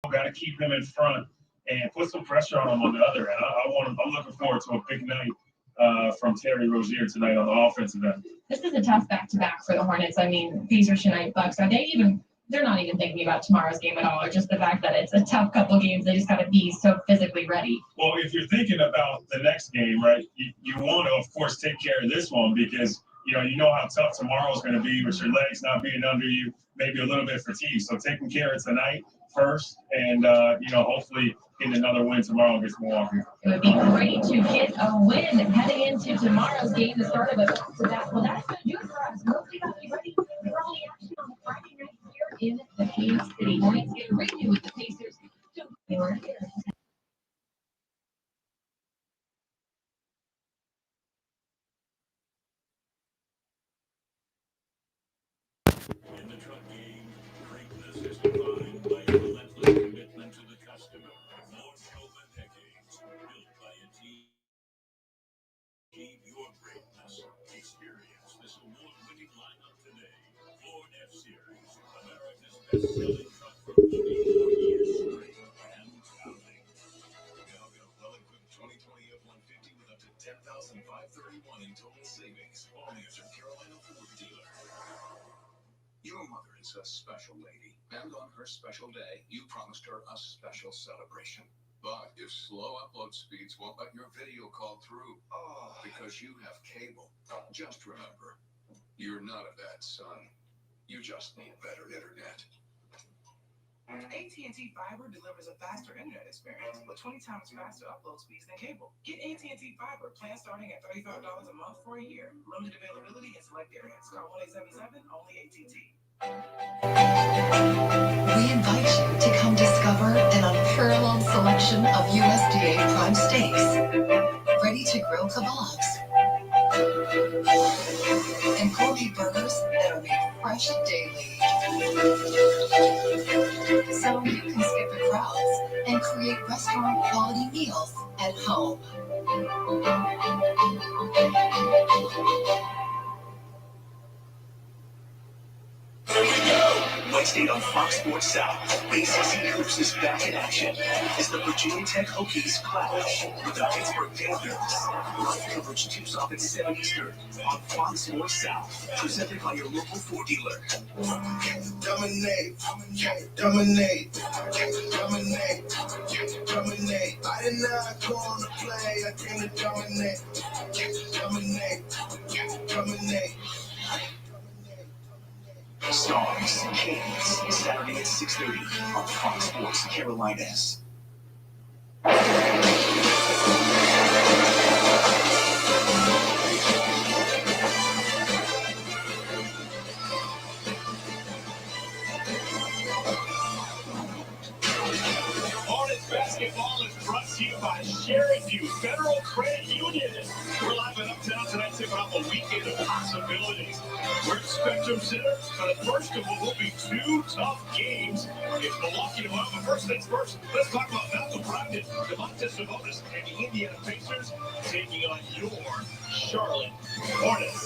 Got to keep him in front and put some pressure on him on the other end. I'm looking forward to a big night from Terry Rozier tonight on the offensive end. This is a tough back-to-back for the Hornets. I mean, Pacers tonight, Bucks. They're not even thinking about tomorrow's game at all. It's just the fact that it's a tough couple of games. They just got to be so physically ready. Well, if you're thinking about the next game, right, you want to, of course, take care of this one because you know how tough tomorrow's going to be with your legs not being under you, maybe a little bit fatigued. So taking care of tonight first, and hopefully getting another win tomorrow against Milwaukee. It would be great to get a win heading into tomorrow's game, the start of a back-to-back. Well, that's going to do it for us. Hopefully, got to be ready for all the action on the Friday night here in the Kansas City. Hornets get ready with the Pacers. In the truck game, greatness is defined by a relentless commitment to the customer. More over decades, built by a team. Achieve your greatness. Experience this award-winning lineup today. Ford F-Series, America's best-selling truck for 44 years straight and counting. Now get a well-equipped 2020 F-150 with up to $10,531 in total savings. Only at your Carolina Ford dealer. Your mother is a special lady, and on her special day, you promised her a special celebration. But if slow upload speeds won't let your video call through, because you have cable, just remember, you're not a bad son. You just need better internet. AT&T Fiber delivers a faster internet experience with 20 times faster upload speeds than cable. Get AT&T Fiber, plan starting at $35 a month for a year. Limited availability in select areas. Call 1-877, only AT&T. We invite you to come discover an unparalleled selection of USDA prime steaks, ready to grill kebabs, and gourmet burgers that are made fresh daily. So you can skip the crowds and create restaurant quality meals at home. Here we go! Wednesday on Fox Sports South, ACC Hoops is back in action as the Virginia Tech Hokies clash with the Pittsburgh Panthers. Live coverage tips off at 7 Eastern on Fox Sports South, presented by your local Ford dealer. Dominate, dominate, dominate, dominate. I did not come to play, I came to dominate, dominate, dominate. Stars, Kings, Saturday at 6:30 on Fox Sports Carolinas. Hornets basketball is brought to you by Sheridan Federal Credit Union. We're live in Uptown tonight, tipping off a weekend of possibilities. We're at Spectrum Center for the first of what will be two tough games. It's Milwaukee tomorrow, but first things first, let's talk about Malcolm Brogdon, Domantas Sabonis, and the Indiana Pacers taking on your Charlotte Hornets.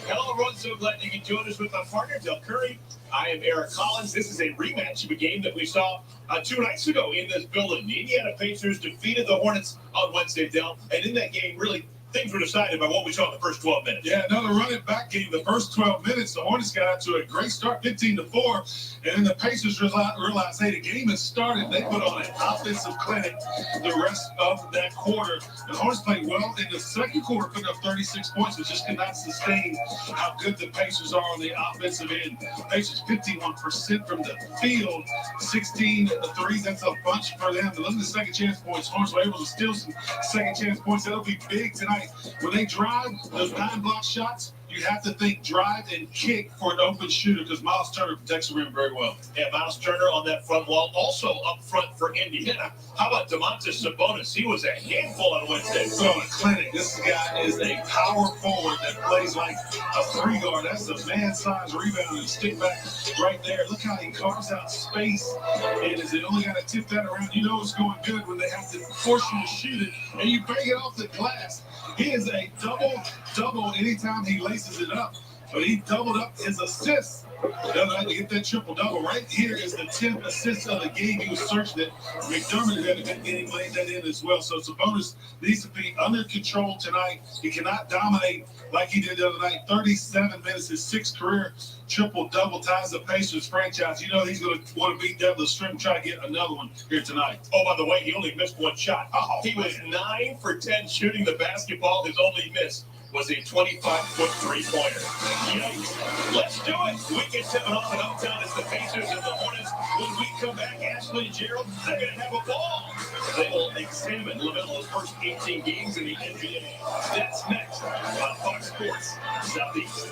Hello, everyone. So glad you can join us with my partner, Del Curry. I am Eric Collins. This is a rematch of a game that we saw 2 nights ago in this building. The Indiana Pacers defeated the Hornets on Wednesday, Del, and in that game, really, things were decided by what we saw in the first 12 minutes. Yeah, another running back game. The first 12 minutes, the Hornets got out to a great start, 15-4, and then the Pacers realized, hey, the game has started. They put on an offensive clinic the rest of that quarter. The Hornets played well in the second quarter, putting up 36 points, but just could not sustain how good the Pacers are on the offensive end. Pacers 51% from the field, 16 threes. That's a bunch for them. Look at the second chance points. Hornets were able to steal some second chance points. That'll be big tonight. When they drive, those 9 block shots, you have to think drive and kick for an open shooter because Miles Turner protects the rim very well. Yeah, Miles Turner on that front wall, also up front for Indiana. How about Domantas Sabonis? He was a handful on Wednesday. So a clinic. This guy is a power forward that plays like a 3-guard. That's a man-sized rebound and stick back right there. Look how he carves out space. And is it only got to tip that around? You know it's going good when they have to force you to shoot it, and you bang it off the glass. He is a double-double anytime he laces it up. But he doubled up his assists The other night to get that triple-double. Right here is the 10th assist of the game. He was searching it. McDermott had a good game, laid that in as well. So Sabonis needs to be under control tonight. He cannot dominate like he did the other night. 37 minutes, his 6th career triple-double, ties the Pacers franchise. You know he's going to want to beat Devin the String, try to get another one here tonight. Oh, by the way, he only missed one shot. He was 9 for 10 shooting the basketball. His only miss was a 25-foot three-pointer. Yikes. Let's do it. We get tipping off in Uptown as the Pacers and the Hornets. When we come back, Ashley and Gerald, they're going to have a ball. They will examine LaMelo's first 18 games in the NBA. That's next on Fox Sports Southeast.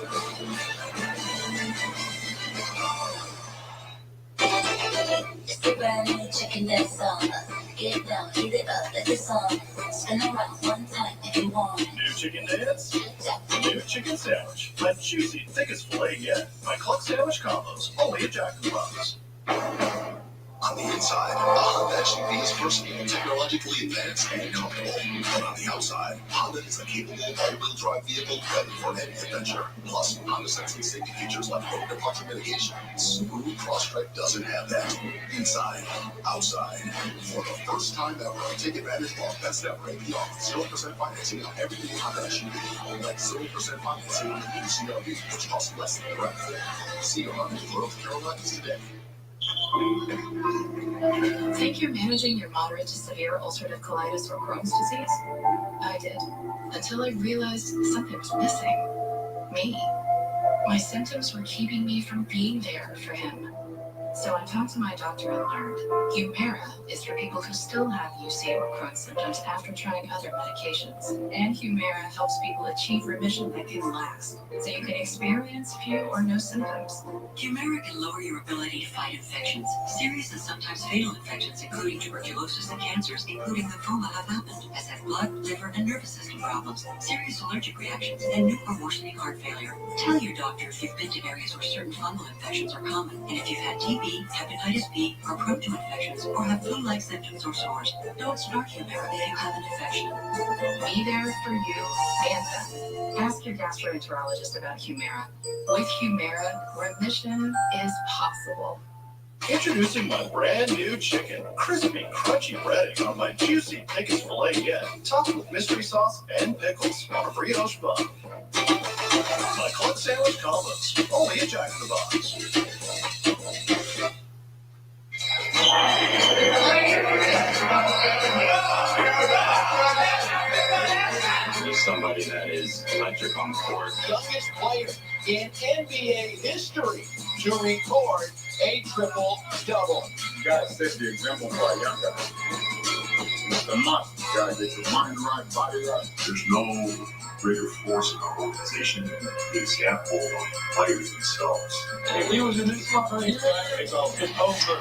It's the brand new chicken that's on. Get down, heat it up, let it's on. Spin around one time if you want. New chicken dance, new chicken sandwich. Let juicy, thickest filet yet. My cluck sandwich combos, only at Jack in the Box. On the inside, a Honda SUV is versatile, technologically advanced, and comfortable. But on the outside, Honda is a capable all-wheel drive vehicle ready for any adventure. Plus, Honda sensing safety features like road departure mitigation. Smooth Crosstrek doesn't have that. Inside, outside. For the first time ever, take advantage of best ever APR. 0% financing on everything Honda SUV. Like 0% financing on the new CRV, which costs less than the rest. See your Honda dealer of Carolinas today. Think you're managing your moderate to severe ulcerative colitis or Crohn's disease? I did, until I realized something was missing. Me. My symptoms were keeping me from being there for him. So I talked to my doctor and learned Humira is for people who still have UC or Crohn's symptoms after trying other medications. And Humira helps people achieve remission that can last, so you can experience few or no symptoms. Humira can lower your ability to fight infections. Serious and sometimes fatal infections, including tuberculosis and cancers, including lymphoma, have happened, as have blood, liver, and nervous system problems, serious allergic reactions, and new or worsening heart failure. Tell your doctor if you've been to areas where certain fungal infections are common, and if you've had TB, hepatitis B, are prone to infections, or have flu-like symptoms or sores. Don't start Humira if you have an infection. Be there for you and them. Ask your gastroenterologist about Humira. With Humira, remission is possible. Introducing my brand new chicken. Crispy, crunchy breading on my juicy, thickest filet yet. Topped with mystery sauce and pickles on a brioche bun. My club sandwich combos. Only at Jack in the Box. Somebody that is electric on the court. Youngest player in NBA history to record a triple-double. You gotta set the example for a young guy. It's a must. You gotta get your mind right, body right. There's no greater force in our organization than the example of players themselves. If he was in this spot right here, it's over.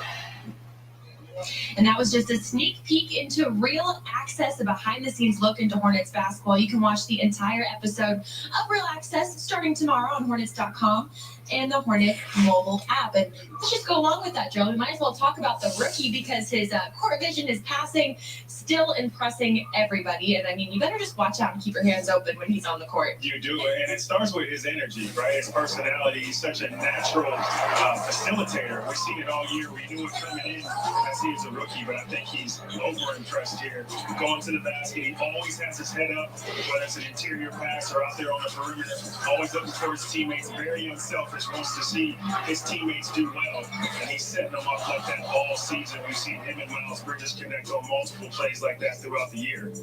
And that was just a sneak peek into Real Access, a behind-the-scenes look into Hornets basketball. You can watch the entire episode of Real Access starting tomorrow on Hornets.com and the Hornet mobile app. And let's just go along with that, Joe. We might as well talk about the rookie because his court vision, his passing, still impressing everybody. And I mean, you better just watch out and keep your hands open when he's on the court. You do, and it starts with his energy, right? His personality. He's such a natural facilitator. We've seen it all year. We knew it coming in as he was a rookie, but I think he's over-impressed here. Going to the basket, he always has his head up, whether it's an interior pass or out there on the perimeter, always looking for his teammates, very unselfish, wants to see his teammates do well, and he's setting them up like that all season. We've seen him and Miles Bridges connect on multiple plays like that throughout the year,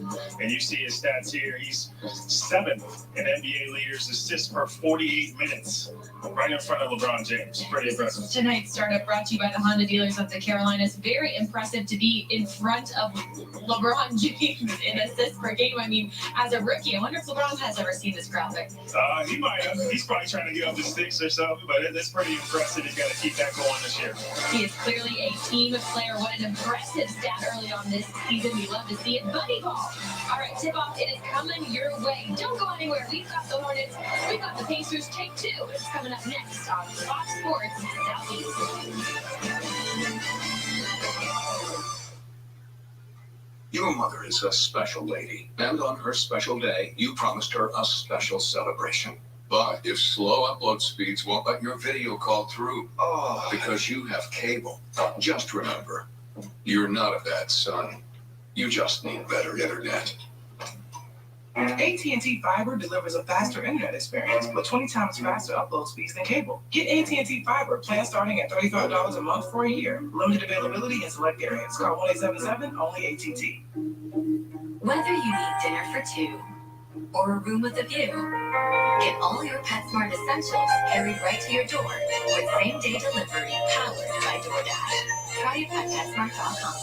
and you see his stats here. He's 7th in NBA leaders assists per 48 minutes, right in front of LeBron James. Pretty impressive. Tonight's startup brought to you by the Honda dealers of the Carolinas. Very impressive to be in front of LeBron James in assists per game. I mean, as a rookie, I wonder if LeBron has ever seen this graphic. He might have. He's probably trying to get up to 6 or something, but it's pretty impressive. He's got to keep that going this year. He is clearly a team player. What an impressive stat early on this season. We love to see it. Buddy ball. All right, tip-off. It is coming your way. Don't go anywhere. We've got the Hornets. We've got the Pacers. Take 2. It's coming up next on Fox Sports Southeast. Your mother is a special lady, and on her special day, you promised her a special celebration. But if slow upload speeds won't let your video call through because you have cable, just remember, you're not a bad son. You just need better internet. AT&T Fiber delivers a faster internet experience with 20 times faster upload speeds than cable. Get AT&T Fiber, plan starting at $35 a month for a year. Limited availability in select areas. Call 1-877, only AT&T. Whether you need dinner for two or a room with a view, get all your PetSmart essentials carried right to your door with same-day delivery powered by DoorDash. Try it at PetSmart.com.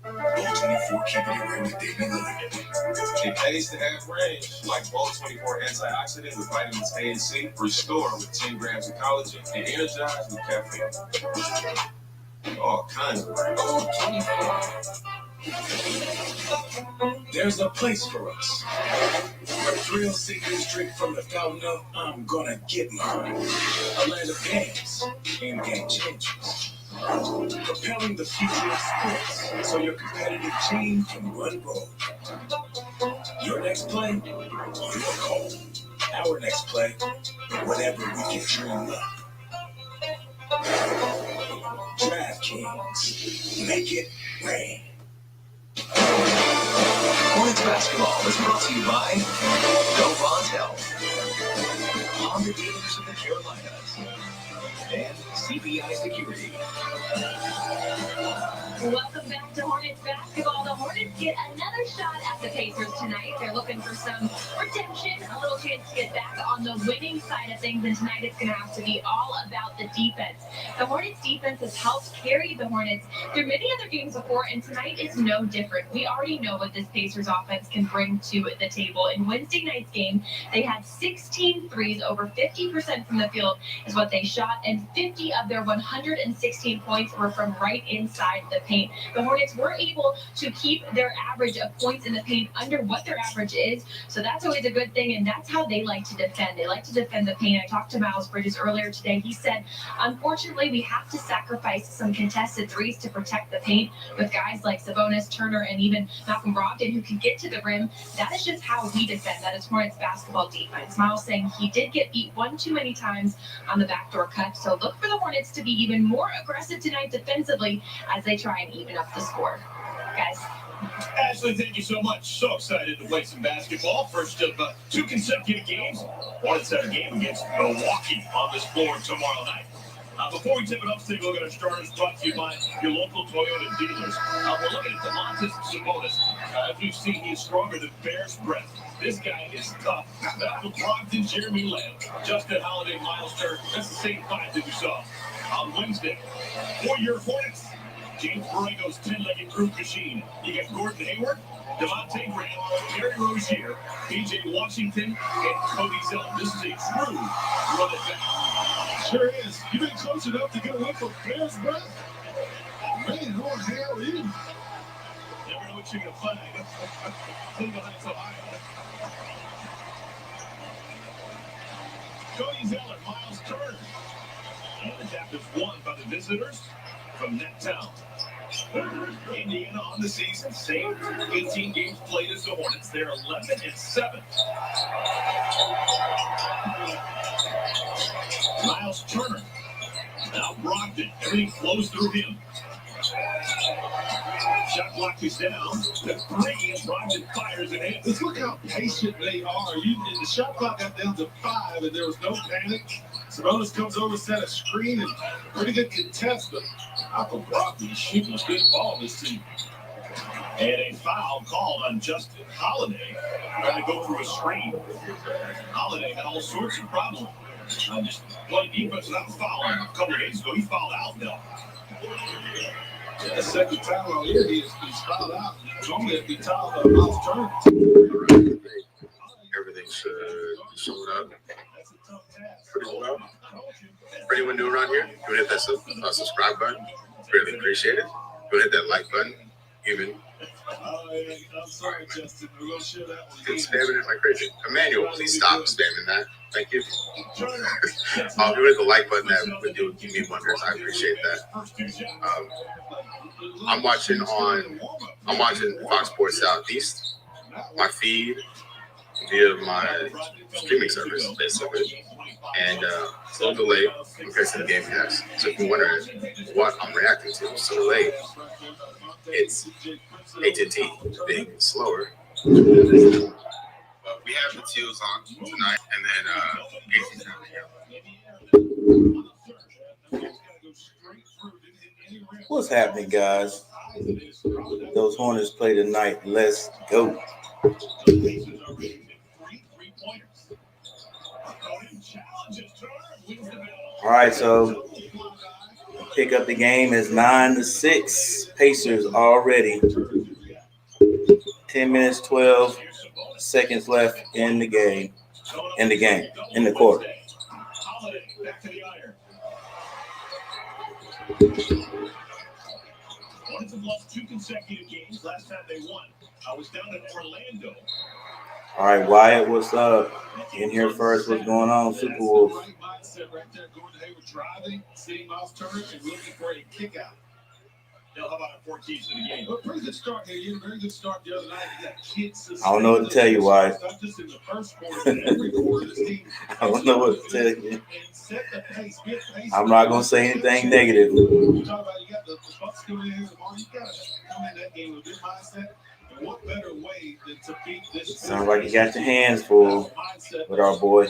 Bowl 24 keeping it real with Daily Living. It pays to have range, like Bowl 24 antioxidant with vitamins A and C, restore with 10 grams of collagen, and energize with caffeine. All kinds of range. Bowl 24. There's a place for us. Where thrill seekers drink from the fountain of I'm gonna get mine. A land of games and game changers. Propelling the future of sports so your competitive team can run roll. Your next play, your call. Our next play, whatever we can dream up. DraftKings, make it rain. Hornets basketball is brought to you by Novant Health, on the dealers of the Carolinas, and CPI Security. Welcome back to Hornets basketball. The Hornets get another shot at the Pacers tonight. They're looking for some redemption, a little chance to get back on the winning side of things, and tonight it's going to have to be all about the defense. The Hornets defense has helped carry the Hornets through many other games before, and tonight is no different. We already know what this Pacers offense can bring to the table. In Wednesday night's game, they had 16 threes, over 50% from the field is what they shot, and 50 of their 116 points were from right inside the paint. The Hornets were able to keep their average of points in the paint under what their average is, so that's always a good thing, and that's how they like to defend. They like to defend the paint. I talked to Miles Bridges earlier today. He said, unfortunately, we have to sacrifice some contested threes to protect the paint with guys like Sabonis, Turner, and even Malcolm Brogdon who can get to the rim. That is just how we defend. That is Hornets basketball defense. Miles saying he did get beat one too many times on the backdoor cut, so look for the Hornets to be even more aggressive tonight defensively as they try and even up the score. Guys. Ashley, thank you so much. So excited to play some basketball. First of two consecutive games. Hornets have a game against Milwaukee on this floor tomorrow night. Before we tip it up, let's take a look at our starters brought to you by your local Toyota dealers. We're looking at Domantas Sabonis. As we've seen, he is stronger than bear's breath. This guy is tough. Malcolm Brogdon, Jeremy Lamb, Justin Holiday, Miles Turner. That's the same five that we saw on Wednesday. For your Hornets, James Borrego's 10-legged group machine. You get Gordon Hayward, Devontae Graham, Terry Rozier, PJ Washington, and Cody Zeller. This is a true run it back. Sure is. You've been close enough to get away from bear's breath? Man, who the hell are you? Never know what you're going to find. Cleveland Heights, Ohio. Cody Zeller, Miles Turner. And the tap is won by the visitors from that town. Indiana on the season, same 18 games played as the Hornets. They're 11-7. Miles Turner. Now Brogdon. Everything flows through him. Shot clock is down to 3, and Brogdon fires it in. Just look how patient they are. The shot clock got down to 5, and there was no panic. Sabonis comes over, set a screen, and pretty good contest, but Malcolm Brogdon shooting a good ball this team. And a foul called on Justin Holiday. Trying to go through a screen. Holiday had all sorts of problems. Just playing defense without fouling. A couple of days ago, he fouled out now. The second time all year he's fouled out. Normally it'd be tied Miles Turner. Everything should show up pretty well. For anyone new around here, go hit that subscribe button. Really appreciate it. Go hit that like button. Even. I'm sorry, Justin. We're going to share that one. Been spamming it like crazy. Emmanuel, please stop spamming that. Thank you. If you hit the like button, that would do me wonders. I appreciate that. I'm watching Fox Sports Southeast. My feed via my streaming service, basically. And it's a little delayed compared to the game pass. So if you're wondering what I'm reacting to so late, it's AT&T being slower. But we have the Teals on tonight, and then AT&T coming out. What's happening, guys? Those Hornets play tonight. Let's go. All right, so pick up the game as 9-6. Pacers already. 10 minutes, 12 seconds left in the game. In the quarter. Hornets have lost 2 consecutive games. Last time they won, I was down in Orlando. All right, Wyatt, what's up? In here first, what's going on, Super Wolf? Right mindset right there. Gordon Hayward driving, seeing Miles Turner, and looking for a kick out. Now, how about our 4 keys to the game? But pretty good start here. You had a very good start the other night. I don't know what to tell you, Wyatt. Not just in the first quarter, but every quarter this team. I don't know what to tell you. I'm not going to say anything negative. You talk about you got the Bucks coming in here tomorrow. You got to come in that game with a good mindset. And what better way than to beat this? Sounds like you got your hands full with our boy.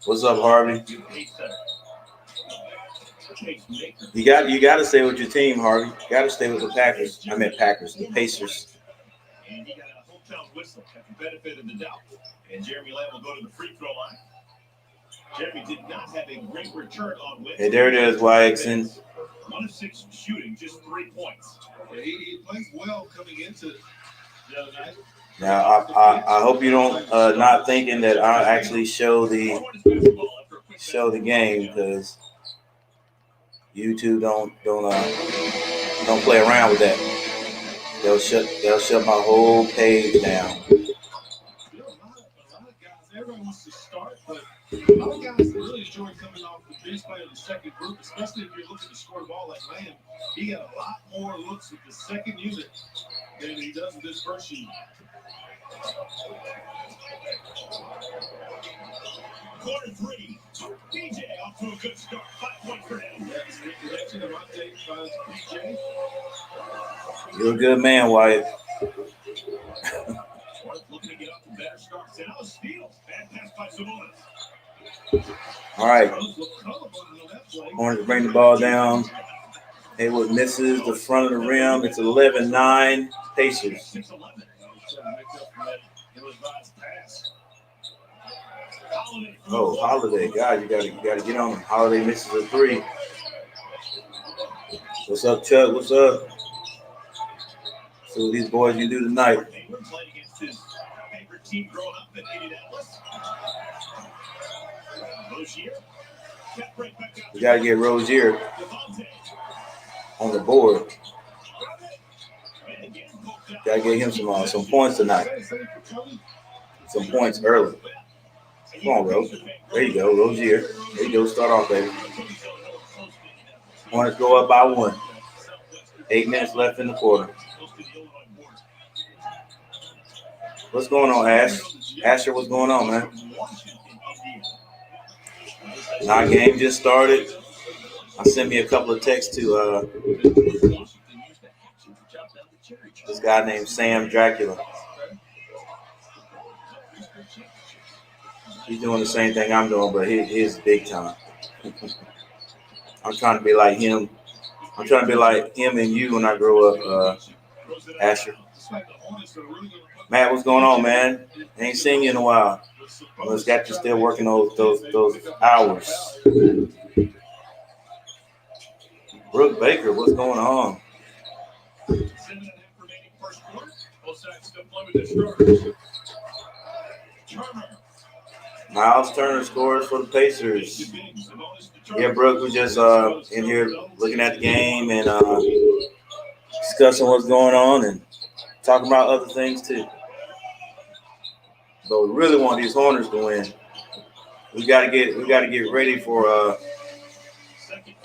What's up, Harvey? You got to stay with your team, Harvey. You got to stay with the Packers. I meant Packers, the Pacers. And he got a hometown whistle at the benefit of the doubt. And Jeremy Lamb will go to the free throw line. Jeremy did not have a great return on Wednesday. Hey, there it is, Wyattson. 1 of 6 shooting, just 3 points. Yeah, he plays well coming into the other night. Now, I hope you don't not thinking that I actually show the game, because YouTube don't play around with that. They'll shut my whole page down. A lot of guys, everyone wants to start, but a lot of guys really enjoy coming off the bench playing the second group, especially if you're looking to score the ball like Lamb. He had a lot more looks with the second unit than he does with this first unit. Quarter 3. DJ off to a good start. 5 points for him. That's the connection of update by DJ. You're a good man, Wyatt. Looking to get up to better starts. And Alice steals. Bad pass by Sabonis. All right. Hornets bring the ball down. Haywood misses the front of the rim. It's 11-9 Pacers. Oh, Holiday. God, you gotta get on him. Holiday misses a 3. What's up, Chuck? What's up? See what these boys can do tonight. We gotta get Rozier on the board. Gotta get him some points tonight. Some points early. Come on, Rose. There you go, Rozier. There you go. Start off, baby. Hornets go up by 1. 8 minutes left in the quarter. What's going on, Ash? Asher, what's going on, man? Our game just started. I sent me a couple of texts to this guy named Sam Dracula. He's doing the same thing I'm doing, but his big time. I'm trying to be like him. I'm trying to be like him and you when I grow up, Asher. Matt, what's going on, man? Ain't seen you in a while. Well, it's got you still working those hours. Brooke Baker, what's going on? Miles Turner scores for the Pacers. Yeah, Brooke, we're just in here looking at the game and discussing what's going on and talking about other things too. But we really want these Hornets to win. We gotta get ready for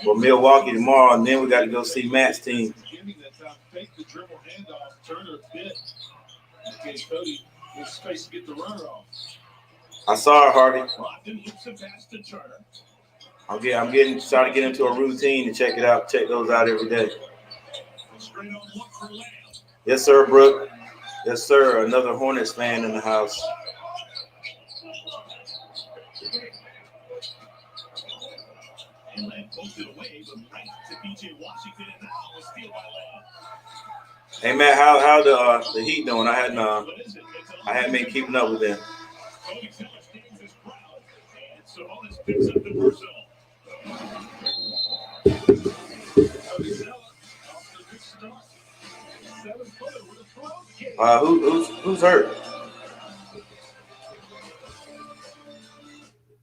Milwaukee tomorrow, and then we got to go see Matt's team. space to get the runner off. I saw it, Harvey. Brogdon loops a pass to Turner. I'm getting starting to get into a routine to check it out. Check those out every day. Straight on look for Lamb. Yes, sir, Brooke. Yes, sir. Another Hornets fan in the house. And Lamb posted away, but right to PJ Washington, and now a steal by Lamb. Hey Matt, how the Heat doing? I hadn't been keeping up with them. Cody Zeller stands his ground, and Sabonis picks up the personal. Cody Zeller off to a good start. 7-footer with a throw. Who's hurt?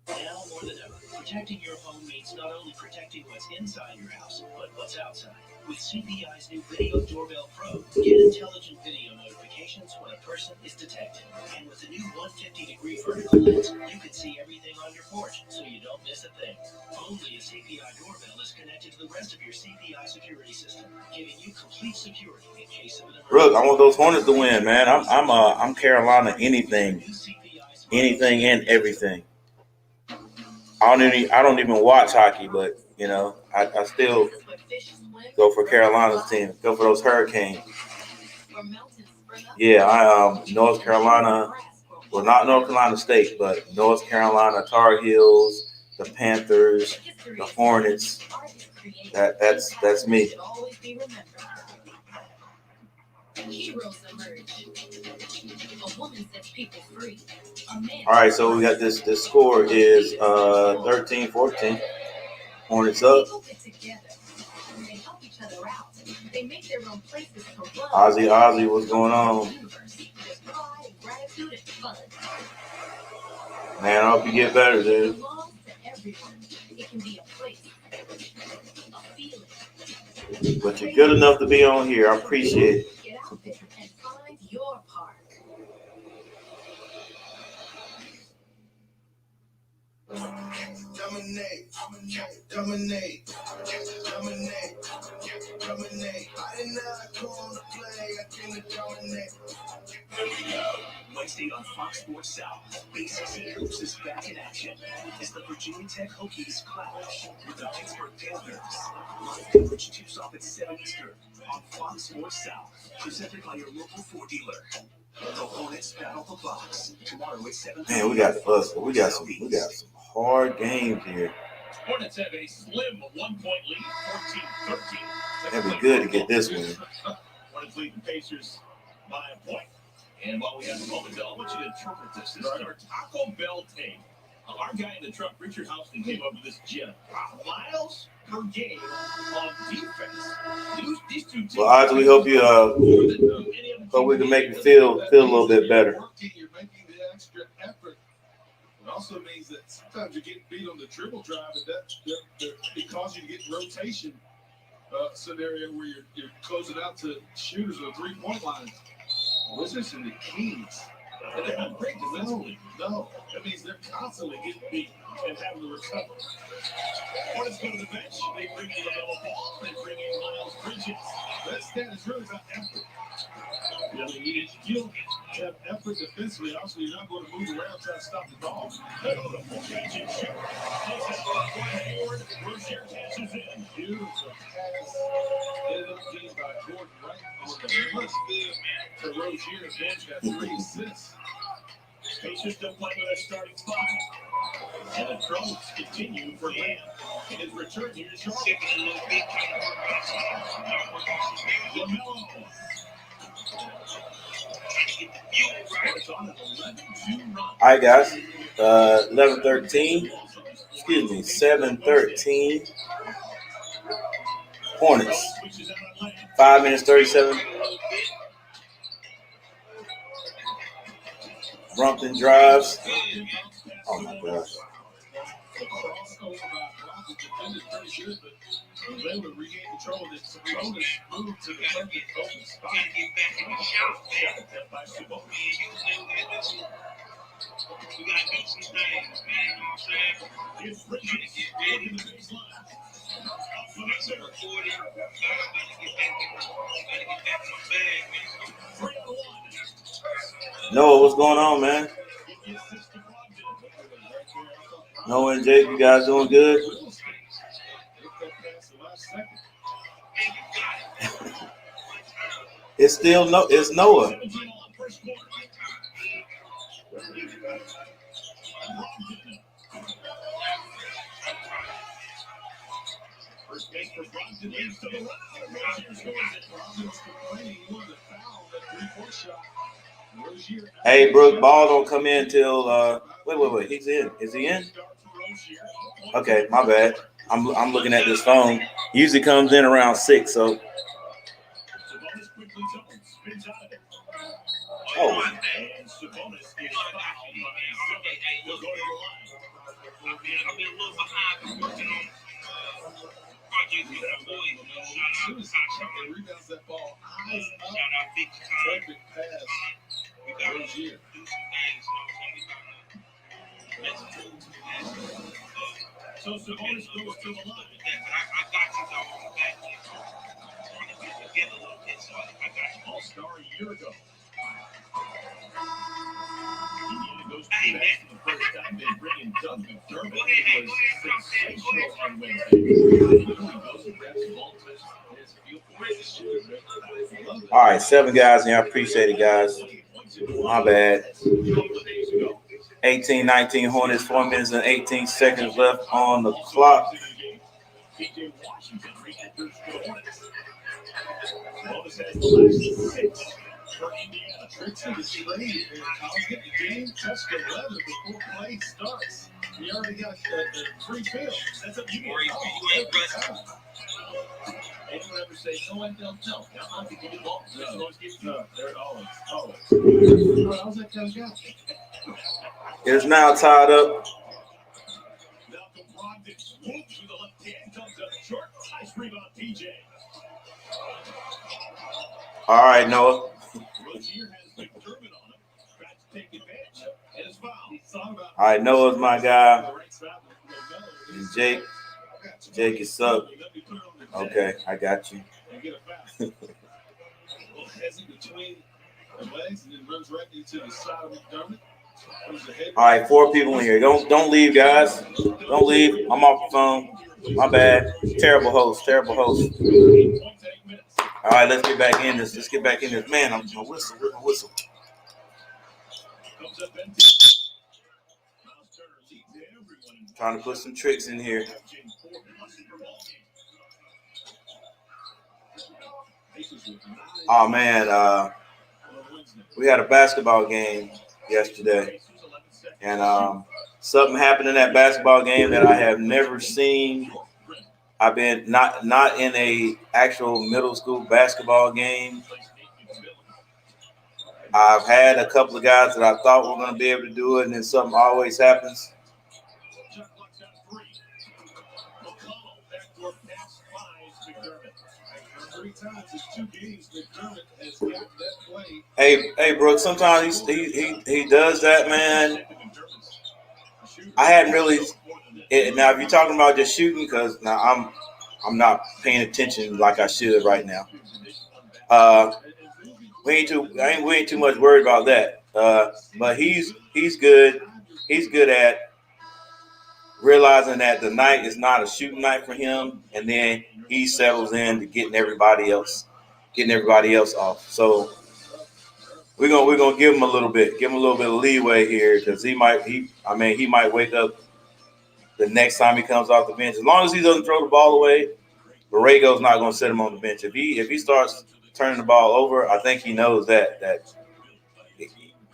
Now more than ever, protecting your home means not only protecting what's inside your house, but what's outside. With CPI's new Video Doorbell Pro, get intelligent video notifications when a person is detected. And with the new 150-degree vertical lens, you can see everything on your porch, so you don't miss a thing. Only a CPI doorbell is connected to the rest of your CPI security system, giving you complete security in case of an emergency. Look, I want those Hornets to win, man. I'm Carolina anything and everything. I don't even watch hockey, but you know, I still go for Carolina's team. Go for those Hurricanes. Yeah, North Carolina. Well, not North Carolina State, but North Carolina Tar Heels, the Panthers, the Hornets. That's me. Heroes emerge. A woman sets people free. All right, so we got this score is 13-14. Hornets up. Ozzy, what's going on? Man, I hope you get better, dude. But you're good enough to be on here. I appreciate it. Dominate. I did not come to play, I came to dominate. Wednesday on Fox Sports South, ACC Hoops is back in action as the Virginia Tech Hokies clash with the Pittsburgh Panthers. Live coverage tips off at 7 Eastern on Fox Sports South, presented by your local Ford dealer. The Hornets battle the Bucks tomorrow at 7. Man, we got some hard games here. Hornets have a slim 1-point lead, 14-13. That'd be good to get this one. Hornets lead the Pacers by a point. And while we have a moment, I want you to interpret this. This is our Taco Bell tape. Our guy in the truck, Richard Houston, came up with this gem. Miles per game on defense. These two teams. Well, Oz, we hope you hope we can make you feel a little bit better. You're making the extra effort. It also means that sometimes you get beat on the dribble drive, and that it causes you to get rotation scenario where you're closing out to shooters on the 3-point line. Wizards and the Kings. And they're not great defensively. No. That means they're constantly getting beat and having to recover. Hornets go to the bench. They bring in LaMelo Ball. They bring in Miles Bridges. That stat is really about effort. I mean, you don't have effort defensively. Also, you're not going to move around trying to stop the ball. They go to the bench and shoot. Hayward. Rozier catches in. Beautiful pass. Ended up getting by Gordon right on the money. For Rozier, Ben's got 3 assists. Pacers still playing with their starting 5. And the troubles continue for Lamb. In his return here to Charlotte. LaMelo. All right, guys. 11-13. Excuse me, 7-13. Hornets. 5 minutes, 37. Brumpton drives. Oh, my gosh. They would regain control of it. Sabonis moved to the perfect open spot. Noah, what's going on, man? Noah and Jake, you guys doing good? It's Noah. First base for Brogdon leads to the run. Rozier scores it. Brogdon's complaining he wanted a foul on that 3-4 shot. Rozier. Hey, Brooke, ball don't come in till wait. He's in. Is he in? Okay, my bad. I'm looking at this phone. Usually comes in around 6, so. Oh. So Sabonis goes to the line. All-star a year ago. Indiana goes to the bench for the first time. They bring in Doug McDermott, who was sensational on Wednesday. He goes and grabs the ball, his field position. All right, 7 guys, and I appreciate it, guys. My bad. 18-19 Hornets, 4 minutes and 18 seconds left on the clock. For Indiana, tricks in the trade. I'll get the game touched 11 before play starts. We already got the free field. That's up to you. Anyone ever say, no, I don't know. I'm not going to ball. No, they're always. How's that kind of guy? It's now tied up. Malcolm Brogdon whoops with the left hand, comes up short. Nice rebound, PJ. All right, Noah. Rozier has McDermott on him. Tries to take advantage. And it's foul. All right, Noah's my guy. And Jake is sub. Okay, I got you. Between the legs and then runs right into the side of McDermott. All right, 4 people in here. Don't leave, guys. Don't leave. I'm off the phone. My bad. Terrible host. All right, let's get back in this. Man, I'm a whistle. Trying to put some tricks in here. Oh man, we had a basketball game yesterday, and something happened in that basketball game that I have never seen. I've been not in a actual middle school basketball game. I've had a couple of guys that I thought were going to be able to do it, and then something always happens. Hey, Brooke. Sometimes he does that, man. I hadn't really. Now, if you're talking about just shooting, because now I'm not paying attention like I should right now. We ain't too much worried about that. But he's good. He's good at realizing that the night is not a shooting night for him, and then he settles in to getting everybody else off. So we're gonna give him a little bit of leeway here, because he might wake up the next time he comes off the bench. As long as he doesn't throw the ball away, Borrego's not gonna set him on the bench. If he starts turning the ball over, I think he knows that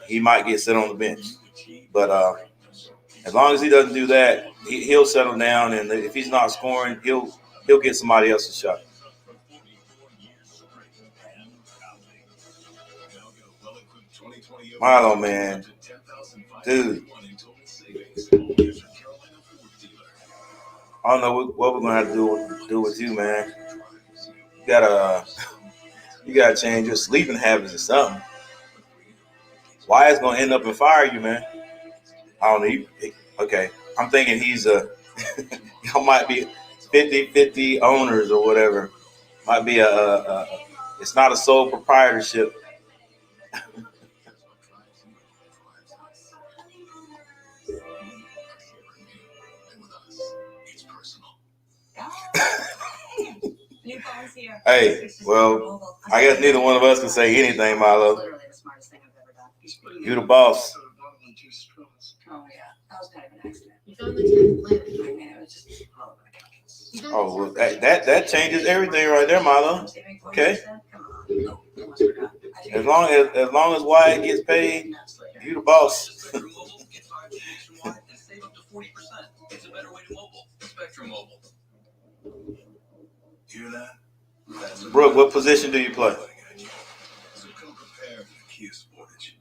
he might get set on the bench. But as long as he doesn't do that, he'll settle down, and if he's not scoring, he'll get somebody else a shot. Milo, man, dude, I don't know what we're gonna have to do with you, man. You gotta change your sleeping habits or something. Wyatt's gonna end up and fire you, man. I don't know. Okay, I'm thinking he's y'all might be 50-50 owners or whatever. Might be it's not a sole proprietorship. Hey, well, I guess neither one of us can say anything, Milo. You the boss. Oh, yeah. That was kind of an accident. You found the 10th planet. I mean, it was just a little bit of confidence. Oh, well, that changes everything right there, Milo. Okay. As long as Wyatt gets paid, you the boss. Spectrum Mobile, get 5G nationwide and save up to 40%. It's a better way to mobile. Spectrum Mobile. Hear that? That's Brooke, what position do you play? So come prepared for the Kia Sportage.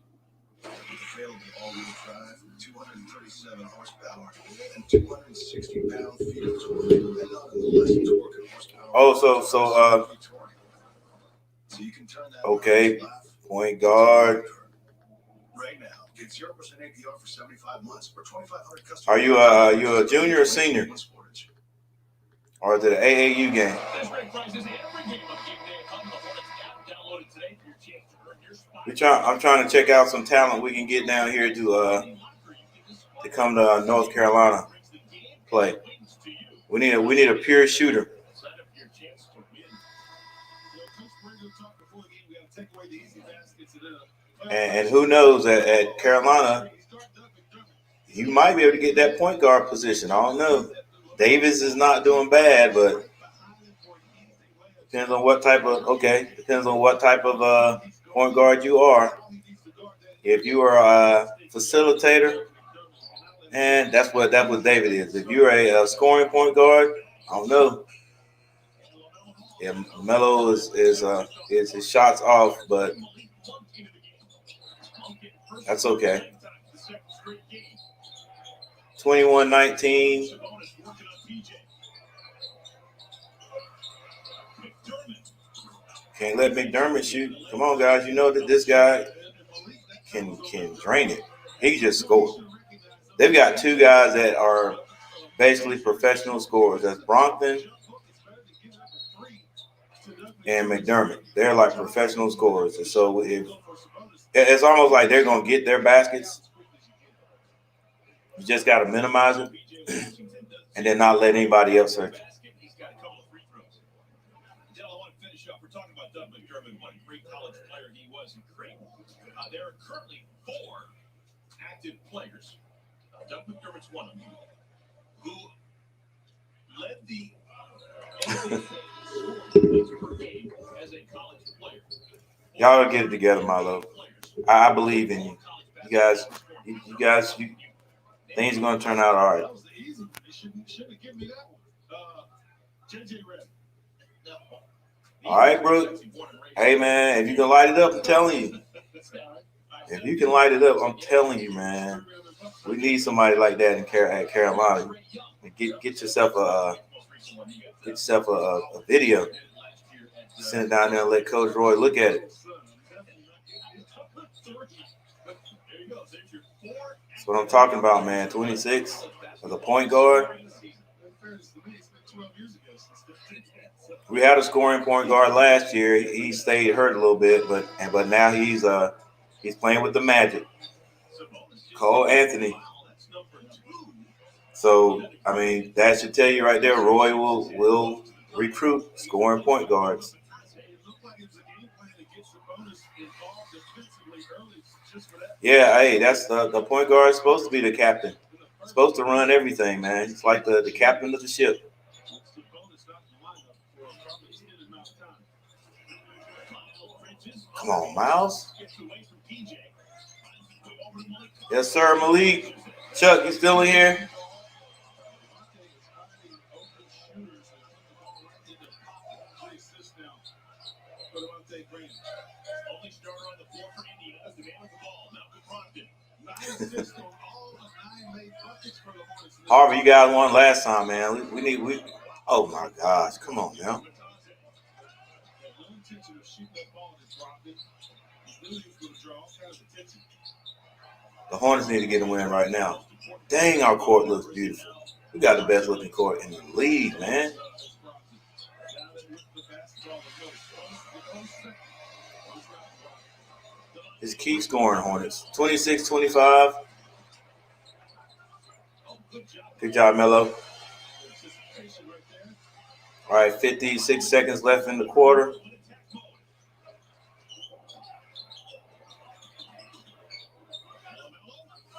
With available all-wheel drive, 237 horsepower, and 260 pound-feet of torque, and nothing less torque and horsepower. Oh, so you can turn that okay, point guard. Right now, get 0% APR for 75 months or 2,500 customers. Are you a junior or senior? Or is it an AAU game? I'm trying to check out some talent we can get down here to come to North Carolina play. We need a pure shooter. And who knows, at Carolina, you might be able to get that point guard position. I don't know. Davis is not doing bad, but depends on what type of point guard you are. If you are a facilitator, and that's what David is. If you're a scoring point guard, I don't know. Yeah, Melo is his shots off, but that's okay. 21-19. Can't let McDermott shoot. Come on, guys. You know that this guy can drain it. He just scored. They've got two guys that are basically professional scorers. That's Brockton and McDermott. They're like professional scorers. And so it's almost like they're going to get their baskets. You just got to minimize it and then not let anybody else search. We're talking about Doug McDermott, what a great college player he was in Creighton. There are currently 4 active players. Doug McDermott's one of them, who led the per game as a college player. Y'all get it together, Milo. I believe in you. You guys, things are going to turn out all right. All right, bro. Hey, man, if you can light it up, I'm telling you. If you can light it up, I'm telling you, man. We need somebody like that at Carolina. Get yourself a video. Send it down there and let Coach Roy look at it. That's what I'm talking about, man. 26 as a point guard. We had a scoring point guard last year. He stayed hurt a little bit, but now he's playing with the Magic. Cole Anthony. So I mean, that should tell you right there. Roy will recruit scoring point guards. Yeah, hey, that's the point guard is supposed to be the captain. Supposed to run everything, man. It's like the captain of the ship. Come on, Miles. Yes, sir, Malik. Chuck, you still in here? Harvey, you guys won last time, man. We oh my gosh, come on now. The Hornets need to get a win right now. Dang, our court looks beautiful. We got the best looking court in the league, man. Just keep scoring, Hornets. 26-25. Good job, Melo. All All right, 56 seconds left in the quarter.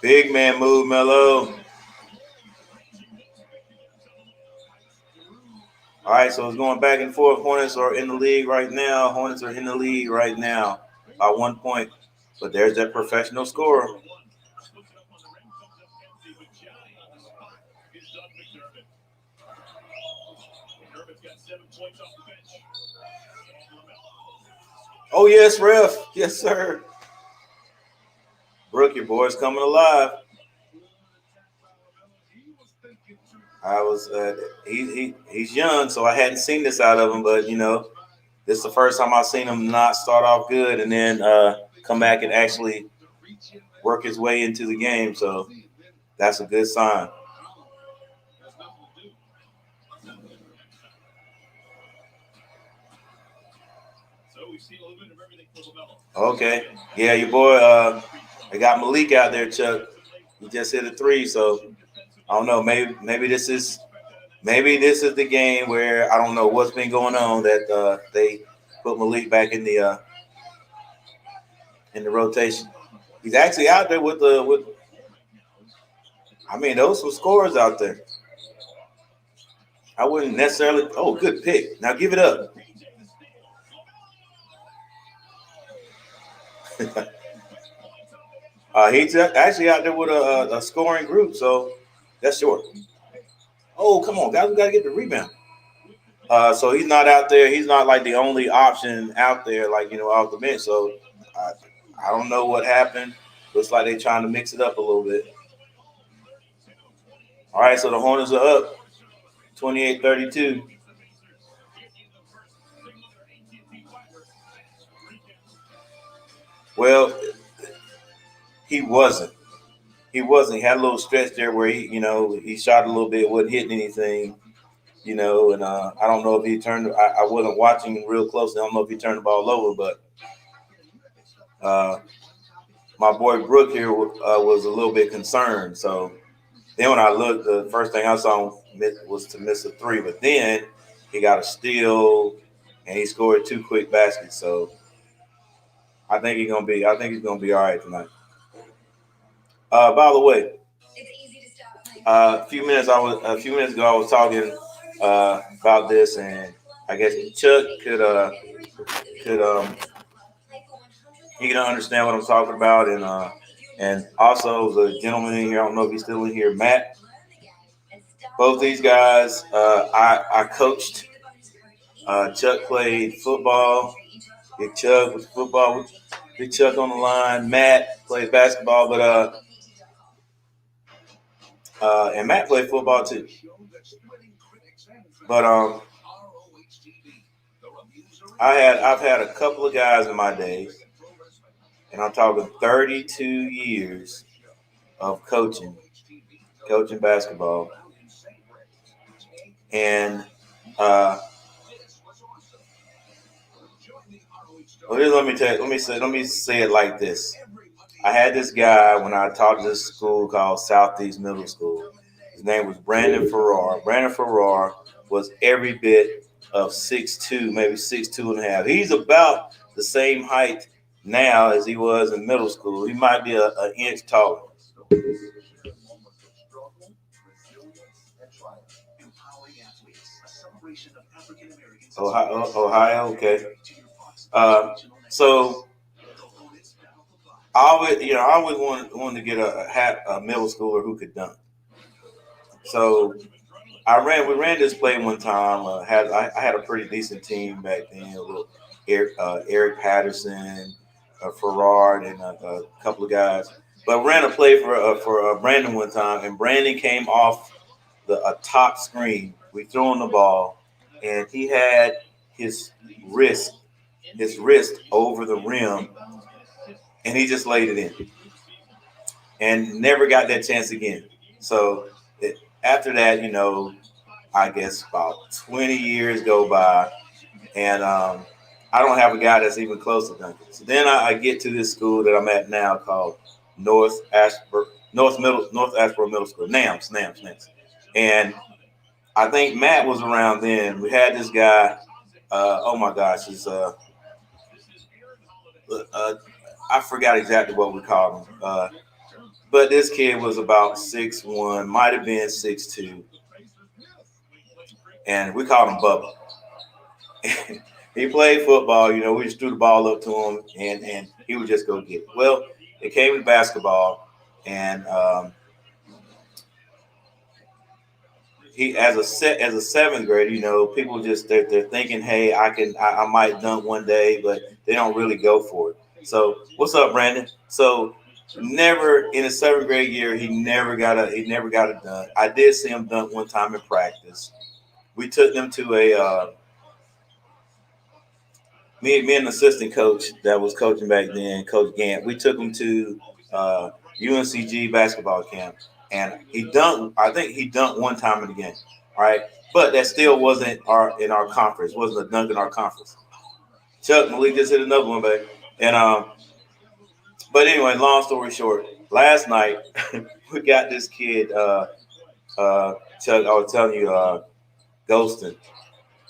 Big man move, Melo. All right, so it's going back and forth. Hornets are in the lead right now. By 1 point. But there's that professional scorer. Oh, yes, ref. Yes, sir. Brooke, your boy's coming alive. He's young, so I hadn't seen this out of him, but this is the first time I've seen him not start off good and then come back and actually work his way into the game. So that's a good sign. Okay. Yeah, your boy, they got Malik out there, Chuck. He just hit a 3, so I don't know. Maybe this is the game where I don't know what's been going on that they put Malik back in the rotation. He's actually out there with. I mean, those were scores out there. I wouldn't necessarily. Oh, good pick. Now give it up. He's actually out there with a scoring group, so that's short. Oh, come on, guys, we got to get the rebound. So he's not out there. He's not like the only option out there, like, off the bench. So I don't know what happened. Looks like they're trying to mix it up a little bit. All right, so the Hornets are up 28-32. Well, he wasn't. He had a little stretch there where he shot a little bit, wasn't hitting anything, and I don't know if he turned. I wasn't watching real closely. I don't know if he turned the ball over, but my boy Brooke here was a little bit concerned. So then when I looked, the first thing I saw was to miss a 3, but then he got a steal and he scored 2 quick baskets. So I think he's gonna be all right tonight. By the way, a few minutes ago I was talking about this, and I guess Chuck could he can understand what I'm talking about, and also the gentleman in here, I don't know if he's still in here, Matt. Both these guys, I coached. Chuck played football. Big Chuck was football. Big Chuck on the line. Matt played basketball, but and Matt played football too. But I've had a couple of guys in my days, and I'm talking 32 years of coaching basketball, and let me say it like this. I had this guy when I taught at this school called Southeast Middle School. His name was Brandon Farrar. Brandon Farrar was every bit of 6'2", maybe 6'2.5". He's about the same height now as he was in middle school. He might be an inch taller. Ohio, okay. So I always wanted to get a middle schooler who could dunk. So we ran this play one time. I had a pretty decent team back then. With Eric Patterson, Farrar, and a couple of guys. But ran a play for Brandon one time, and Brandon came off a top screen. We threw him the ball, and he had his wrist over the rim, and he just laid it in, and never got that chance again. So after that, I guess about 20 years go by, and I don't have a guy that's even close to dunking. So then I get to this school that I'm at now called North Ashboro Middle School, NAMS. And I think Matt was around then. We had this guy. Oh my gosh, I forgot exactly what we called him. But this kid was about 6'1", might have been 6'2", and we called him Bubba. He played football, we just threw the ball up to him, and he would just go get it. Well, it came to basketball, and he as a seventh grader, people just they're thinking, hey, I might dunk one day, but they don't really go for it. So what's up, Brandon? So never in his seventh grade year, he never got a dunk. I did see him dunk one time in practice. We took them to me and the assistant coach that was coaching back then, Coach Gant. We took him to UNCG basketball camp, and he dunked. I think he dunked one time in the game, right? But that still wasn't in our conference. Wasn't a dunk in our conference. Chuck Malik just hit another one, babe. And but anyway, long story short, last night we got this kid. Chuck, I was telling you, Ghostin,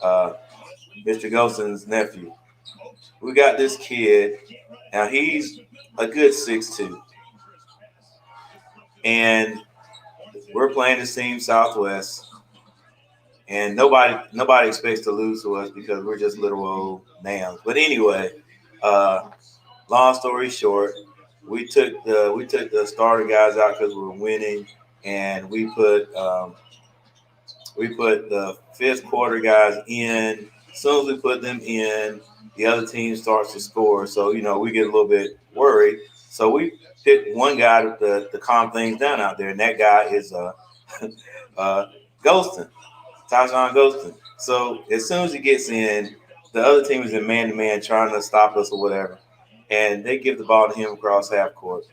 Mr. Ghostin's nephew. We got this kid. Now he's a good 6'2", and we're playing the team Southwest, and nobody expects to lose to us because we're just little old nams. But anyway, long story short, we took the starter guys out because we were winning, and we put the fifth quarter guys in. As soon as we put them in, the other team starts to score. So, we get a little bit worried. So we picked one guy to calm things down out there, and that guy is Ghostin, Tashawn Ghostin. So as soon as he gets in, the other team is in man-to-man trying to stop us or whatever, and they give the ball to him across half court.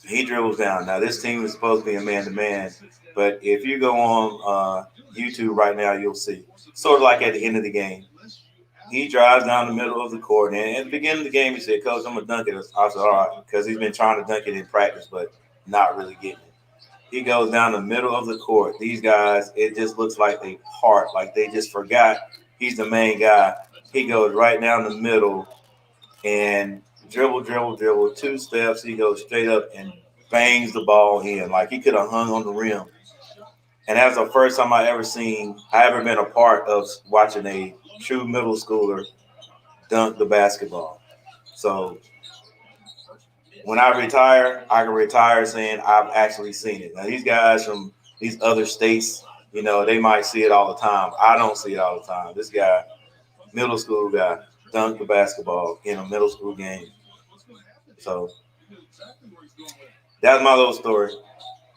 He dribbles down. Now, this team is supposed to be a man-to-man, but if you go on YouTube right now, you'll see. Sort of like at the end of the game. He drives down the middle of the court, and at the beginning of the game, he said, Coach, I'm going to dunk it. I said, all right, because he's been trying to dunk it in practice, but not really getting it. He goes down the middle of the court. These guys, it just looks like they part, like they just forgot he's the main guy. He goes right down the middle and dribble, 2 steps. He goes straight up and bangs the ball in. Like he could have hung on the rim. And that was the first time I ever been a part of watching a true middle schooler dunk the basketball. So when I retire, I can retire saying I've actually seen it. Now, these guys from these other states, they might see it all the time. I don't see it all the time. This guy, middle school guy, dunked the basketball in a middle school game. So that's my little story.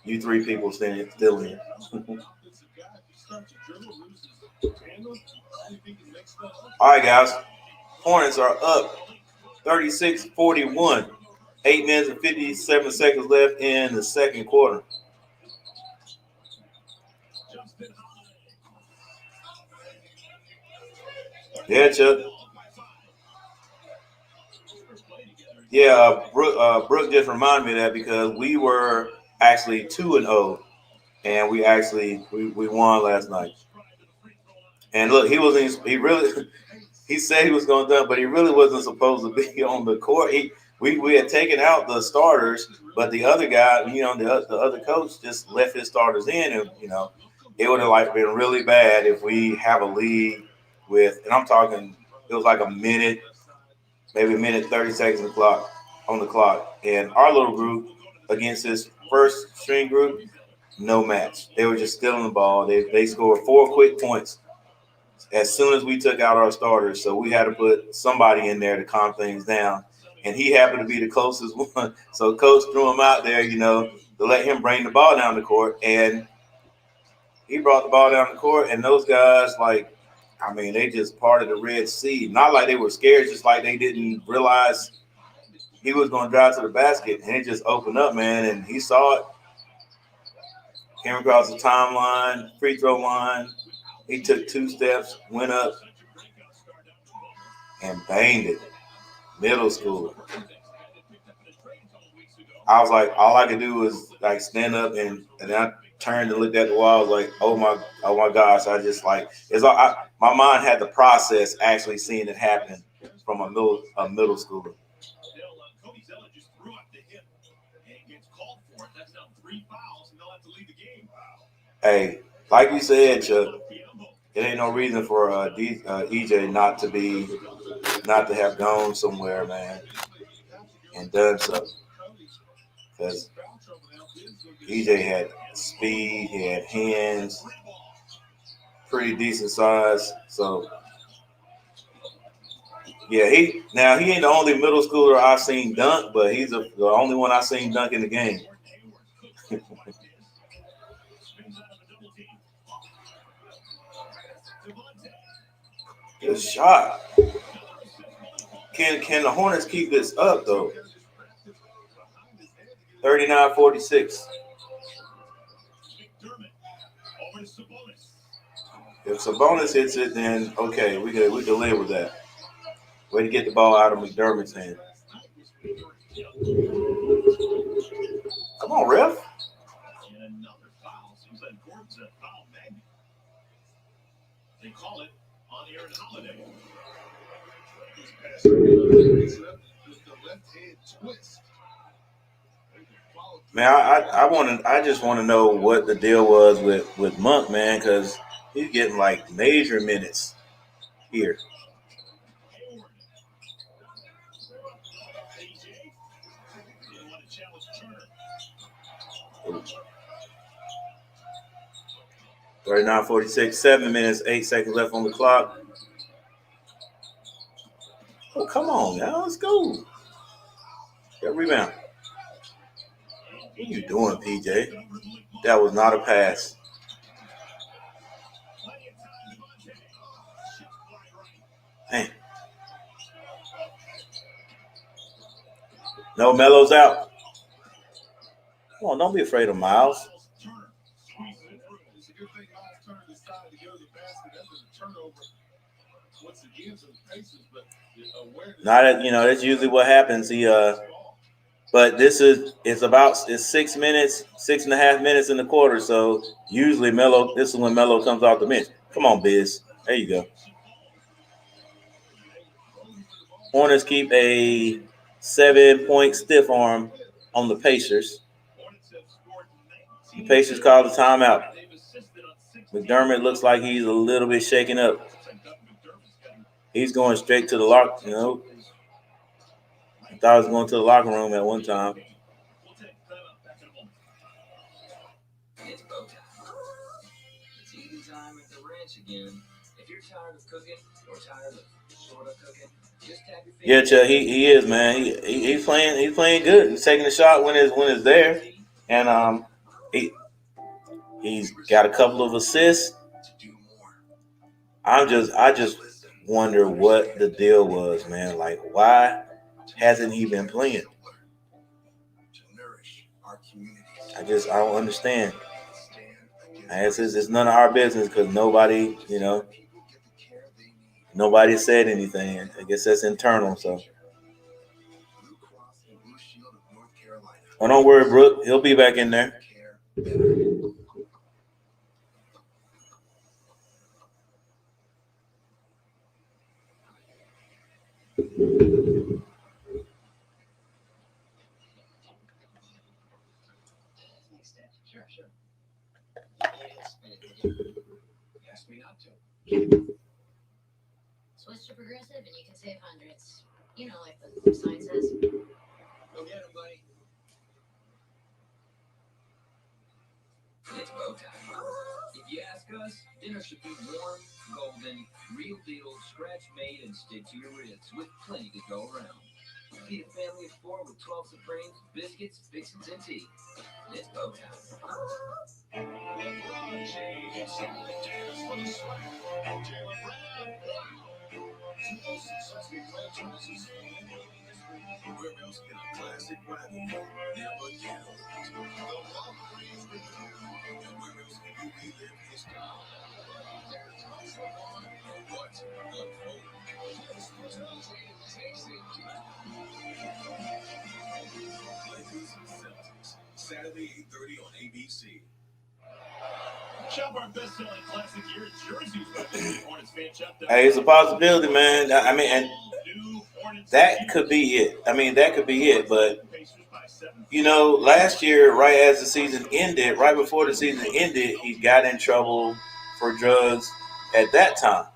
You three people still in. All right, guys. Hornets are up 36-41. 8 minutes and 57 seconds left in the second quarter. Yeah, Chuck. Yeah, Brooke just reminded me of that because we were actually 2-0, and we won last night. And look, he said he was going to dunk, but he really wasn't supposed to be on the court. We had taken out the starters, but the other guy, the other coach just left his starters in, and it would have been really bad if we have a lead with, and I'm talking, it was like a minute, maybe a minute 30 seconds on the clock, and our little group against this first string group, no match. They were just stealing the ball. They scored 4 quick points as soon as we took out our starters, so we had to put somebody in there to calm things down. And he happened to be the closest one. So coach threw him out there, to let him bring the ball down the court. And he brought the ball down the court, and those guys, they just parted the Red Sea. Not like they were scared, just like they didn't realize he was going to drive to the basket. And it just opened up, man, and he saw it. Came across the timeline, free throw line. He took 2 steps, went up, and banged it. Middle school. I was like, all I could do was stand up and turned and looked at the wall. I was like, oh my gosh! I just like it's all. My mind had to process actually seeing it happen from a middle schooler. Cody Zeller just threw up the hip and gets called for it. That's now 3 fouls, and they'll have to leave the game. Hey, like you said, Chuck, it ain't no reason for EJ not to have gone somewhere, man, and done so. Because EJ had speed, he had hands, pretty decent size. So yeah, he ain't the only middle schooler I've seen dunk, but he's the only one I've seen dunk in the game. Good shot. Can the Hornets keep this up though? 39-46. If Sabonis hits it, then okay, we can live with that. Way to get the ball out of McDermott's hand. Come on, ref. Another foul. Seems like Gordon's a foul magnet. They call it on Aaron Holiday. Man, I just want to know what the deal was with Monk, man, because he's getting like major minutes here. Ooh. 39-46, 7 minutes, 8 seconds left on the clock. Oh, come on, now let's go. Get a rebound. What are you doing, PJ? That was not a pass. Man. No, Melo's out. Come on, don't be afraid of Miles. Not that that's usually what happens. But it's 6 minutes, 6.5 minutes in the quarter. So usually this is when Melo comes off the bench. Come on, Biz. There you go. Hornets keep a 7-point stiff arm on the Pacers. The Pacers call the timeout. McDermott looks like he's a little bit shaken up. He's going straight to the locker. I thought I was going to the locker room at one time. It's bow time. It's eating time at the ranch again. If you're tired of cooking or tired of sort of cooking, just tap your Yeah, Chuck, he is, man. He's playing good. He's taking the shot when it's there, and he's got a couple of assists. I just wonder what the deal was, man. Like, why hasn't he been playing? I don't understand. I guess it's none of our business because nobody said anything. I guess that's internal. So, oh, don't worry, Brooke. He'll be back in there. Switch to Progressive and you can save hundreds. Like the sign says. Go get him, buddy. It's bow time. If you ask us, dinner should be warm, golden, real deal, scratch made and stick to your ribs with plenty to go around. Feed a family of 4 with 12 Supremes, biscuits, fixins, and tea. It's bow time. Where else can a classic rivalry never get old? The Walgreens renew, and where else can you relive history? What the cold? Lakers and Celtics, Saturday 8:30 on ABC. Hey, it's a possibility, man. I mean, and that could be it. I mean, that could be it. But, you know, last year, right as the season ended, right before the season ended, he got in trouble for drugs at that time,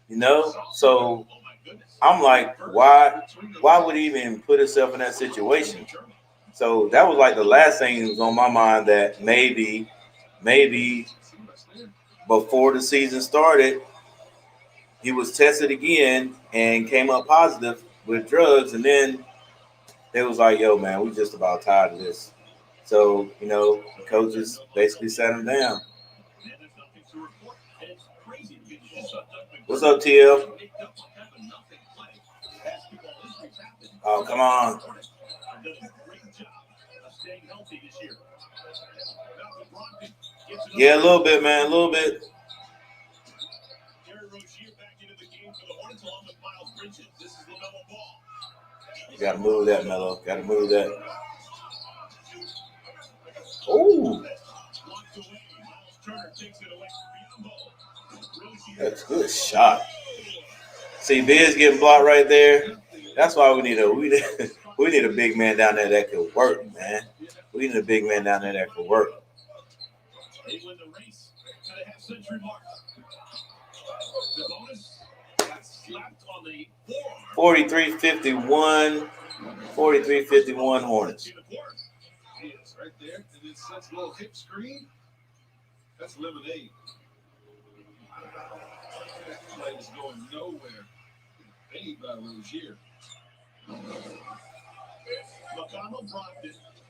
you know? So I'm like, why would he even put himself in that situation? So that was like the last thing that was on my mind, that maybe before the season started, he was tested again and came up positive with drugs, and then they was like, yo, man, we just about tired of this. So, you know, the coaches basically sat him down. What's up, TL? Oh, come on. Yeah, a little bit, man, a little bit. Terry Rozier back into the game for the Hornets along with Miles Bridges. This is LaMelo Ball. You gotta move that, Melo. Gotta move that. Ooh. That's a good shot. See, Biz getting blocked right there. That's why we need a big man down there that could work, man. We need a big man down there that could work. 43-51. 43-51 Hornets. Right there, and then sets a little hip screen. That's lemonade. That play is going nowhere. Made by Rozier.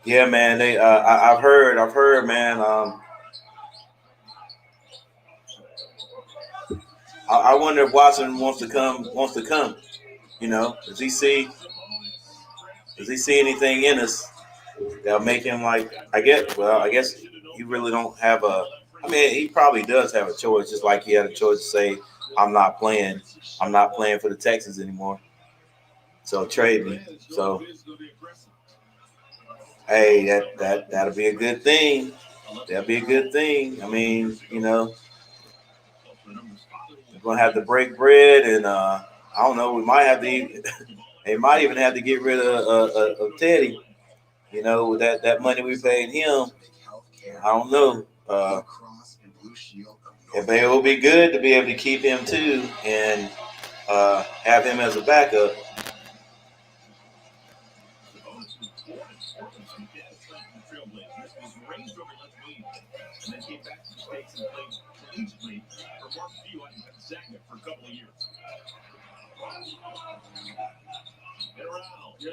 Yeah, man. I've heard, man. I wonder if Watson wants to come. You know, does he see anything in us that'll make him like? I guess he really don't have a. I mean, he probably does have a choice, just like he had a choice to say, I'm not playing for the Texans anymore. So trade me. So hey, that'll be a good thing. That'll be a good thing. I mean, you know, we're gonna have to break bread, and I don't know. We might have to. They might even have to get rid of Teddy. You know, with that money we paid him. I don't know. It will be good to be able to keep him too, and have him as a backup.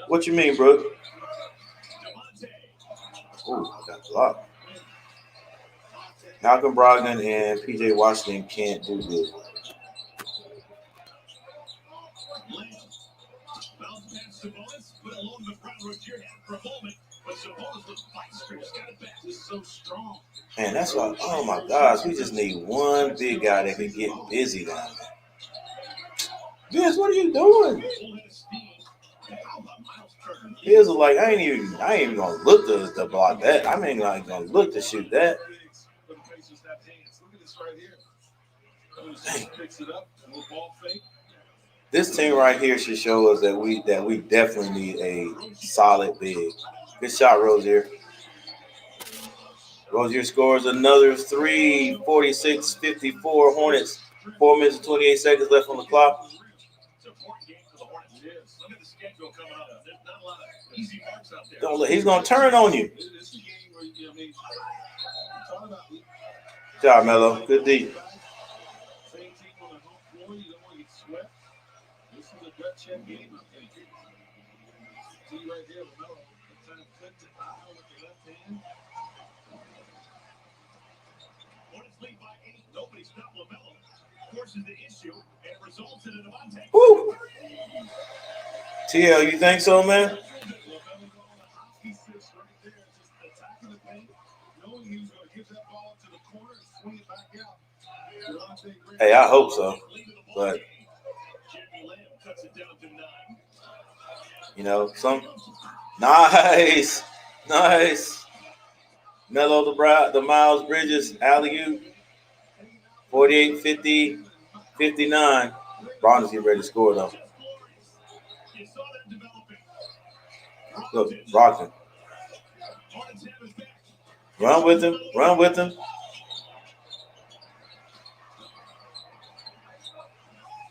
What you mean, bro? Ooh, that's a lot. Malcolm Brogdon and PJ Washington can't do good. Man, that's why. Oh my gosh, we just need one big guy that can get busy down there. Biz, what are you doing? Biz was like, I ain't even gonna look to block that. I ain't like gonna look to shoot that. Dang. This team right here should show us that we definitely need a solid big. Good shot, Rozier. Rozier scores another 3, 46-54 Hornets. 4 minutes and 28 seconds left on the clock. He's gonna turn on you. Good job, Melo. Good D. Woo. TL, you think so, man? Hey, I hope so. But you know, some nice. Melo the Miles Bridges alley-oop. 48, 50, 59. Brown's getting ready to score, though. Look, Brogdon. Run with him. Run with him.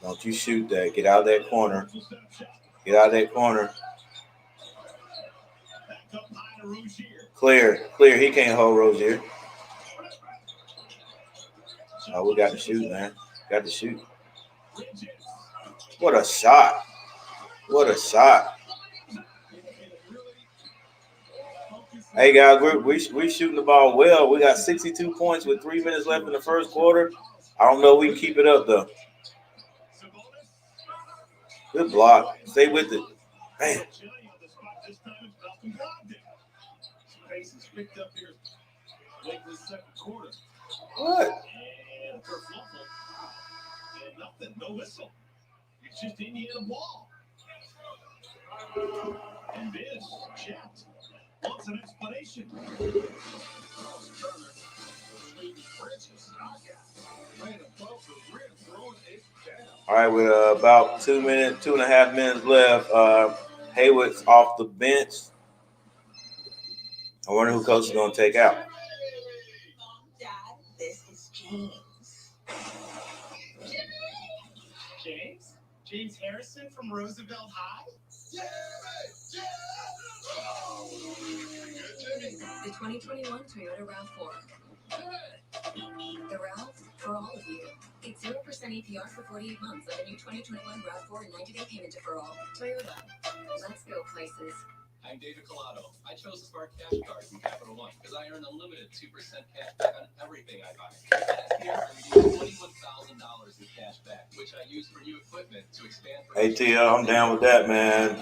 Don't you shoot that. Get out of that corner. Get out of that corner. Clear. Clear. He can't hold Rozier. Oh, we got to shoot, man. Got to shoot. What a shot. What a shot. Hey, guys, we shooting the ball well. We got 62 points with 3 minutes left in the first quarter. I don't know if we can keep it up, though. Good block. Stay with it. Man. What? No whistle. It's just Indiana ball. And this checked. Wants an explanation. All right, with about 2.5 minutes left, Hayward's off the bench. I wonder who coach is going to take out. Dad, this is James. James? James Harrison from Roosevelt High? The 2021 Toyota RAV4. The RAV for all of you. Get 0% APR for 48 months on the new 2021 RAV4 and 90-day payment deferral. Toyota. Let's go places. I'm David Collado. I chose the Smart Cash Card from Capital One because I earn unlimited 2% cash back on everything I buy. Last year, I received $21,000 in cash back, which I used for new equipment to expand. Hey, TL, I'm down with that, man.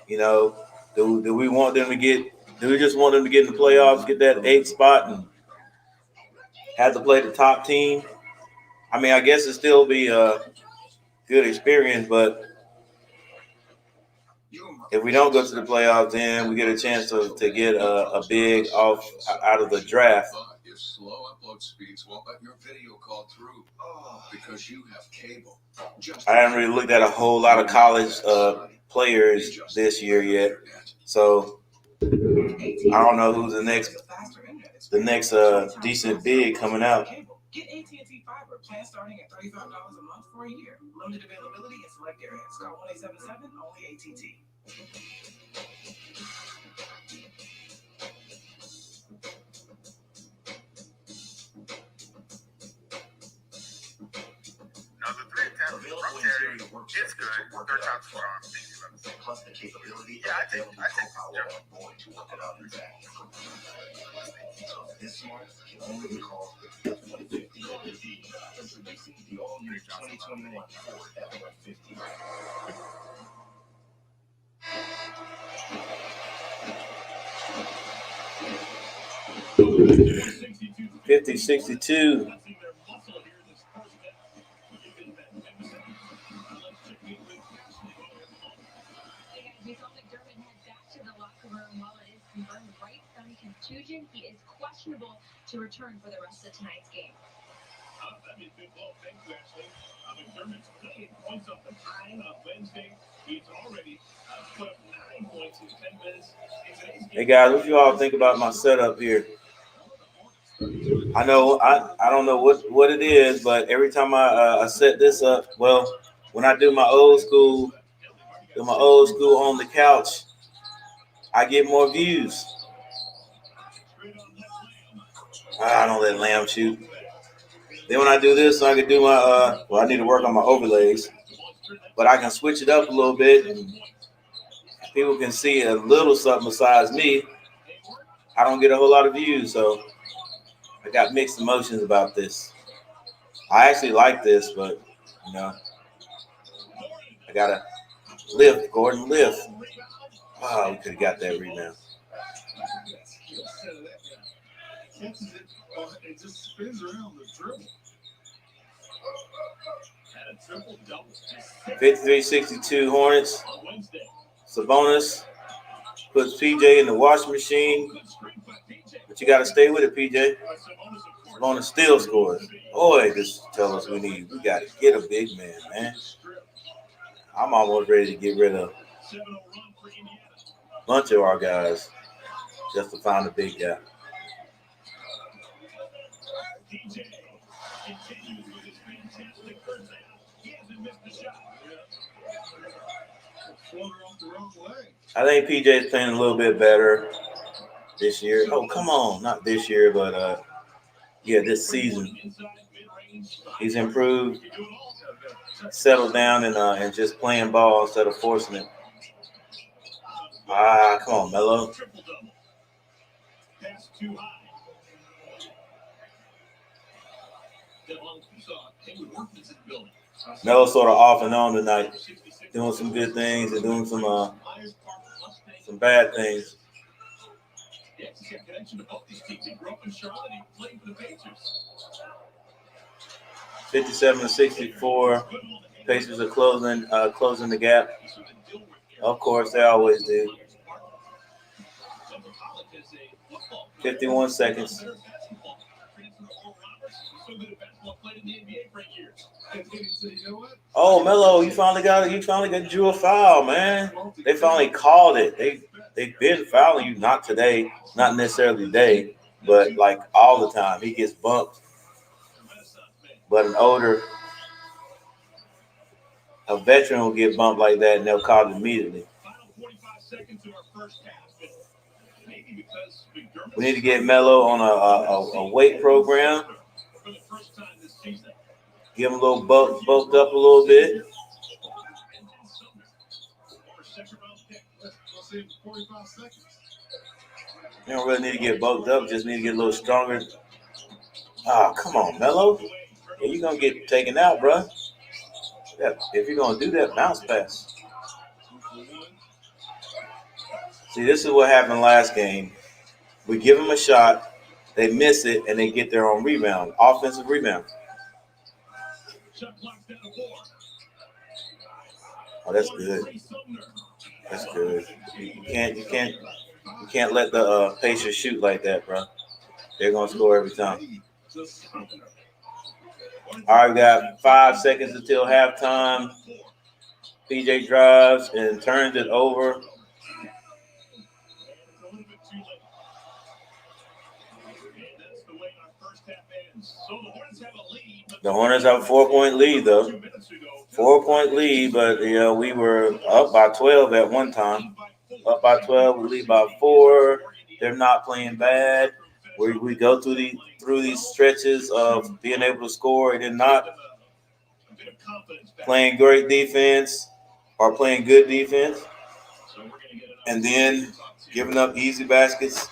You know, do we want them to get? Do we just want them to get in the playoffs, get that 8th spot, and have to play the top team? I mean, I guess it'd still be a good experience, but if we don't go to the playoffs, then we get a chance to get a big off out of the draft. If slow upload speeds won't let your video call through because you have cable. I haven't really looked at a whole lot of college players this year yet, so I don't know who's the next decent big coming out. Get AT&T Fiber. Plan starting at $35 a month for a year. Limited availability in select areas. Call 1-877 only ATT. Now the 310 from Terry, it's good. Third time's a charm. Plus the capability Yeah, I think power going to work it out your back. So this smart can only be called the F-150. Introducing the all-new 2021 Ford F-150. 50-62. Contusion. He is questionable to return for the rest of tonight's game. That means good ball. Thank you, Ashley. McDermott's 28 points off the time on Wednesday. He's already put up 9 points in 10 minutes. Hey guys, what you all think about my setup here? I know I don't know what it is, but every time I set this up, well, when I do my old school on the couch, I get more views. I don't let Lamb shoot. Then when I do this, I can do my I need to work on my overlays, but I can switch it up a little bit, and people can see a little something besides me. I don't get a whole lot of views, so I got mixed emotions about this. I actually like this, but you know, I gotta lift, Gordon, lift. Oh, we could have got that rebound. It just spins around the dribble. 53-62 Hornets. Sabonis puts PJ in the washing machine, but you got to stay with it, PJ. Sabonis still scores. Boy, this tells us we got to get a big man. I'm almost ready to get rid of a bunch of our guys just to find a big guy. I think PJ is playing a little bit better this year. Oh, come on. Not this year, but this season. He's improved, settled down, and just playing ball instead of forcing it. Come on, Melo. Melo's sort of off and on tonight, doing some good things and doing some bad things. 57-64. Pacers are closing the gap. Of course, they always do. 51 seconds. Oh, Melo, you finally got drew a foul, man. They finally called it. They've been fouling you, not today, not necessarily today, but like all the time. He gets bumped. But a veteran will get bumped like that, and they'll call it immediately. We need to get Melo on a weight program. Give him a little bulked up a little bit. You don't really need to get bulked up. Just need to get a little stronger. Come on, Melo. Yeah, you're going to get taken out, bro. If you're going to do that, bounce pass. See, this is what happened last game. We give them a shot, they miss it, and they get their own rebound. Offensive rebound. Oh, that's good. That's good. You can't let the Pacers shoot like that, bro. They're gonna score every time. All right, we got 5 seconds until halftime. PJ drives and turns it over. The Hornets have a 4-point lead, though. 4-point lead, but we were up by 12 at one time. Up by 12, we lead by 4. They're not playing bad. We go through these stretches of being able to score and then not playing great defense or playing good defense, and then giving up easy baskets.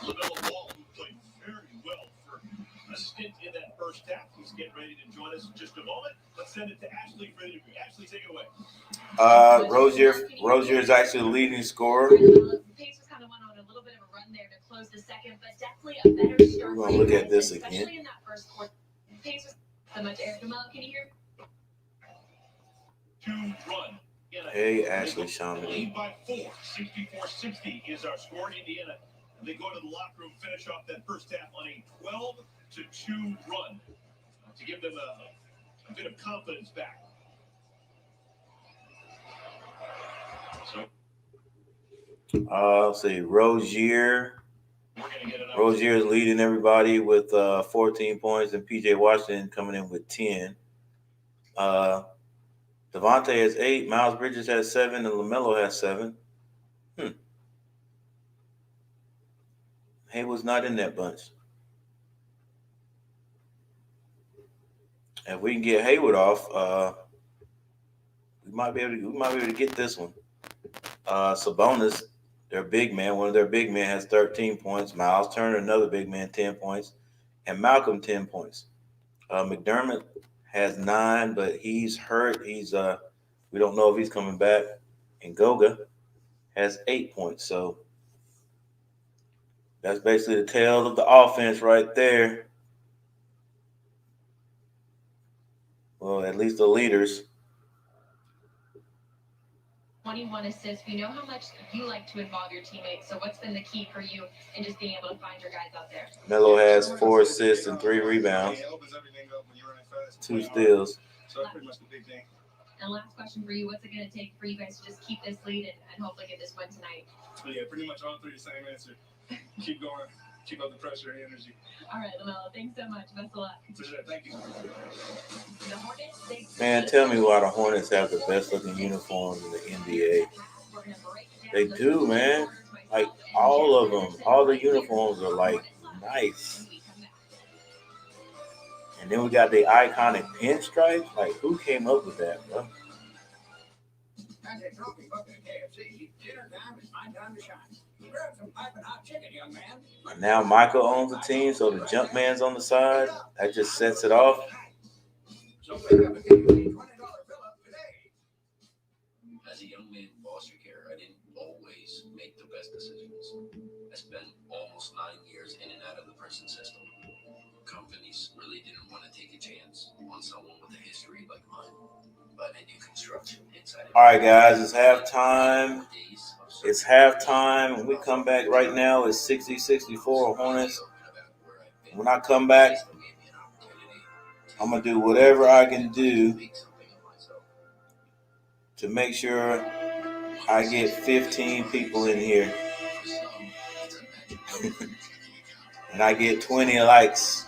In that first half, he's getting ready to join us in just a moment. Let's send it to Ashley. Ashley, take it away. Rozier is actually the leading scorer. Pacers kind of went on a little bit of a run there to close the second, but definitely a better start. We're gonna look at this again. Especially in that first quarter. Pacers so much air. Jamal, can you hear? Hey, Ashley Shaman. Lead by 4. 64-60 is our score. Indiana. They go to the locker room, finish off that first half on a 12-2 run to give them a bit of confidence back. Let's see, Rozier is leading everybody with 14 points, and PJ Washington coming in with 10. Devontae has 8, Miles Bridges has 7, and LaMelo has 7. Hayward's not in that bunch. If we can get Hayward off, we might be able to get this one. Sabonis, their big man, one of their big men has 13 points. Miles Turner, another big man, 10 points, and Malcolm 10 points. McDermott has 9, but he's hurt. We don't know if he's coming back. And Goga has 8 points. So that's basically the tail of the offense right there. Well, at least the leaders. 21 assists. We know how much you like to involve your teammates. So what's been the key for you in just being able to find your guys out there? Melo has 4 assists and 3 rebounds, 2 steals. So that's pretty much the big thing. And last question for you, what's it going to take for you guys to just keep this lead and hopefully get this win tonight? Yeah, pretty much all three the same answer. Keep going. Keep up the pressure and energy. All right, LaMelo, thanks so much. Best of luck. For sure. Thank you. The Hornets, Man, tell me why the Hornets have the best looking uniforms in the NBA. They do, man. Like, all of them. All the uniforms are, like, nice. And then we got the iconic pinstripes. Like, who came up with that, bro? Now Michael owns the team, so the jump man's on the side. That just sets it off. As a young man in foster care, I didn't always make the best decisions. I spent almost 9 years in and out of the prison system. Companies really didn't want to take a chance on someone with a history like mine. But I do construction inside. All right, guys, it's halftime. It's halftime. When we come back right now, it's 60-64 Hornets. When I come back, I'm going to do whatever I can do to make sure I get 15 people in here. And I get 20 likes.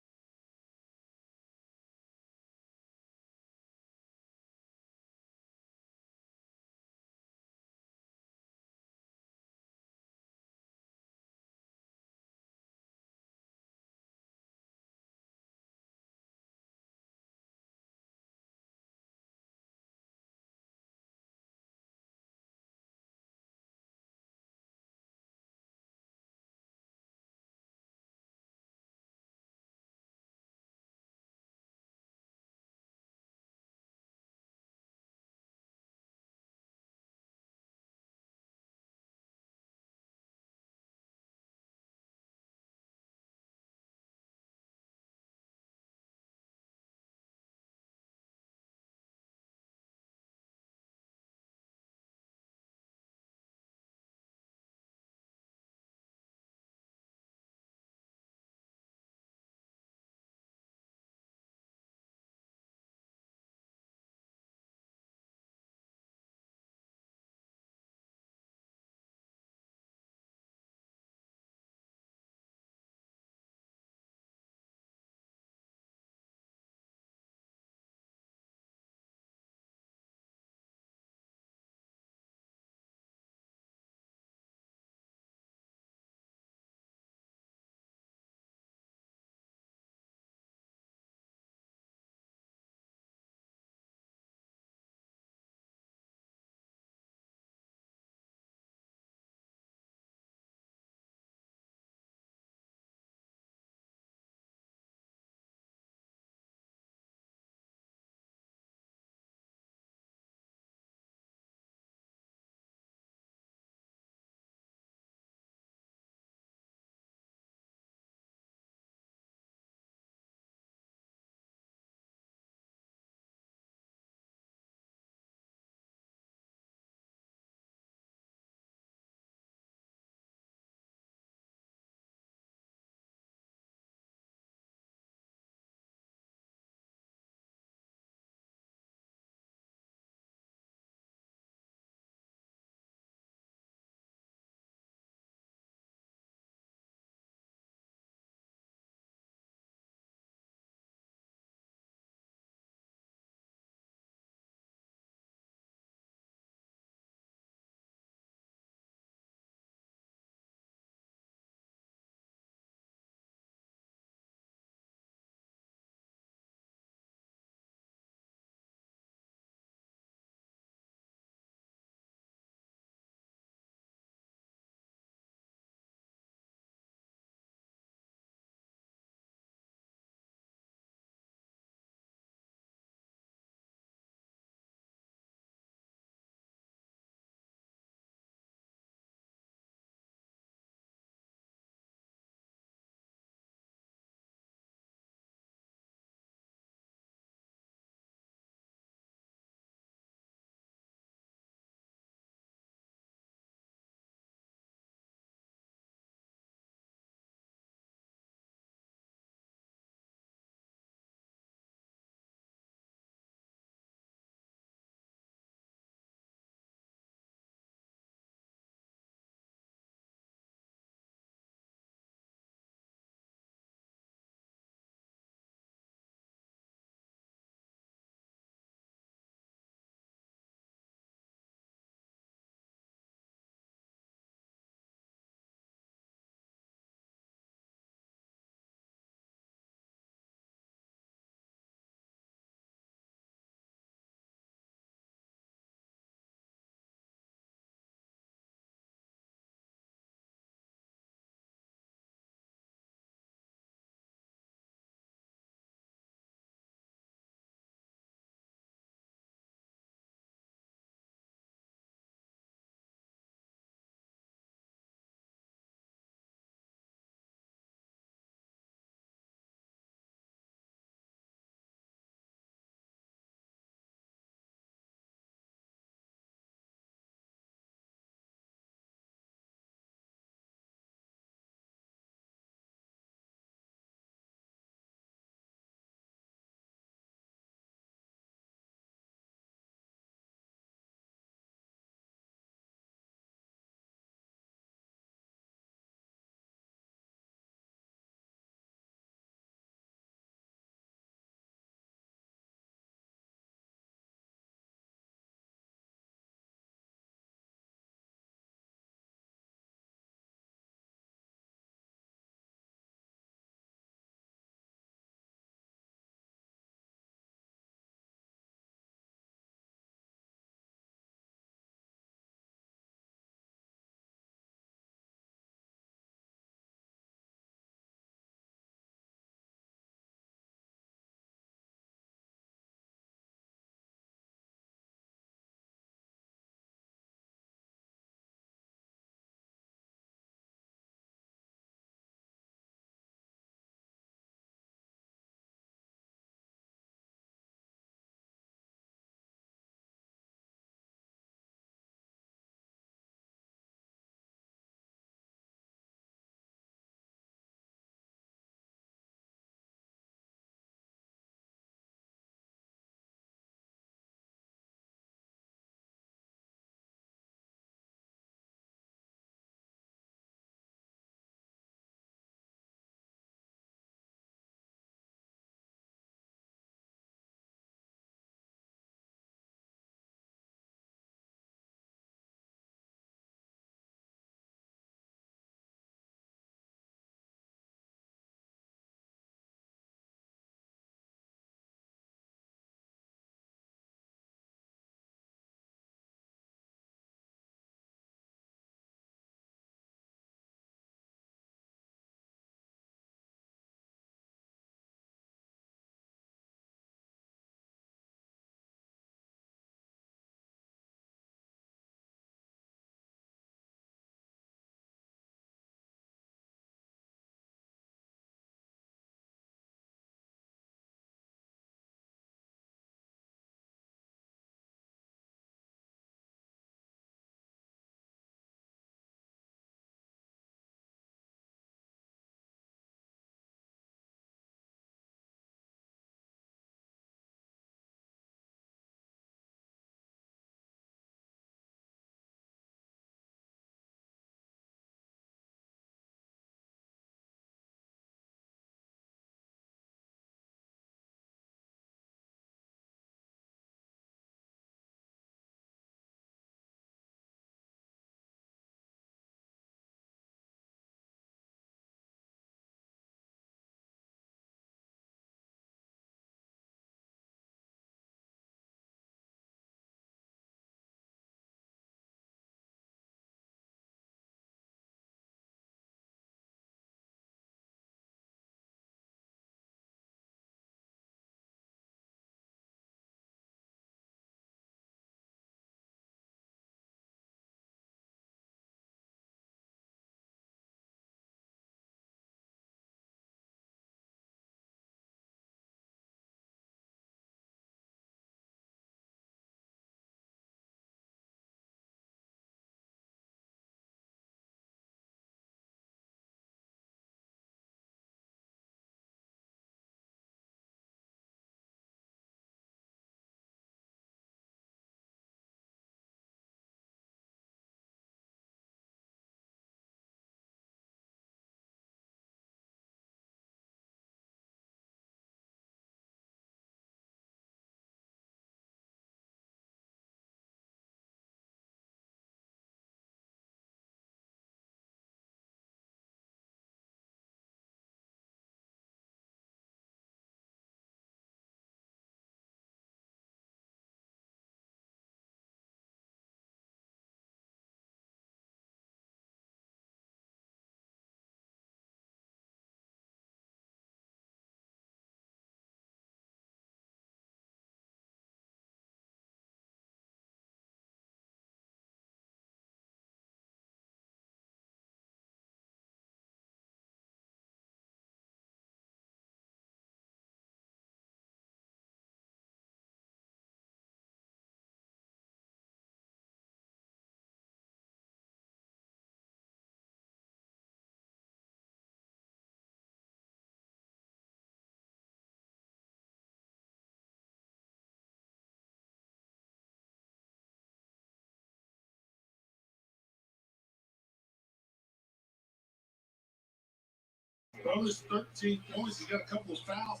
Bonus 13 points. He got a couple of fouls.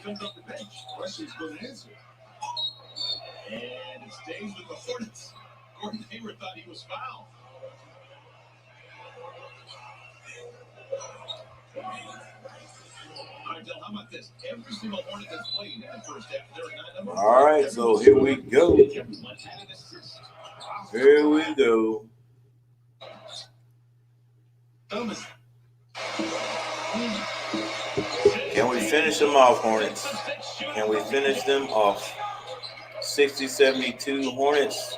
Comes off the bench. Question's going to answer. And it stays with the Hornets. Gordon Hayward thought he was fouled. All right, Del, how about this? Every single Hornet that's played in the first half, there are 9 numbers. All right, so here we go. Here we go. Can we finish them off, Hornets? Can we finish them off? 60-72 Hornets.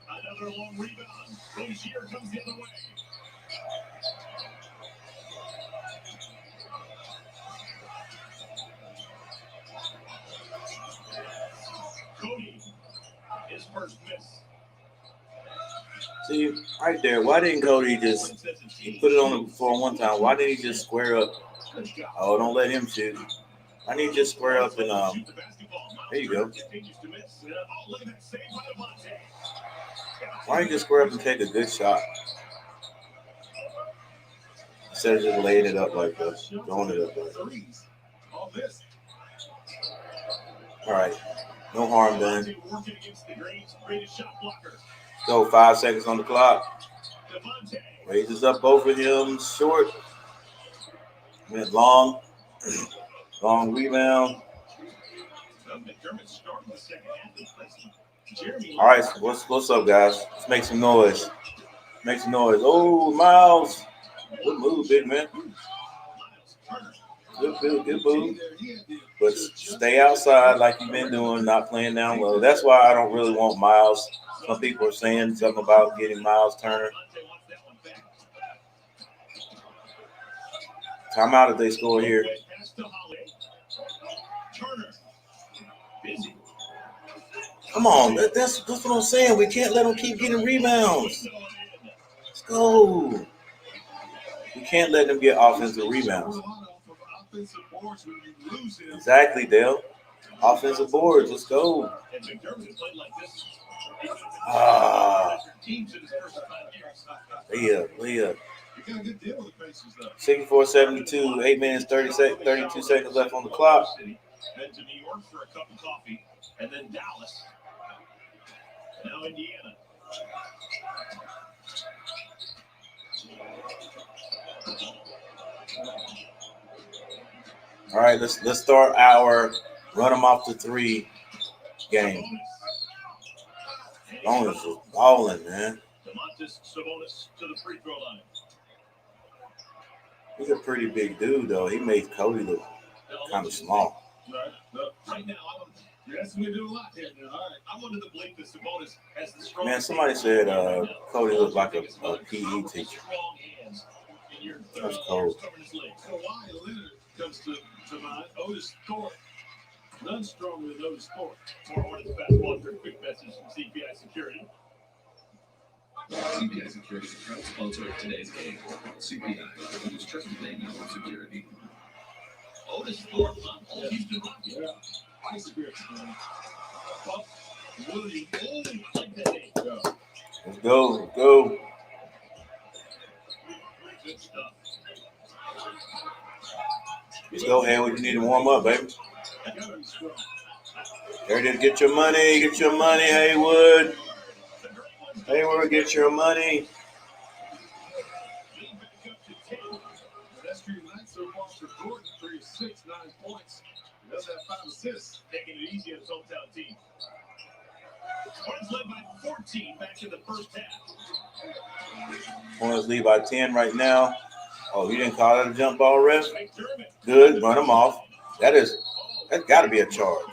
Another long rebound. Rozier comes the other way. Cody, his first miss. See, right there, why didn't Cody just put it on him for one time? Why didn't he just square up? Oh, don't let him shoot. I need to just square up and there you go. Why don't you just square up and take a good shot? Instead of just laying it up like this, throwing it up like this. All right, no harm done. Go 5 seconds on the clock. Raises up both of them short. Went long. Long rebound. All right, what's up, guys? Let's make some noise. Make some noise. Oh, Miles. Good move, big man. Good move. But stay outside like you've been doing, not playing down low. That's why I don't really want Miles. Some people are saying something about getting Miles Turner. Timeout if they score here. Come on, that's what I'm saying. We can't let them keep getting rebounds. Let's go. We can't let them get offensive rebounds. Exactly, Dale. Offensive boards. Let's go. Lay up. 64-72, 8 minutes, 32 seconds left on the clock. Then to New York for a cup of coffee, and then Dallas. Now Indiana. All right, let's start our run them off the 3 game. Bonus is balling, man. Sabonis to the free throw line. He's a pretty big dude, though. He made Cody look kind of small. Right now, you're asking me to do a lot here. All right, I'm under the belief that Sabonis has the strong. Man, somebody said Cody looked like a PE teacher. That's cold. So why Leonard comes to mind? Otis Thorpe. None stronger than Otis Thorpe. More Hornets basketball for a quick message from CPI Security. CPI Security is a proud sponsor of today's game. CPI, who's trusted name now for security. Otis Thorpe, Houston Rockets. Yeah. Ice grips, man. William, I like that name. Yeah. Let's go. Good stuff. Let's go, Haywood. You need to warm up, baby. There it is. Get your money, Haywood. Haywood, get your money. Pedestrian night so far for Gordon, 3 of 6, 9 points. He does have 5 assists, taking it easy on his hometown team. Hornets led by 14 back in the first half. Hornets lead by 10 right now. Oh, you didn't call that a jump ball, ref? Good, run them off. That's got to be a charge.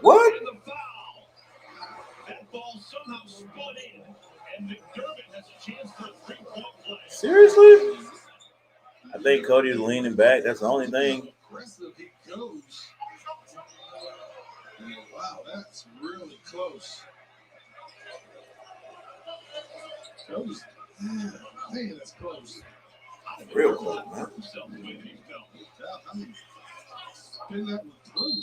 What? That ball somehow spun in, and McDermott has a chance for a 3-point play. Seriously? I think Cody's leaning back. That's the only thing. Aggressive he goes. And wow, that's really close. Cody's, man, that's close. Real close, man. I mean, spin that one through.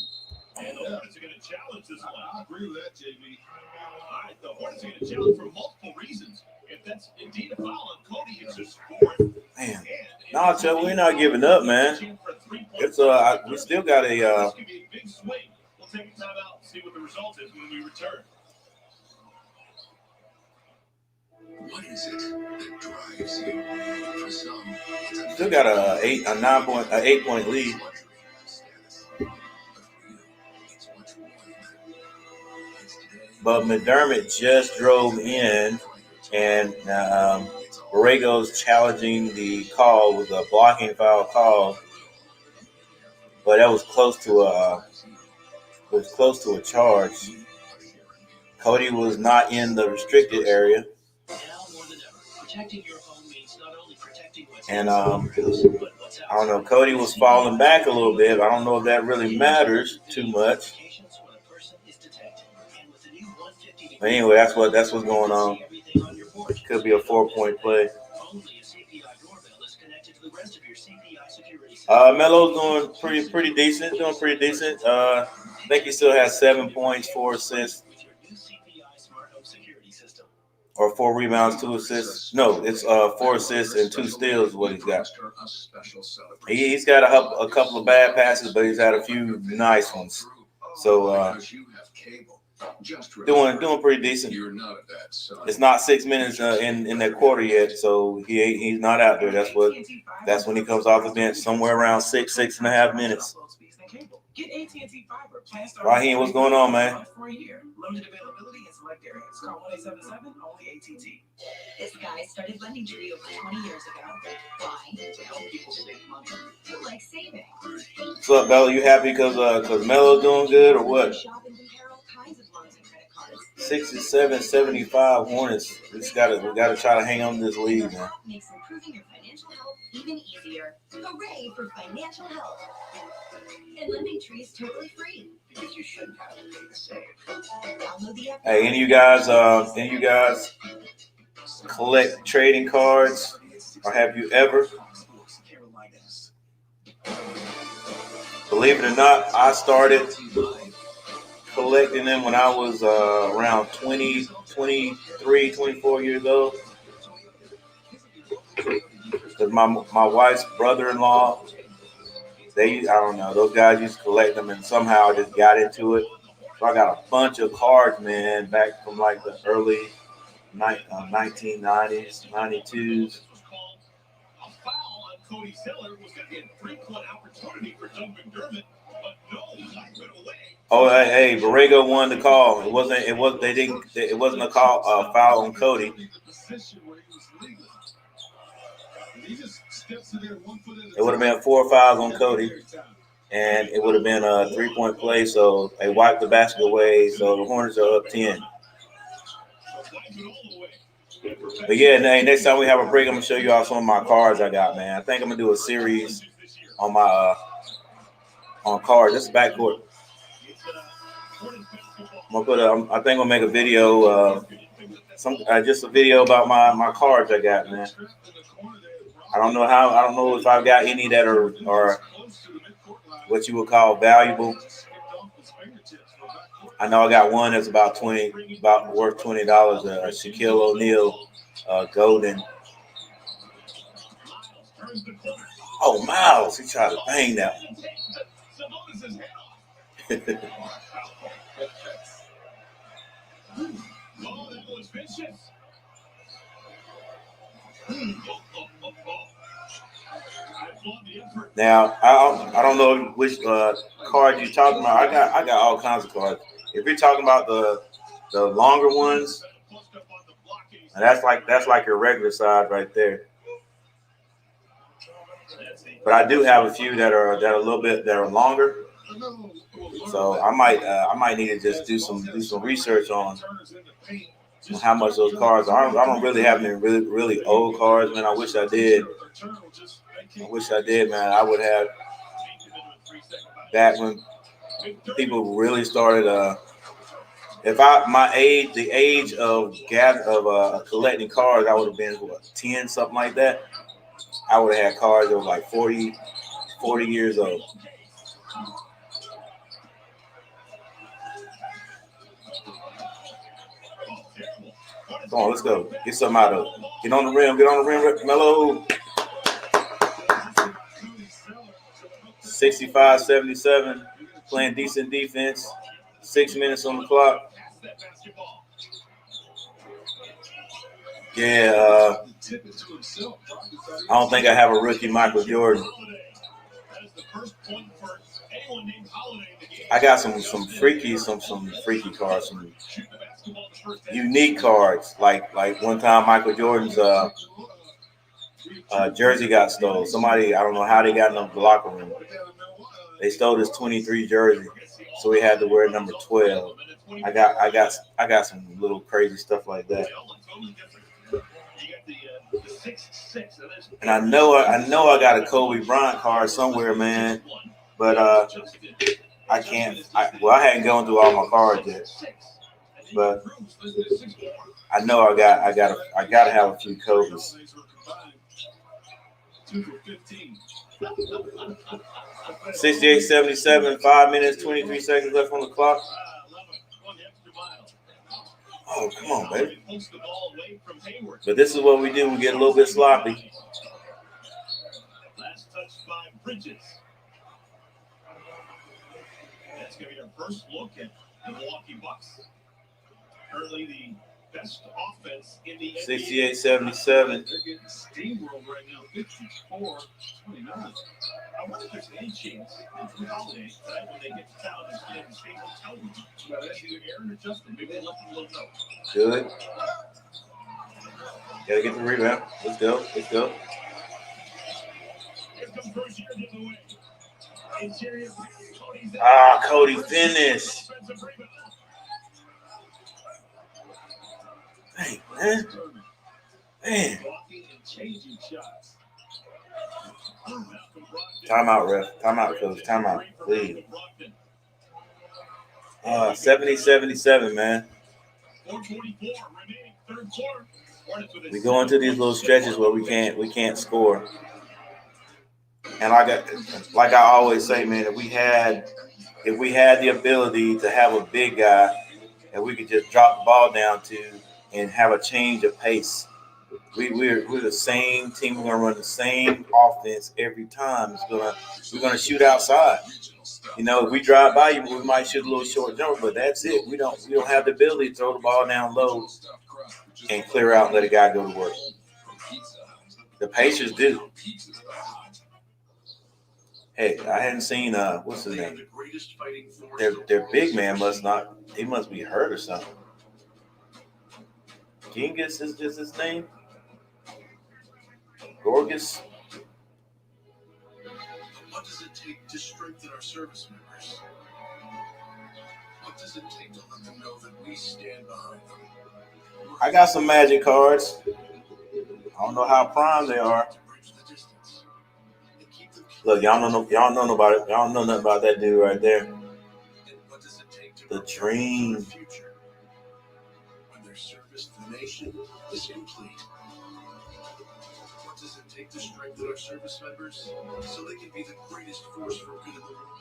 And the Hornets are going to challenge this one. I agree with that, JB. All right, the Hornets are going to challenge for multiple reasons. If that's indeed a foul on Cody, it's his fourth. Man, no, Chuck, we're not giving up, man. It's we still got a. This could be a big swing. We'll take a timeout and see what the result is when we return. What is it that drives you? For some, it's Still got a 8-point lead. But McDermott just drove in, and Borrego's challenging the call with a blocking foul call. But that was close to a charge. Cody was not in the restricted area. And I don't know, Cody was falling back a little bit. I don't know if that really matters too much. But anyway, that's what's going on. Could be a 4-point play. Melo's doing pretty decent. I think he still has 7 points, 4 assists. Or 4 rebounds, 2 assists. No, it's 4 assists and 2 steals is what he's got. He's got a couple of bad passes, but he's had a few nice ones. So doing pretty decent. It's not 6 minutes in that quarter yet, so he's not out there. That's when he comes off the bench, somewhere around 6.5 minutes. Get AT&T Fiber. Raheem, what's going on, man? For a year. Limited availability in select areas. Call 1-877 only ATT. This guy started Lending Tree over 20 years ago. Why? To help people save money. You like saving. What's up, Bella? You happy because Melo's doing good or what? 67-75 Hornets. We gotta try to hang on to this lead, man. Makes improving your financial health even easier. Hooray for financial health. And Lending Tree is totally free because you shouldn't have to pay to save. Download the app. Hey, any of you guys collect trading cards, or have you ever? Believe it or not, I started collecting them when I was around 20, 23, 24 years old. Because my wife's brother-in-law, I don't know, those guys used to collect them, and somehow I just got into it. So I got a bunch of cards, man, back from like the early 1990s, 92s. Oh, hey, Borrego won the call. It wasn't a call, foul on Cody. It would have been 4 fouls on Cody, and it would have been a 3-point play. So they wiped the basket away. So the Hornets are up 10. But yeah, next time we have a break, I'm gonna show you all some of my cards I got, man. I think I'm gonna do a series on my on cards. This is backcourt. I think I'll make a video, just a video about my cards I got, man. I don't know if I've got any that are what you would call valuable. I know I got one that's about worth $20. Shaquille O'Neal, golden. Oh, Miles, he tried to bang that one. Now I don't know which card you're talking about. I got all kinds of cards. If you're talking about the longer ones, and that's like your regular size right there. But I do have a few that are a little bit that are longer. So I might need to just do some research on how much those cards are. I don't really have any really old cards, man. I wish I did. I wish I did, man. I would have back when people really started. If the age of collecting cars, I would have been 10, something like that. I would have had cars that were like 40 years old. Come on, let's go. Get something out of it. Get on the rim, Melo. 65-77, playing decent defense. 6 minutes on the clock. Yeah, I don't think I have a rookie Michael Jordan. I got some freaky cards, some unique cards. Like one time Michael Jordan's jersey got stolen. Somebody, I don't know how they got in the locker room. They stole his 23 jersey, so he had to wear number 12. I got some little crazy stuff like that. And I know I got a Kobe Bryant card somewhere, man. But I can't. I hadn't gone through all my cards yet. But I know I gotta have a few Kobe's. 68-77, 5 minutes, 23 seconds left on the clock. Oh, come on, baby. But this is what we do. We get a little bit sloppy. Last touch by Bridges. That's going to be our first look at the Milwaukee Bucks. Currently the best offense in the NBA. 68-77. They're getting steamrolled right now, 54-29. I wonder if there's any chance in Holiday tonight when they get to town and stay in the same hotel room. Well, that's either Aaron or Justin. Maybe they left them a little note. Good. Gotta get the rebound. Let's go. Here comes Rozier the other way. Interior. Cody finish. Hey, man. Timeout, ref. Timeout, coach. Timeout, please. 70-77, man. We go into these little stretches where we can't score. And like I always say, man, if we had the ability to have a big guy that we could just drop the ball down to and have a change of pace, we're the same team. We're gonna run the same offense every time. We're gonna shoot outside. You know, if we drive by you, we might shoot a little short jumper, but that's it. We don't have the ability to throw the ball down low and clear out and let a guy go to work. The Pacers do. Hey, I hadn't seen what's his name? Their big man must be hurt or something. Genghis is his name? Gorgas? What does it take to strengthen our service members? What does it take to let them know that we stand behind them? I got some Magic cards. I don't know how prime they are. Look, y'all don't know nothing about that dude right there. The Dream. When their service to the nation is complete. What does it take to strengthen our service members so they can be the greatest force for good in the world?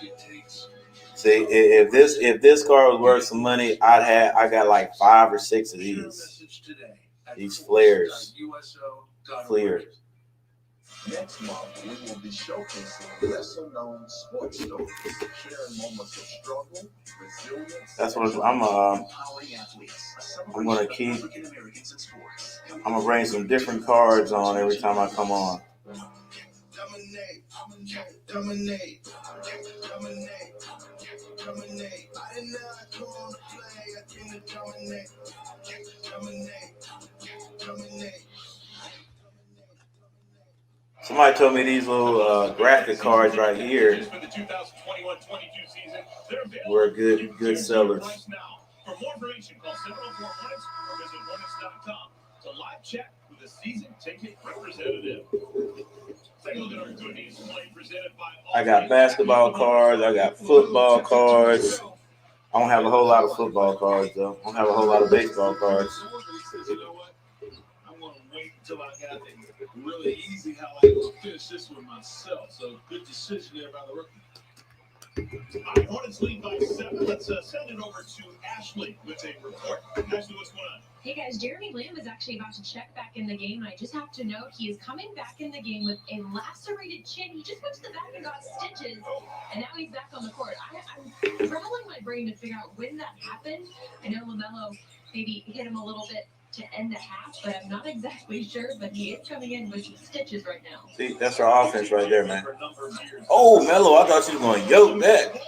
It takes. See, if this card was worth some money, I got like 5 or 6 of these flares. Clear. Next month, we will be showcasing lesser-known sports stories, sharing moments of struggle, resilience. That's what I'm gonna keep. I'm gonna bring some different cards on every time I come on. Dominate. Somebody told me these little graphic cards right here were good sellers. For more information, call 704 Hornets or visit Hornets.com. To live chat with the season ticket representative. Take a look at our good news play presented by I got basketball cards. I got football cards. I don't have a whole lot of football cards, though. I don't have a whole lot of baseball cards. You know what? I'm going to wait until I got it really easy how I will finish this one myself. So good decision there by the rookie. All right, Hornets lead by 7. Let's send it over to Ashley with a report. Ashley, what's going on? Hey guys, Jeremy Lamb is actually about to check back in the game, and I just have to note he is coming back in the game with a lacerated chin. He just went to the back and got stitches, and now he's back on the court. I'm rattling my brain to figure out when that happened. I know LaMelo maybe hit him a little bit to end the half, but I'm not exactly sure. But he is coming in with some stitches right now. See, that's our offense right there, man. Oh, Melo, I thought she was going to yoke that.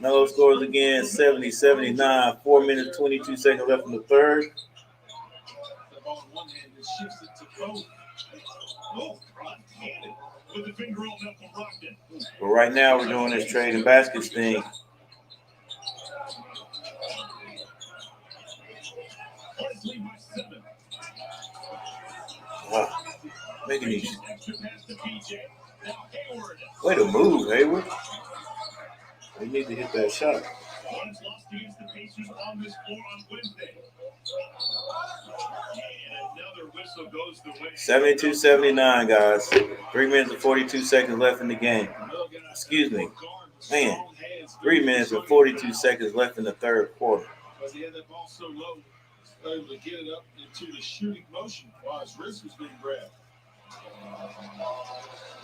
Melo scores again, 70-79, 4 minutes, 22 seconds left in the third. The ball in one hand and shifts it to both. With the finger rolled up from Brogdon. But right now, we're doing this trading baskets thing. Hornets lead by 7. Wow. Making these. Extra pass to PJ. Now Hayward. Way to move, Hayward. They need to hit that shot. Hornets lost against the Pacers on this floor on Wednesday. And another whistle goes the way. 72-79, guys. 3 minutes and 42 seconds left in the game. Excuse me. Man, 3 minutes and 42 seconds left in the third quarter. Because he had that ball so low, he was able to get it up into the shooting motion while his wrist was being grabbed.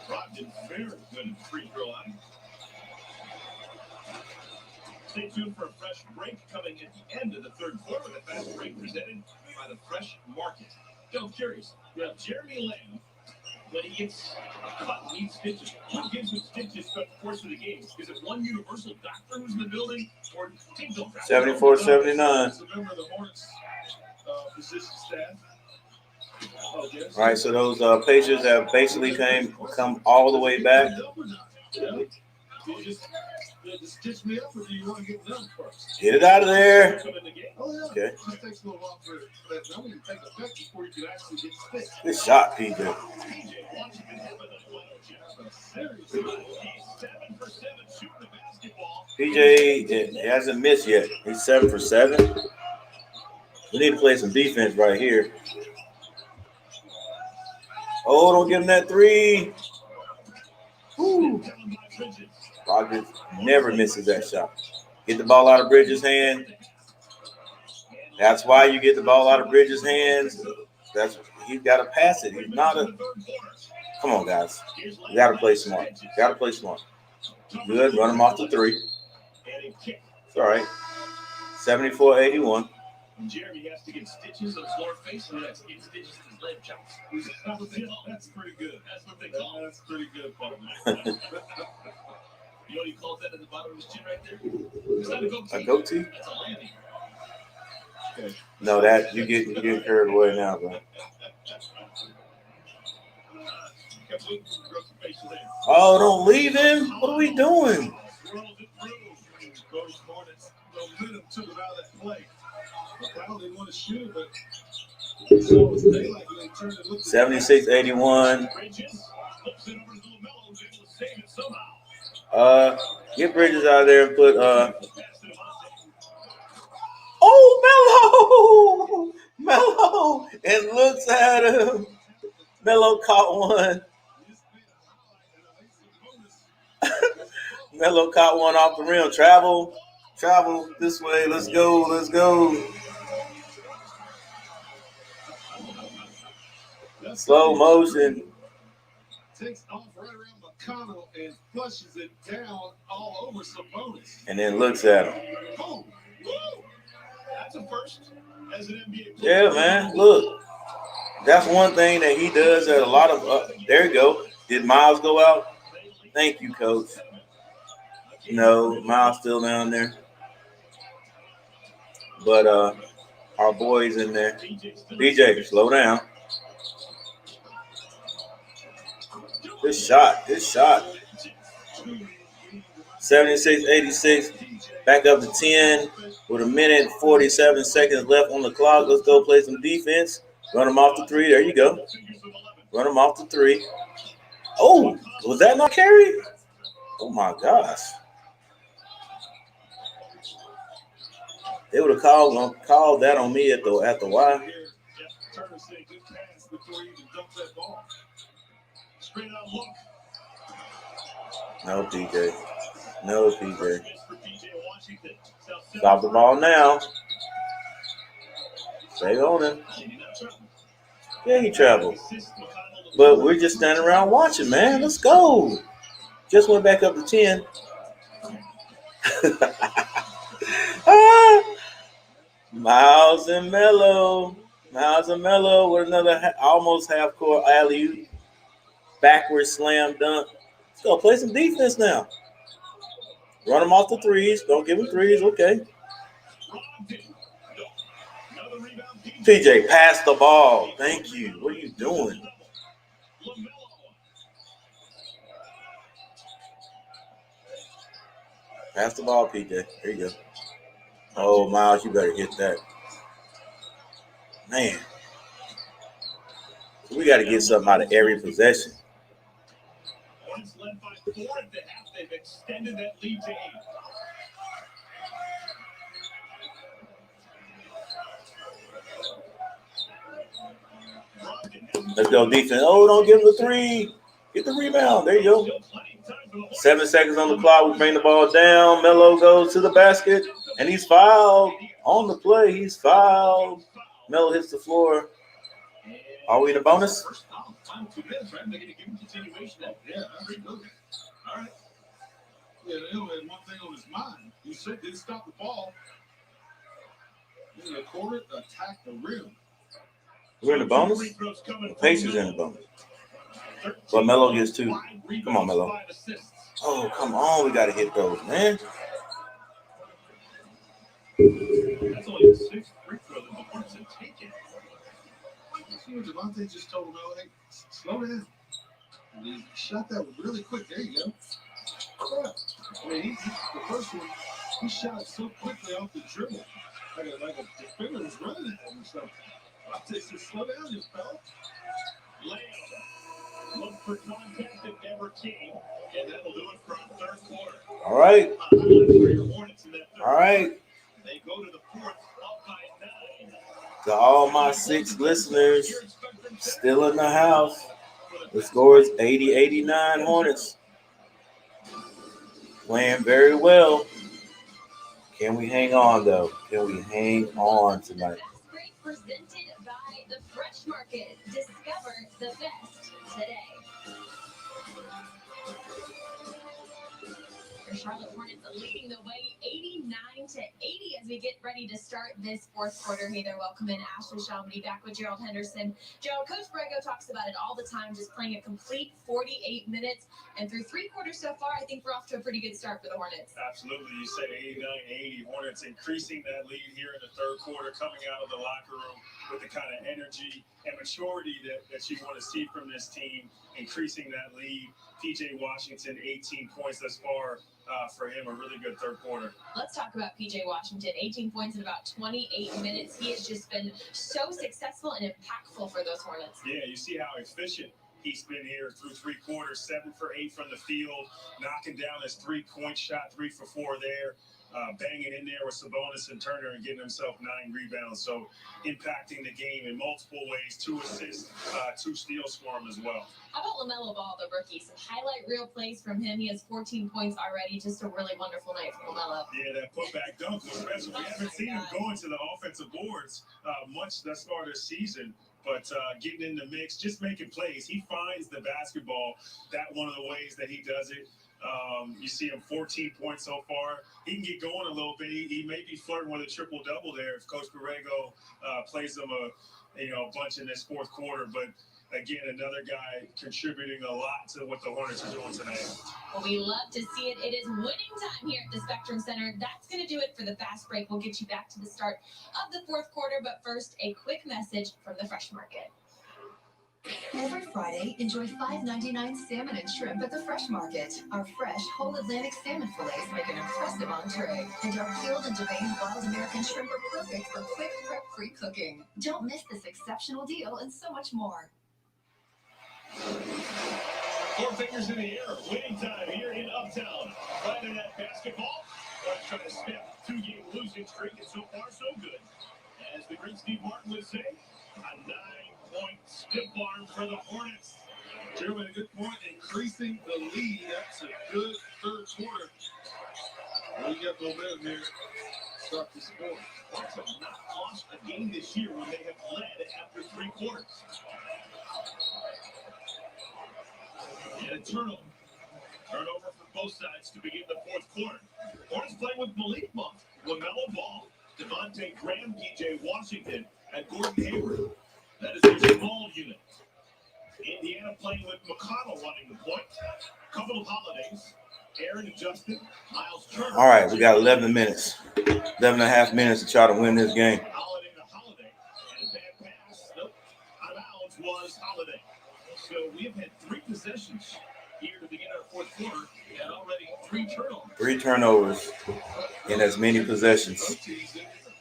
Brogdon very good at free throw line. Stay tuned for a fresh break coming at the end of the third quarter with a fast break presented by the Fresh Market. So I'm curious, you have Jeremy Lamb, when he gets a cut, needs stitches. Who gives him stitches throughout the course of the game? Is it one universal doctor who's in the building, or teams don't practice? 74-79. It's a member of the Hornets position staff. Oh, yes. All right, so those Pacers have basically come all the way back. Yeah. Just stitch me up, or do you want to get done first? Get it out of there. Oh, yeah. Okay. It just takes a little while for that number to take effect before you can actually get stitched. Good shot, PJ. PJ hasn't missed yet. He's 7 for 7. We need to play some defense right here. Oh, don't give him that 3. Woo. Rogers never misses that shot. Get the ball out of Bridges' hand. That's why you get the ball out of Bridges' hands. He's got to pass it. He's not a. Come on, guys. You got to play smart. Good. Run him off the 3. It's all right. 74-81. Jeremy has to get stitches on his lower face, and he has to get stitches in his leg chops. That's pretty good. That's what they call it. That's pretty good, partner. You know what he calls that at the bottom of his chin right there? It's not a goatee. A goatee? That's a landing. Okay. No, that you get carried away now, bro. Oh, don't leave him. What are we doing? Coach Hornets momentum took him out of that play. Powell didn't want to shoot it, but so it was daylight when they turned and looked at 76-81. Get Bridges out of there and put Oh, Melo, and looks at him. Melo caught one. Melo caught one off the rim. Travel this way. Let's go. Slow motion. Takes off right around McConnell and flushes it down all over Sabonis. And then looks at him. Oh, woo! That's a first as an NBA Yeah, player. man. Look. That's one thing that he does that a lot of there you go. Did Miles go out? Thank you, Coach. No, Miles still down there. But our boy's in there. BJ, slow down. Good shot. 76-86. Back up to 10 with 1:47 left on the clock. Let's go play some defense. Run them off the 3. There you go. Run them off the 3. Oh, was that not carry? Oh my gosh. They would have called that on me at the Y. No, PJ. No, PJ. Stop the ball now. Stay on him. Yeah, he traveled. But we're just standing around watching, man. Let's go. Just went back up to 10. Miles and Melo. Miles and Melo with another almost half-court alley-oop. Backward slam dunk. Let's go play some defense now. Run them off the 3s. Don't give them 3s. Okay. PJ, pass the ball. Thank you. What are you doing? Pass the ball, PJ. There you go. Oh, Miles, you better hit that. Man. We got to get something out of every possession. Hornets led by 4 at the half. They've extended that lead to 8. Let's go defense. Oh, don't give him the 3. Get the rebound. There you go. 7 seconds on the clock. We bring the ball down. Melo goes to the basket, and he's fouled on the play. He's fouled. Melo hits the floor. Are we in a bonus? Yeah, very good. All right. Yeah, they only had one thing on his mind. He said didn't stop the ball. In the quarter, attack the rim. We're in the bonus? The Pacers in the bonus. But Melo gets 2. Come on, Melo. Oh, come on. We got to hit those, man. That's only the 6th free throw that the Hornets have taken. See what Devontae just told him, hey, slow down. And he shot that one really quick. There you go. Crap. I mean, the first one, he shot so quickly off the dribble. Like a defender was running at him or something. Devontae said, slow down, you fella. Look for contact that never came, and that'll do it for the third quarter. All right. All right. They go to the 4th, up by 9. To all my 6 listeners still in the house, the score is 80-89 Hornets. Playing very well. Can we hang on, though? Can we hang on tonight? Presented by the Fresh Market. Discover the best today. The Charlotte Hornets leading the way 89-80 as we get ready to start this 4th quarter. Hey there, welcome in. Ashley Shalmody back with Gerald Henderson. Gerald, Coach Borrego talks about it all the time, just playing a complete 48 minutes. And through 3 quarters so far, I think we're off to a pretty good start for the Hornets. Absolutely. You said 89-80. Hornets increasing that lead here in the 3rd quarter, coming out of the locker room with the kind of energy and maturity that you want to see from this team, increasing that lead. P.J. Washington, 18 points thus far. For him, a really good 3rd quarter. Let's talk about P.J. Washington. 18 points in about 28 minutes. He has just been so successful and impactful for those Hornets. Yeah, you see how efficient he's been here through 3 quarters. 7 for 8 from the field, knocking down his 3-point shot, 3 for 4 there. Banging in there with Sabonis and Turner and getting himself 9 rebounds. So impacting the game in multiple ways. 2 assists, 2 steals for him as well. How about LaMelo Ball, the rookie? Some highlight reel plays from him. He has 14 points already. Just a really wonderful night from LaMelo. Yeah, that putback dunk was special. We haven't seen him going to the offensive boards much thus far this season. But getting in the mix, just making plays. He finds the basketball. That one of the ways that he does it. You see him 14 points so far. He can get going a little bit. He may be flirting with a triple-double there if Coach Borrego plays him a bunch in this 4th quarter. But again, another guy contributing a lot to what the Hornets are doing tonight. Well, we love to see it. It is winning time here at the Spectrum Center. That's going to do it for the fast break. We'll get you back to the start of the 4th quarter. But first, a quick message from the Fresh Market. Every Friday, enjoy $5.99 salmon and shrimp at the Fresh Market. Our fresh, whole Atlantic salmon fillets make an impressive entree, and our peeled and deveined wild American shrimp are perfect for quick, prep-free cooking. Don't miss this exceptional deal and so much more. Four fingers in the air, winning time here in Uptown. Friday night basketball. Let's try to snap 2-game losing streak, and so far so good. As the great Steve Martin would say, a 9-point stiff arm for the Hornets. Joe made a good point, increasing the lead. That's a good third quarter. Well, you got momentum here. Start the score. Hornets have not lost a game this year when they have led after 3 quarters. And a turnover. Turnover for both sides to begin the fourth quarter. Hornets playing with Malik Monk, LaMelo Ball, Devontae Graham, P.J. Washington, and Gordon Hayward. That is their small unit. Indiana playing with McConnell running the point. Couple of holidays. Aaron and Justin, Miles Turner. All right, we got 11 minutes. 11 and a half minutes to try to win this game. Holiday to Holiday. And a bad pass. Nope. Out of bounds was Holiday. So we've had 3 possessions here to begin our fourth quarter, and already 3 turnovers. 3 turnovers in as many possessions.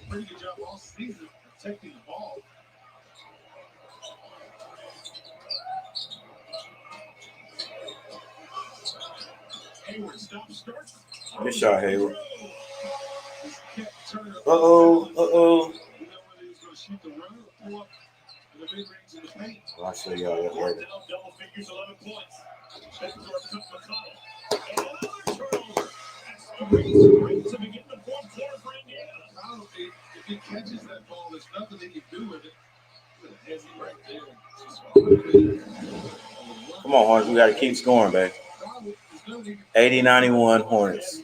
Pretty good job all season protecting the ball. Hayward stops, starts. Good shot, Hayward. Uh-oh. Uh-oh. I'll show y'all that later. Double figures, 11 points. Bettendorf took McConnell. And another turnover. That's 3 straight to begin the fourth quarter for Indiana. If he catches that ball, there's nothing he can do with it. Heavy right there. Come on, Hornets. We got to keep scoring, babe. 80-91 Hornets.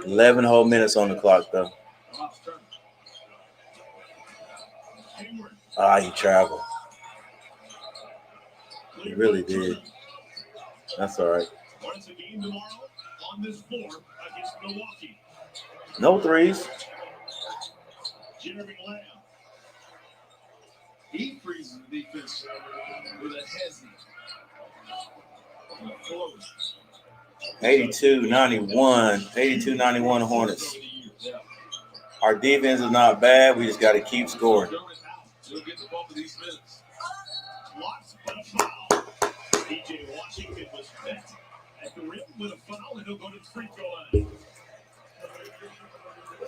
11 whole minutes on the clock, though. He traveled. He really did. That's all right. Hornets a game tomorrow on this floor against Milwaukee. No threes. Jeremy Lamb. He freezes the defense with a hezzy. 82-91. 82-91 Hornets. Our defense is not bad. We just got to keep scoring. He'll get the ball for these minutes. Blocks, but a foul. P.J. Washington was met at the rim with a foul, and he'll go to the free throw line.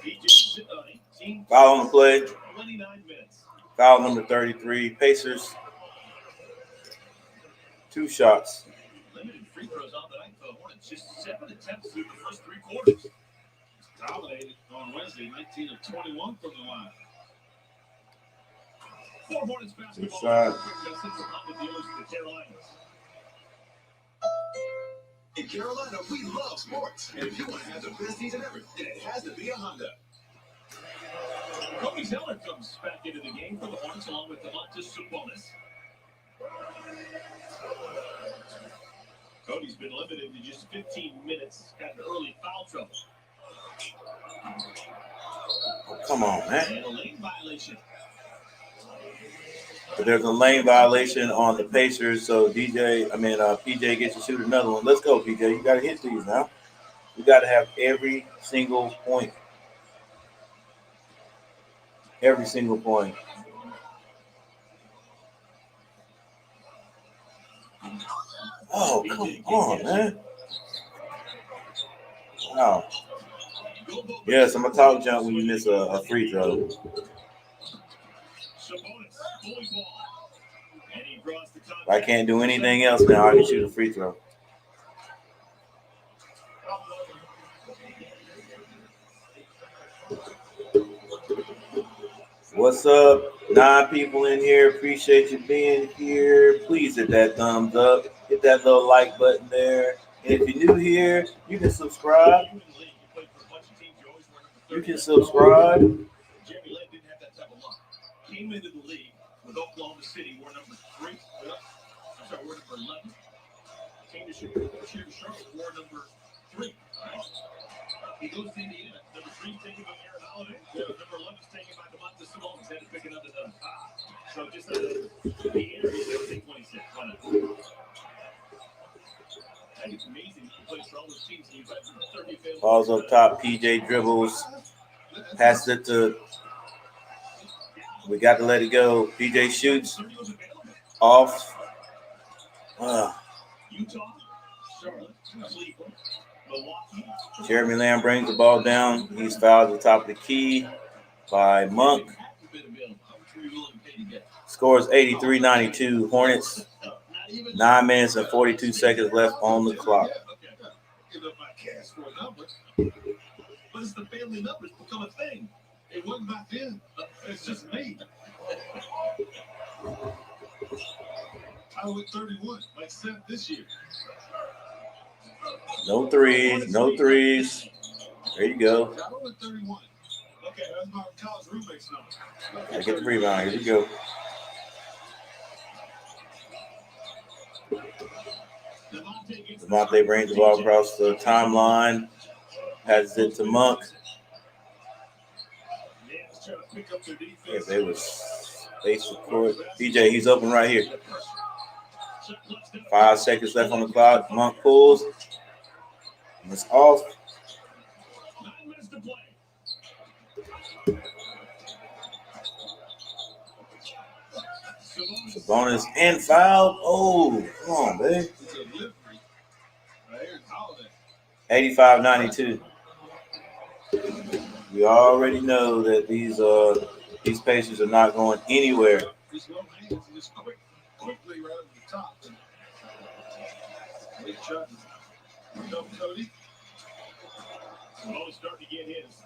P.J. sitting on 18. Foul on the play. 29 minutes. Foul number 33. Pacers. 2 shots. Limited free throws on the night for the Hornets. Just 7 attempts through the first 3 quarters. Dominated on Wednesday, 19 of 21 from the line. For Hornets basketball. Good shot. The dealers in the Carolinas. In Carolina, we love sports. And if you want to have the best season ever, then it has to be a Honda. Kobe Zeller comes back into the game for the Hornets along with Domantas Sabonis. Cody's been limited to just 15 minutes. Got an early foul trouble. Oh, come on, man. And a lane violation. But there's a lane violation on the Pacers, so PJ gets to shoot another one. Let's go, PJ. You got to hit these now. You got to have every single point. Every single point. Oh, come on, man. Wow. Yes, I'm going to talk jump when you miss a free throw. If I can't do anything else now, I can shoot a free throw. What's up? 9 people in here. Appreciate you being here. Please hit that thumbs up. Hit that little like button there. And if you're new here, you can subscribe. You can subscribe. Jeremy Lin didn't have that type of luck. Came into the league with Oklahoma City, we're number 3. We're number 11. Came to Charlotte, we're number 3. He goes to Indiana. Number 3 taken by Aaron Holiday. Number 11 is taken by DeMontis Sabonis. Had to pick it up to the So just the area, they would take 26. Why not? I think it's amazing he plays for all those teams. He's like 30 available. Balls up top. PJ dribbles. Passes it to. We got to let it go. PJ shoots. Off. Utah, Charlotte, Cleveland, Milwaukee. Jeremy Lamb brings the ball down. He's fouled at the top of the key by Monk. Scores 83-92. Hornets. 9 minutes and 42 seconds left on the clock. Give up my cash for a number. But it's the family numbers become a thing. It wasn't back then. It's just me. I went 31, like Seth this year. No threes. No threes. There you go. I went 31. Okay, that's my college roommate's number. I get the rebound. Here we go. DeMonte brings the ball across the timeline. Passes it to Monk. Yeah, they was face the court. PJ, he's open right here. 5 seconds left on the clock. Monk pulls. And it's off. Sabonis and foul. Oh, come on, babe. 85-92. We already know that these Pacers are not going anywhere. Quickly right at the top. Big shot. Cody. Sabonis starting to get his.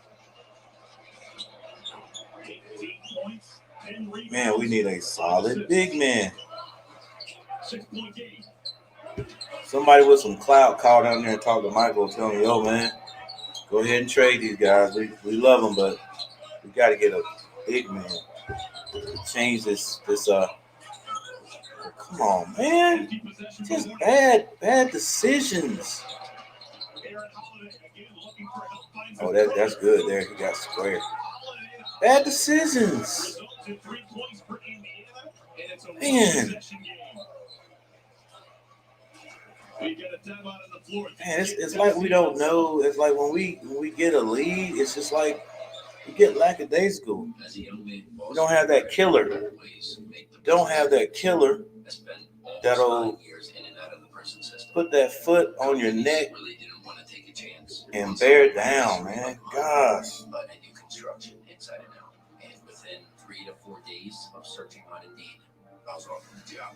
18 points, 10 rebounds. Man, we need a solid big man. 6-point game. Somebody with some clout call down there and talk to Michael, tell him, yo, man, go ahead and trade these guys. We love them, but we got to get a big man. Change this. Come on, man. Just bad decisions. Oh, that's good there. He got square. Bad decisions. Man. Man, it's like we don't know. It's like when we get a lead, it's just like we get lackadaisical. We don't have that killer. Don't have that killer that'll put that foot on your neck and bear down, man. Gosh. Inside and out. And within 3 to 4 days of searching on Indeed, I was offered the job.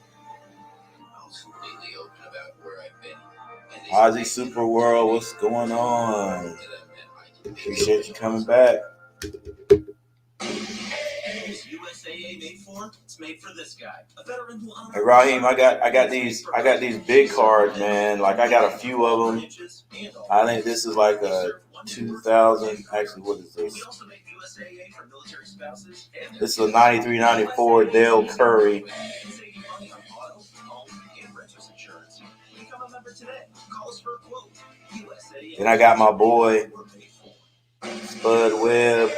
I was completely open about where I've been. Ozzy Super World, what's going on? Appreciate you coming back. USAA made for? It's made for this guy. A veteran who Hey Raheem, I got these big cards, man. Like I got a few of them. I think this is like a 2000. Actually, what is this? This is a 93-94 Dale Curry. Then I got my boy Spud Webb.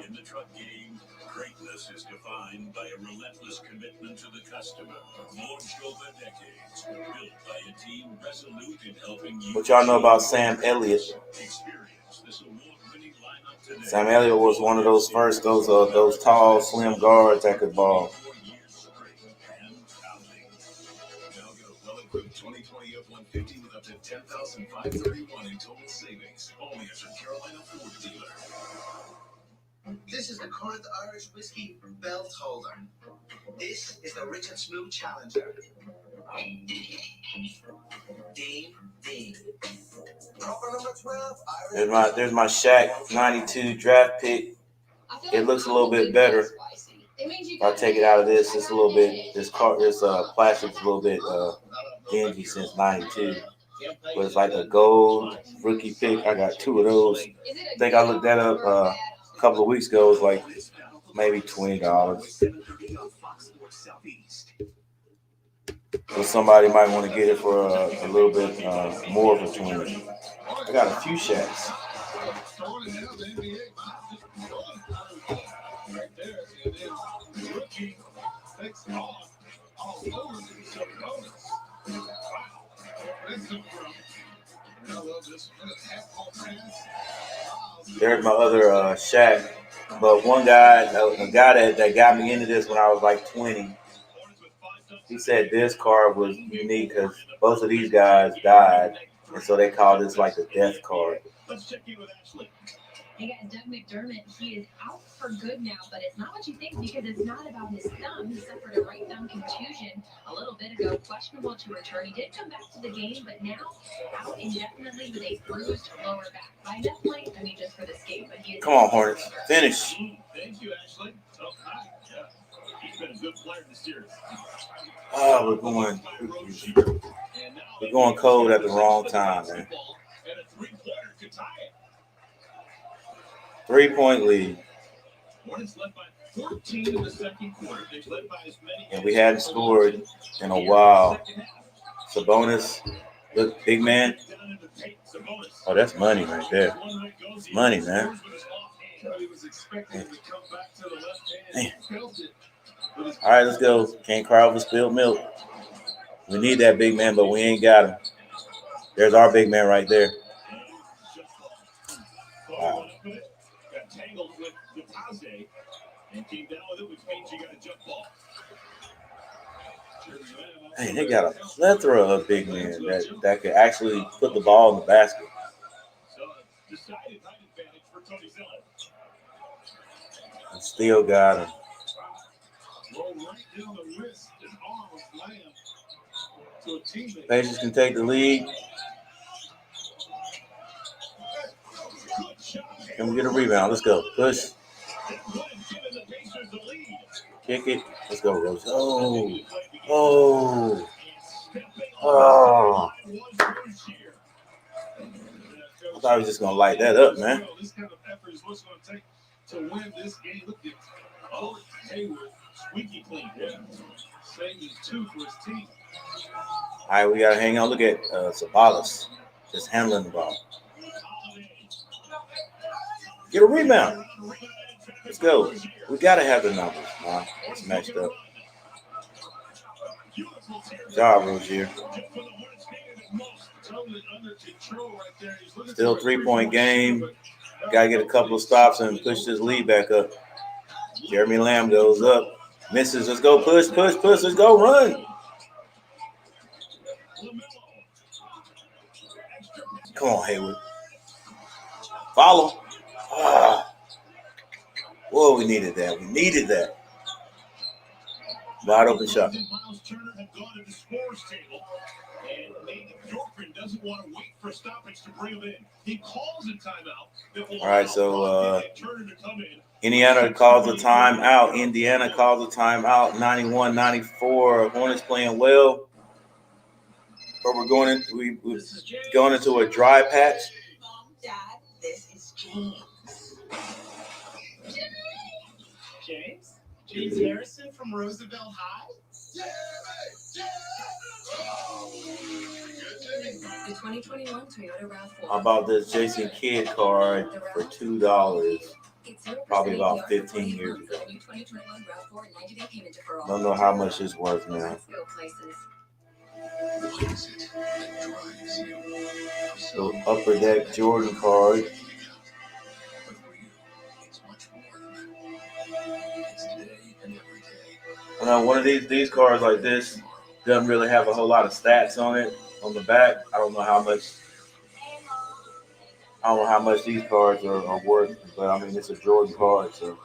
In the truck game, greatness is defined by a relentless commitment to the customer. Forged over decades, built by a team resolute in helping you. What y'all know about Sam Elliott? Sam Elliott was one of those first, those tall, slim guards that could ball. 2020 F-150 with up to $10,531 in total savings. Only at your Carolina Ford dealer. This is the current Irish whiskey belt holder. This is the Rich and Smooth Challenger. Dean. Proper number 12. There's my Shaq 92 draft pick. It looks a little bit better. If I take it out of this, it's a little bit. This plastic's a little bit dingy since '92. But it's like a gold rookie pick. I got 2 of those. I think I looked that up a couple of weeks ago. It was like maybe $20. So somebody might want to get it for a little bit more of a 20. got a few Shaqs. Throwing it out the NBA. Just rolling it right there. And then the rookie takes off all over Sabonis. Wow. That's so from. I love this. Half-court pass. There's my other Shaq. But one guy, a guy that got me into this when I was like 20, he said this card was unique because both of these guys died, and so they called this like the death card. Let's check in with Ashley. Hey guys, Doug McDermott, he is out for good now, but it's not what you think because it's not about his thumb. He suffered a right thumb contusion a little bit ago, questionable to return. He did come back to the game, but now out indefinitely with a bruised lower back. By that point, I mean just for this game, but he is. Come on, Hornets, finish. Thank you, Ashley. Oh, hi. Yeah. He's been a good player this year. Oh, we're going cold at the wrong time, man. And a three-pointer could tie it. 3-point lead. Hornets led by 14 in the second quarter. They led by as many. And we hadn't scored in a while. Sabonis, look, big man. Oh, that's money right there. Money, man. Man. All right, let's go. Can't cry over spilled milk. We need that big man, but we ain't got him. There's our big man right there. Wow. Got tangled with Depase and came down with it, which means you got a jump ball. Hey, they got a plethora of big men that could actually put the ball in the basket. So decided height advantage for Tony Zilla. And still got him. Roll right down the wrist and arm of Lamb to a teammate. Pacers can take the lead. Can we get a rebound? Let's go. Push. Kick it. Let's go, Rose. Oh. Oh. Oh. I thought he was just going to light that up, man. This kind of effort is what's going to take to win this game. Look at Hayward. Squeaky clean. Yeah. Saving 2 for his team. All right, we got to hang on. Look at Sabonis just handling the ball. Get a rebound. Let's go. We got to have the numbers. Nah, it's matched up. Good job, Rozier. Still 3-point game. Got to get a couple of stops and push this lead back up. Jeremy Lamb goes up. Misses. Let's go. Push, push, push. Let's go. Run. Come on, Hayward. Follow. Whoa, we needed that. We needed that. Wide open shot. Miles Turner had gone to the scorer's table, and Nate Bjorkgren doesn't want to wait for a stoppage to bring him in. He calls a timeout. All right, so Indiana calls a timeout. Indiana calls a timeout. 91-94. Hornets playing well. But we're going into a dry patch. Dad, this is James. James Harrison from Roosevelt High? The 2021 Toyota RAV4. I bought this Jason Kidd card for $2 probably about 15 years ago. Don't know how much it's worth now. So Upper Deck Jordan card. Now, one of these cards like this doesn't really have a whole lot of stats on it on the back. I don't know how much these cards are worth, but I mean it's a Jordan card, so.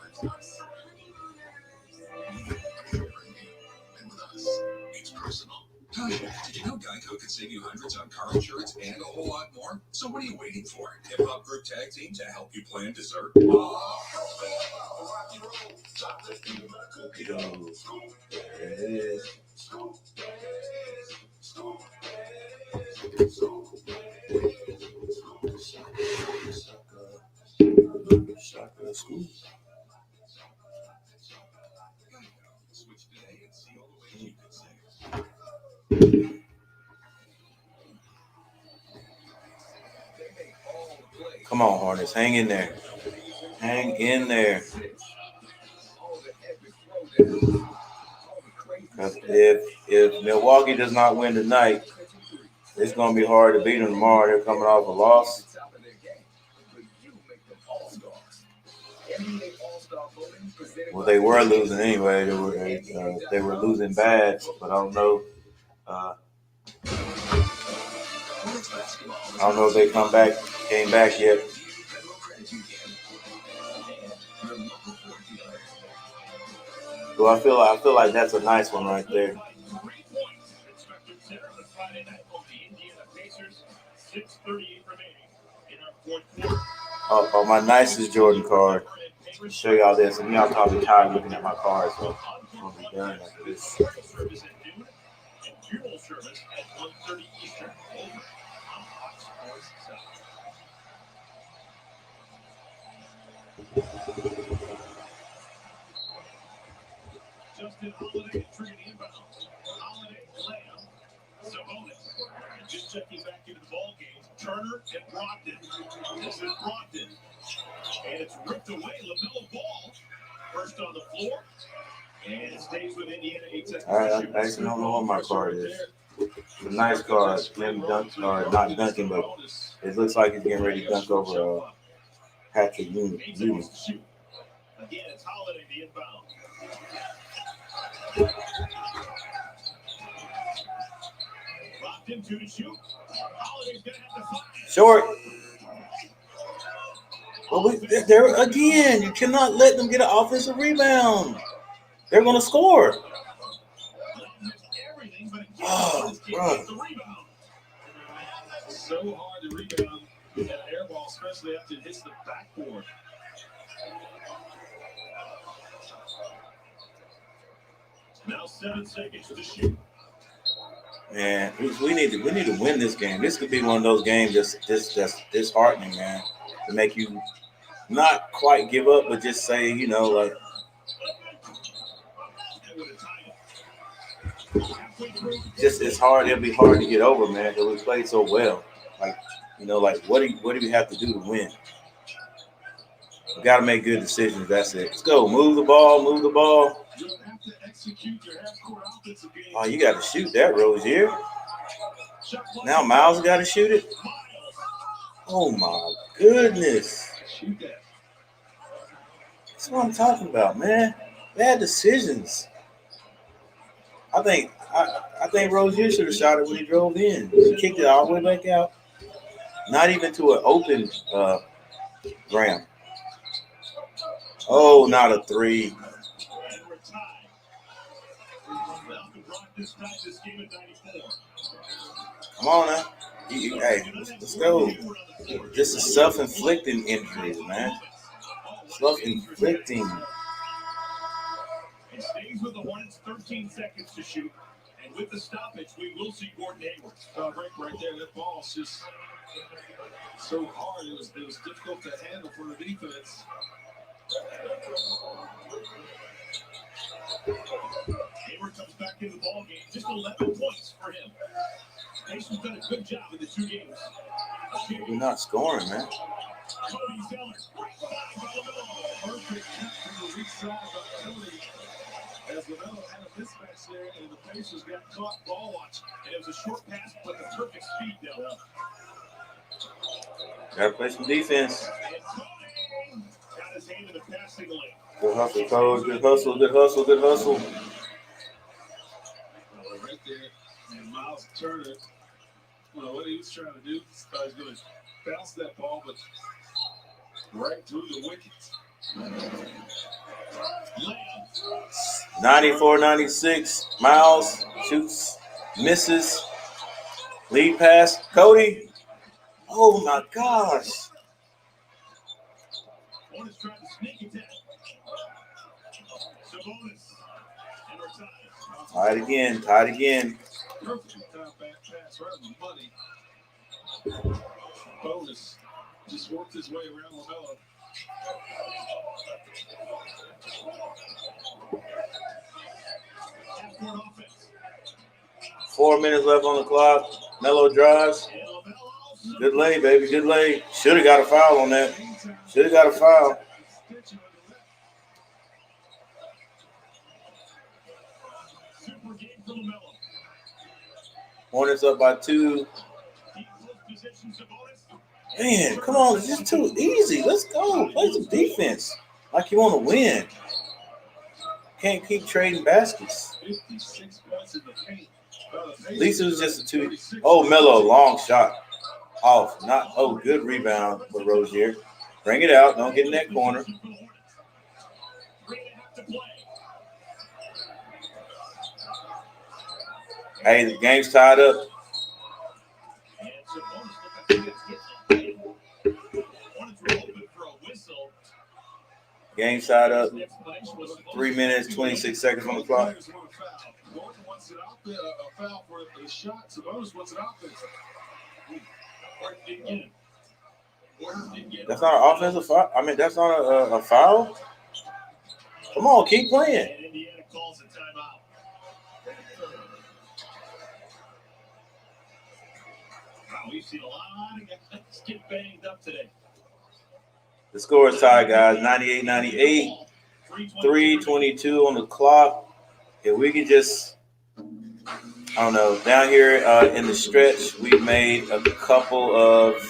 It's personal. Hi, did you know Geico could save you hundreds on car insurance and a whole lot more? So what are you waiting for? Hip Hop Group Tag Team to help you plan dessert? Shaka School. Switch today and see all the ways you can save. Come on, Hornets. Hang in there. Hang in there. Because if Milwaukee does not win tonight, it's going to be hard to beat them tomorrow. They're coming off a loss. Well, they were losing anyway. They were losing bad, but I don't know. I don't know if they came back yet. Well, I feel like that's a nice one right there. Oh, my nicest Jordan card. I'll show y'all this, and y'all probably tired of looking at my card, so I'm gonna be done after this. Justin Holiday triggering the inbound. Holiday layup. Sabonis just checking back into the ball game. Turner and Brogdon. This is Brogdon. And it's ripped away. LaMelo Ball first on the floor. And it stays with Indiana 8 seconds. All right, I actually don't know what my card is. It's a nice card. Slim dunk, or not dunking, but it looks like he's getting ready to dunk over Patrick Ewing. Again, it's Holiday the inbound. Locked into to shoot. Holiday's gonna have to find. Short. Well, there again. You cannot let them get an offensive rebound. They're gonna score. Oh, bro. So hard to rebound an air ball, especially after it hits the backboard. Now 7 seconds to shoot. Man, we need to win this game. This could be one of those games that's disheartening, man, to make you not quite give up, but just say, like. Just it's hard. It'll be hard to get over, man, because we played so well. Like, what do we have to do to win? We got to make good decisions. That's it. Let's go. Move the ball. Oh, you got to shoot that, Rozier. Now Miles got to shoot it. Oh my goodness. That's what I'm talking about, man. Bad decisions. I think Rozier should have shot it when he drove in. He kicked it all the way back out. Not even to an open Graham. Oh, not a three. Come on now. Hey, let's go. This is self-inflicting injuries, man. Self-inflicting. It stays with the Hornets, 13 seconds to shoot. And with the stoppage, we will see Gordon Hayward. Break right there. That ball's just so hard. It was difficult to handle for the defense. Hayward comes back in the ball game. Just 11 points for him. Mason's done a good job in the 2 games. We're not scoring, man. Cody Zeller. Perfect cut from the weak side by Cody. As LaMelo had a mismatch there, and the Pacers got caught ball watch. And it was a short pass, but the perfect speed down. Gotta play some defense. And Cody got his hand in the passing lane. Good hustle, Coach. Good hustle. Right there, and Miles Turner. I don't know what he was trying to do. Thought he was going to bounce that ball, but right through the wickets. 94-96. Miles shoots, misses. Lead pass. Cody. Oh my gosh. Hornets trying to sneak attack. Sabonis. And we're tied. Tied again. Perfect time back pass right on the money. Bonus just worked his way around LaMelo. 4 minutes left on the clock. Melo drives. Good lay, baby. Good lay. Should have got a foul on that. Should have got a foul. Hornets up by 2. Man, come on. It's just too easy. Let's go. Play some defense. Like you want to win. Can't keep trading baskets. At least it was just a 2. Oh, Melo, long shot. Off. Not. Oh, good rebound for Rozier. Bring it out. Don't get in that corner. Hey, the game's tied up. Game's tied up. 3 minutes, 26 seconds on the clock. That's not an offensive foul. I mean, that's not a foul. Come on, keep playing. We've seen a lot of guys get banged up today. The score is tied, guys. 98-98. 3:22 on the clock. If we can just, I don't know, down here in the stretch, we've made a couple of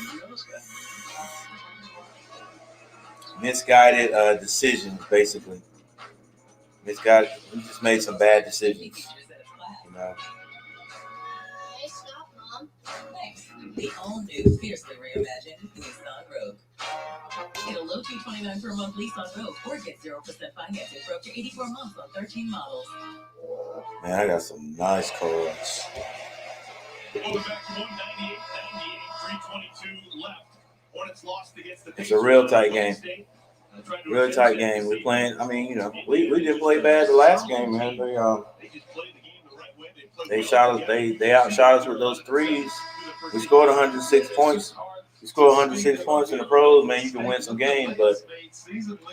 misguided decisions, basically. Misguided. We just made some bad decisions. You know. Hey, stop, Mom. Thanks. The all-new, fiercely reimagined Nissan Rogue. Get a low $229 per month lease on Rogue, or get 0% financing for up to 84 months on 13 models. Man, I got some nice cards. It's a real tight game. Real tight game. We're playing. I mean, you know, we didn't play bad the last game, man. They shot us. They outshot us with those threes. We scored 106 points. We scored 106 points in the pros, man. You can win some games, but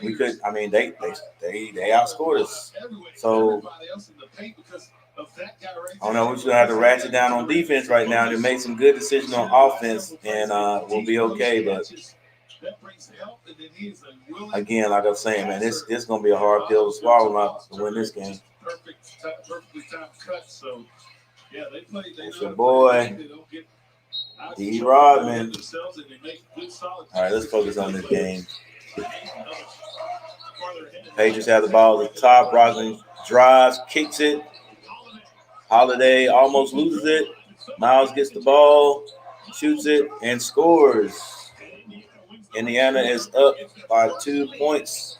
we could. I mean, they outscored us. So I don't know. We should have to ratchet down on defense right now to make some good decisions on offense, and we'll be okay. But again, like I was saying, man, this gonna be a hard pill to swallow not to win this game. It's your boy, D. Rodman. All right, let's focus on this game. Patriots have the ball at the top. Brogdon drives, kicks it. Holiday almost loses it. Miles gets the ball, shoots it, and scores. Indiana is up by 2 points.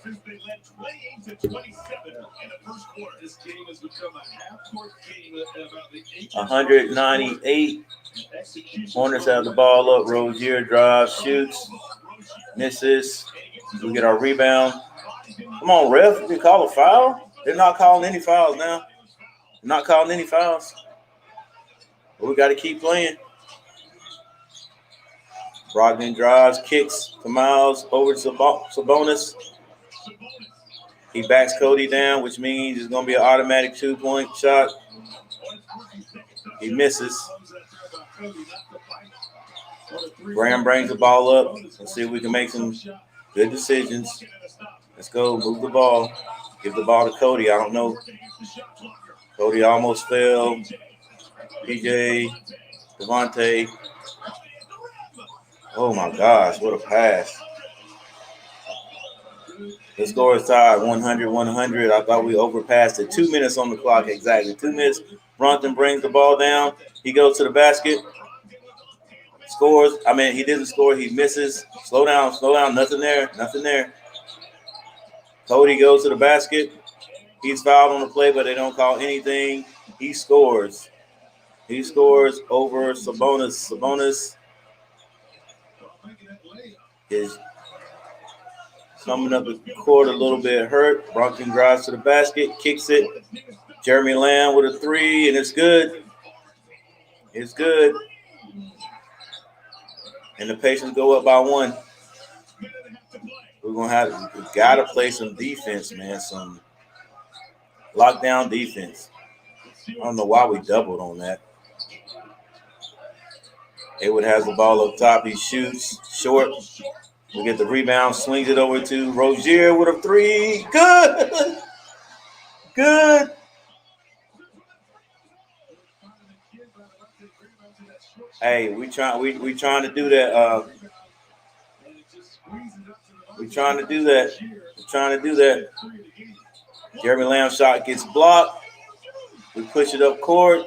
198. Hornets have the ball up. Rozier drives, shoots, misses. We get our rebound. Come on, ref. You can call a foul? They're not calling any fouls now. They're not calling any fouls. But we got to keep playing. Brogdon drives, kicks to Miles, over to Sabonis. He backs Cody down, which means it's going to be an automatic 2-point shot. He misses. Graham brings the ball up. Let's see if we can make some good decisions. Let's go. Move the ball. Give the ball to Cody. I don't know. Cody almost fell. PJ, Devontae. Oh, my gosh. What a pass. The score is tied 100-100. I thought we overpassed it. 2 minutes on the clock, exactly. 2 minutes. Brunton brings the ball down. He goes to the basket. Scores. I mean, he didn't score. He misses. Slow down. Nothing there. Cody goes to the basket. He's fouled on the play, but they don't call anything. He scores. He scores over Sabonis. Sabonis is coming up the court a little bit hurt. Brogdon drives to the basket, kicks it. Jeremy Lamb with a 3, and it's good. It's good. And the Pacers go up by 1. We got to play some defense, man. Some lockdown defense. I don't know why we doubled on that. Haywood has the ball up top. He shoots short. We get the rebound, swings it over to Rozier with a three. Good. Good. Hey, we trying to do that. We trying to do that. We're trying to do that. Jeremy Lamb shot gets blocked. We push it up court.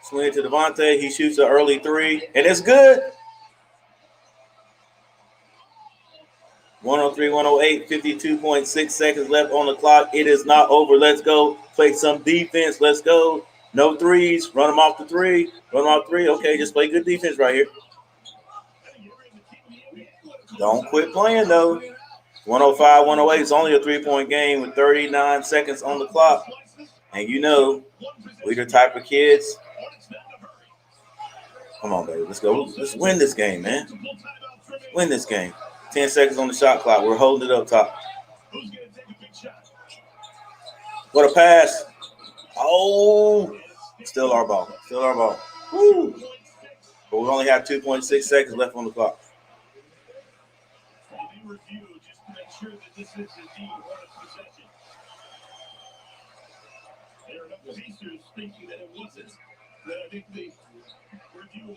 Swing it to Devontae. He shoots an early three, and it's good. 103, 108, 52.6 seconds left on the clock. It is not over. Let's go. Play some defense. Let's go. No threes. Run them off the three. Run them off three. Okay, just play good defense right here. Don't quit playing, though. 105, 108. It's only a three-point game with 39 seconds on the clock. And you know, we're the type of kids. Come on, baby. Let's go. Let's win this game, man. Win this game. 10 seconds on the shot clock. We're holding it up top. What a pass. Oh, still our ball. Still our ball. Woo. But we only have 2.6 seconds left on the clock.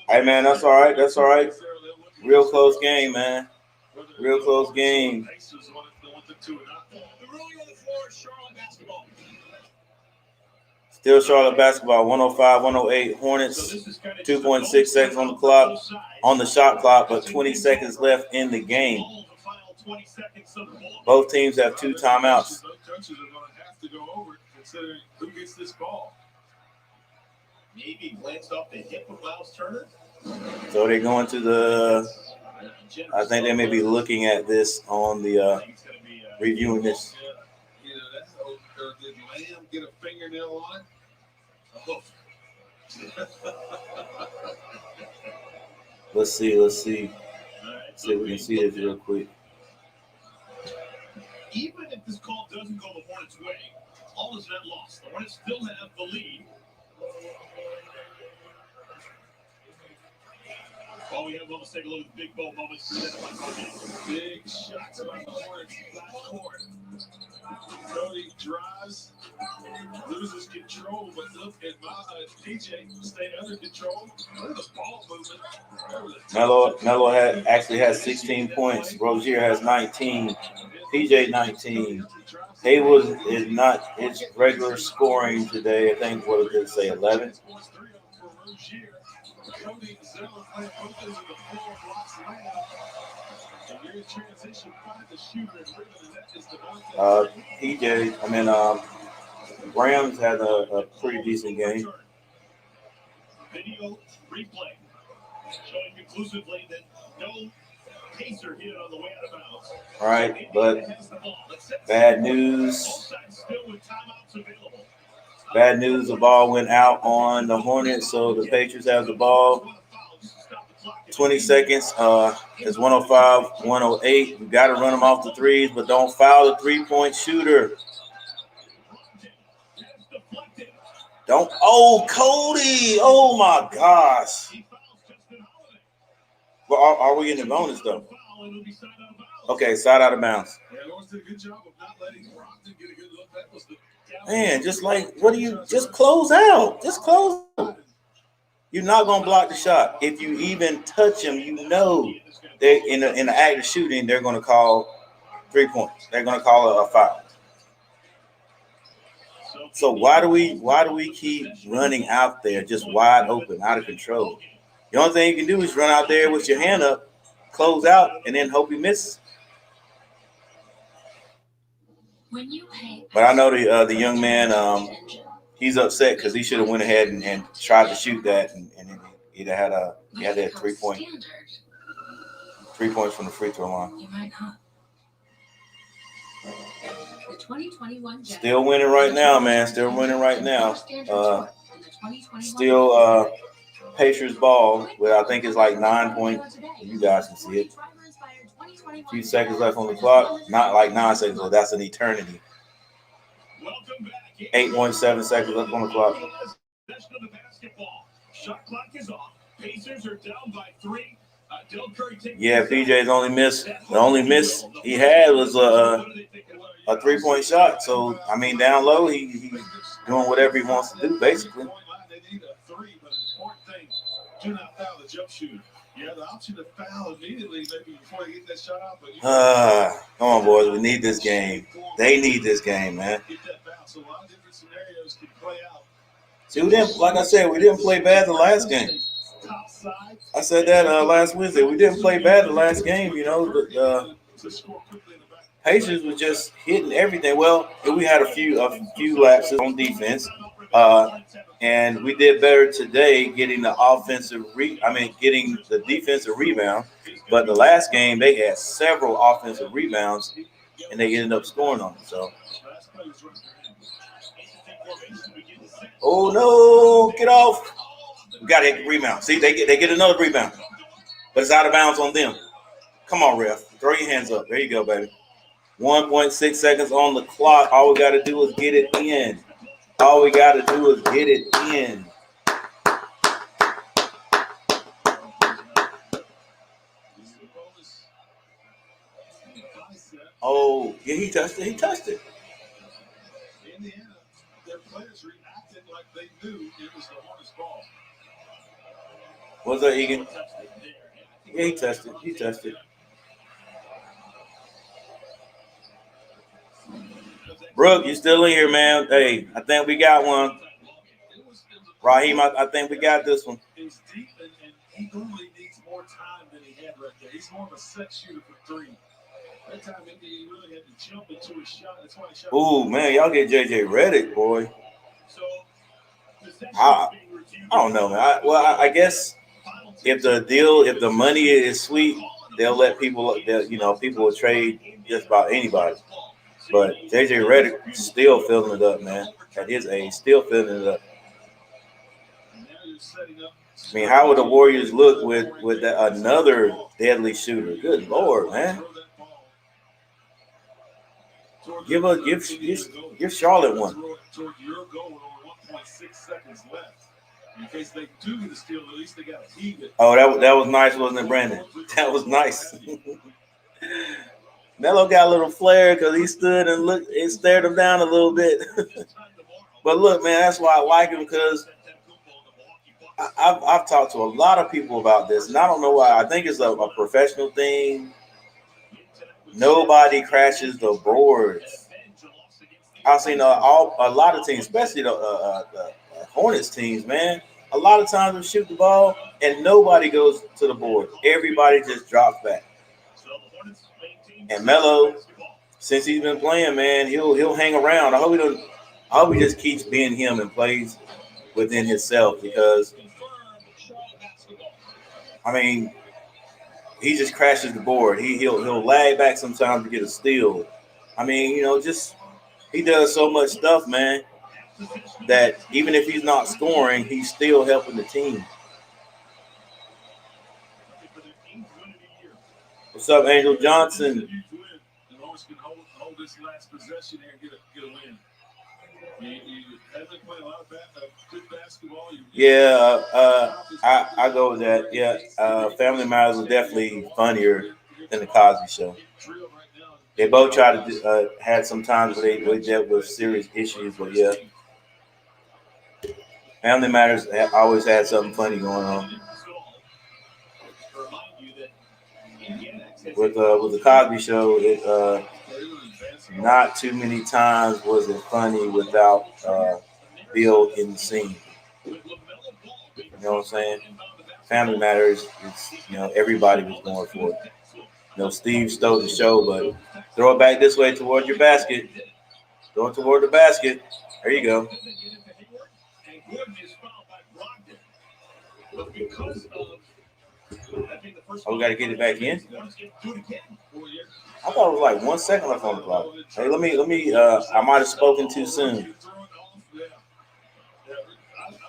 Hey, man, that's all right. That's all right. Real close game, man. Real close game. Still Charlotte basketball, 105, 108. Hornets, 2.6 seconds on the clock, on the shot clock, but 20 seconds left in the game. Both teams have 2 timeouts. Who gets this ball? Maybe glanced off the hip of Miles Turner. So they're going to the. I think they may be looking at this on the reviewing this. Or did Lamb get a fingernail on it? Oh. Let's see. See if we can see this real quick. Even if this call doesn't go the Hornets' way, all is not lost. The Hornets still have the lead. All we have, let's take a look at the big ball moments. Big shots by the Hornets last court. Cody drives, loses control, but look at PJ stay under control. Look at the ball movement. Melo actually has 16 points. Rozier has 19. PJ 19. Haywood is not his regular scoring today. I think what did it say, 11? Rams had a pretty decent game. Video replay showing conclusively that no pacer hit on the way out of bounds. All right, but bad news. Bad news, the ball went out on the Hornets, so the Patriots have the ball. 20 seconds. It's 105, 108. You got to run them off the threes, but don't foul the three-point shooter. Don't. Oh, Cody. Oh, my gosh. Well, are we in the bonus, though? Okay, side out of bounds. Man, just like, what do you, just close out. Just close out. You're not going to block the shot. If you even touch him, you know they in the act of shooting, they're going to call 3 points. They're going to call a foul. So why do we keep running out there just wide open, out of control? The only thing you can do is run out there with your hand up, close out, and then hope you miss. But I know the young man, he's upset because he should have went ahead and tried to shoot that, and he had 3 points. 3 points from the free throw line. Still winning right now, man. Still winning right now. Still Pacers ball with I think it's like 9 points. You guys can see it. A few seconds left on the clock. Not like 9 seconds, but that's an eternity. 8.7 seconds left on the clock. Shot clock is off. Pacers are down by 3. Del Curry takes Yeah, PJ's only miss. The only miss he had was a 3-point shot. So I mean, down low, he's doing whatever he wants to do, basically. They need a 3, but an important thing: do not foul the jump shooter. You have the option to foul immediately, maybe before they get that shot out. But Come on, boys, we need this game. They need this game, man. get that foul. So a lot of different scenarios can play out. See, we didn't, like I said, we didn't play bad the last game. I said that last Wednesday. We didn't play bad the last game. You know, the Pacers were just hitting everything. Well, we had a few lapses on defense, and we did better today getting the getting the defensive rebound. But the last game they had several offensive rebounds, and they ended up scoring on them. So. Oh no! Get off! We got to hit the rebound. See, they get another rebound, but it's out of bounds on them. Come on, ref. Throw your hands up. There you go, baby. 1.6 seconds on the clock. All we got to do is get it in. All we got to do is get it in. Oh, yeah, he touched it. He touched it. Indiana, their players reacted like they knew it was the Hornets' ball. What's that, Egan? Yeah, he touched it. He touched it. Brooke, you still in here, man? Hey, I think we got one. Raheem, I think we got this one. It's deep, and he only needs more time than he had right there. He's more of a set shooter for 3. That time he really had to jump into his shot. That's why he shot. Ooh, man, y'all get JJ Redick, boy. So I don't know, man. I guess if the money is sweet, they'll let people. People will trade just about anybody. But JJ Redick still filling it up, man. At his age, still filling it up. I mean, how would the Warriors look with another deadly shooter? Good Lord, man. Give Charlotte one. Toward your goal with 1.6 seconds left. In case they do get a steal, at least they got to heave it. Oh, that was nice, wasn't it, Brandon? That was nice. Melo got a little flair because he stood and looked and stared him down a little bit. But look, man, that's why I like him, because I've talked to a lot of people about this, and I don't know why. I think it's a professional thing. Nobody crashes the boards. I've seen a lot of teams, especially the Hornets teams, man. A lot of times we shoot the ball and nobody goes to the board. Everybody just drops back. And Melo, since he's been playing, man, he'll hang around. I hope he just keeps being him and plays within himself, because I mean, he just crashes the board. He'll lag back sometimes to get a steal. I mean, he does so much stuff, man, that even if he's not scoring, he's still helping the team. What's up, Angel Johnson? The Hornets can hold this last possession here and get a win. You haven't been playing a lot of good basketball. Yeah, I go with that. Yeah, Family Matters was definitely funnier than the Cosby Show. They both tried to had some times where they dealt with serious issues, but yeah, Family Matters always had something funny going on. With the Cosby Show, not too many times was it funny without Bill in the scene. You know what I'm saying? Family Matters, everybody was going for it. Steve stole the show, but throw it back this way toward your basket. Throw it toward the basket. There you go. Oh, we got to get it back in? I thought it was like 1 second left on the clock. Hey, let me. I might have spoken too soon.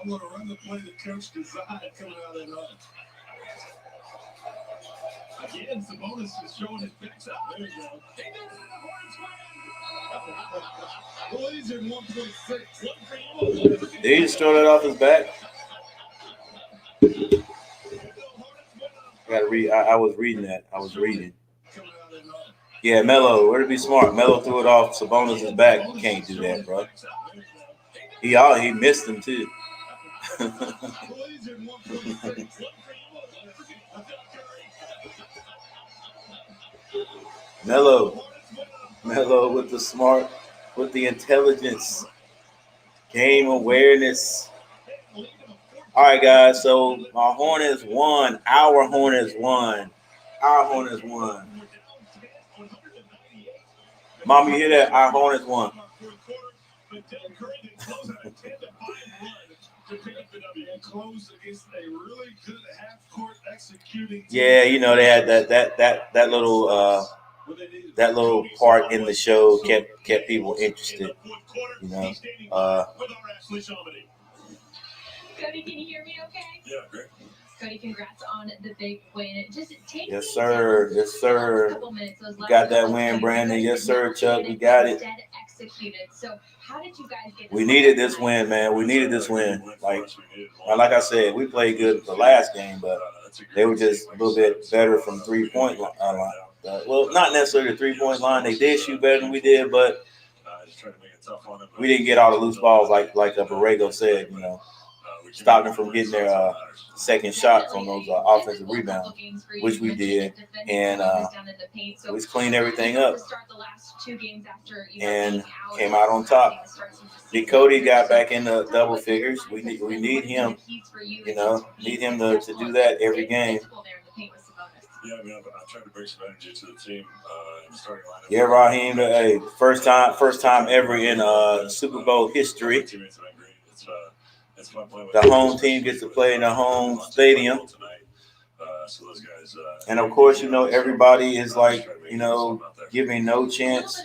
I'm going to run the play that Coach designed coming out of that run. Again, Sabonis is showing his backside. There you go. Well, he's in 1.6. Did he just throw that off his back? Gotta read. I was reading that. I was reading. Yeah, Melo. Where to be smart? Melo threw it off Sabonis' back. You can't do that, bro. He missed him too. Melo with the smart, with the intelligence, game awareness. All right, guys. So our Hornets won. Our Hornets won. Our Hornets won. Mom, you hear that? Our Hornets won. Yeah, you know they had that little part in the show kept people interested. You know. Cody, can you hear me okay? Yeah, great. Cody, congrats on the big win. Just take Yes, sir. Yes, sir. We got that win, Brandon. Yes, sir, Chuck. We got it. Executed. So how did you guys get? We needed this win, man. We needed this win. Like I said, we played good the last game, but they were just a little bit better from 3-point line. Well, not necessarily the 3-point line. They did shoot better than we did, but we didn't get all the loose balls like Borrego said. You know, stopped them from getting their second shots on those offensive rebounds, which we did, and we cleaned everything up and came out on top. Big Cody got back into double figures. We need him, you know, need him to do that every game. Yeah, I mean, I tried to bring some energy to the team in the starting lineup. Yeah, Raheem, hey, first time ever in Super Bowl history. The home team gets to play in the home stadium. So those guys, and of course, you know, everybody is like, you know, giving no chance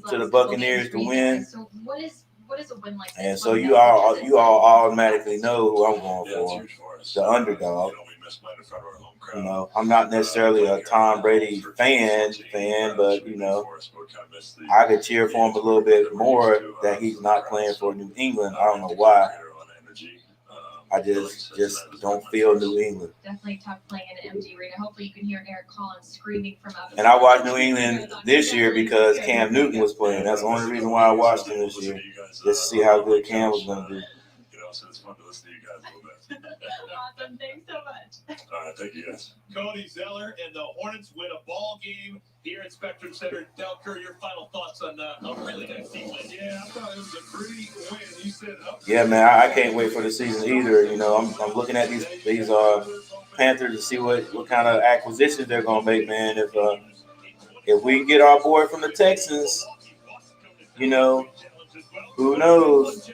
to the Buccaneers to win. So what is a win like? And so you all automatically know who I'm going for, the underdog. You know, I'm not necessarily a Tom Brady fan, but you know, I could cheer for him a little bit more that he's not playing for New England. I don't know why. I just don't feel New England. Definitely tough playing in an empty arena. Hopefully you can hear Eric Collins screaming from up. And I watched New England this year because Cam Newton was playing. That's the only reason why I watched him this year, just to see how good Cam was going to do. You know, so it's fun to listen to you guys a little bit. Awesome. Thanks so much. All right, thank you guys. Cody Zeller and the Hornets win a ball game here at Spectrum Center. Delker, your final thoughts on a really nice team win? Yeah, I thought it was a pretty win. You said yeah, man, I can't wait for the season either. You know, I'm looking at these Panthers to see what kind of acquisitions they're gonna make, man. If we get our boy from the Texans, you know, who knows?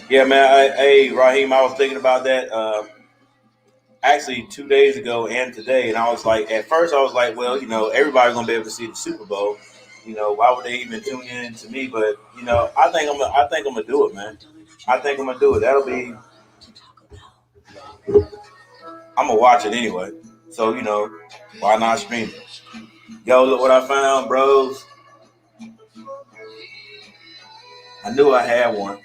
Yeah, man. Hey, Raheem, I was thinking about that actually 2 days ago and today, and I was like, at first I was like, well, you know, everybody's gonna be able to see the Super Bowl. You know, why would they even tune in to me? But you know, I think I'm gonna do it, man. I think I'm gonna do it. I'm gonna watch it anyway. So you know, why not stream it? Yo, look what I found, bros. I knew I had one.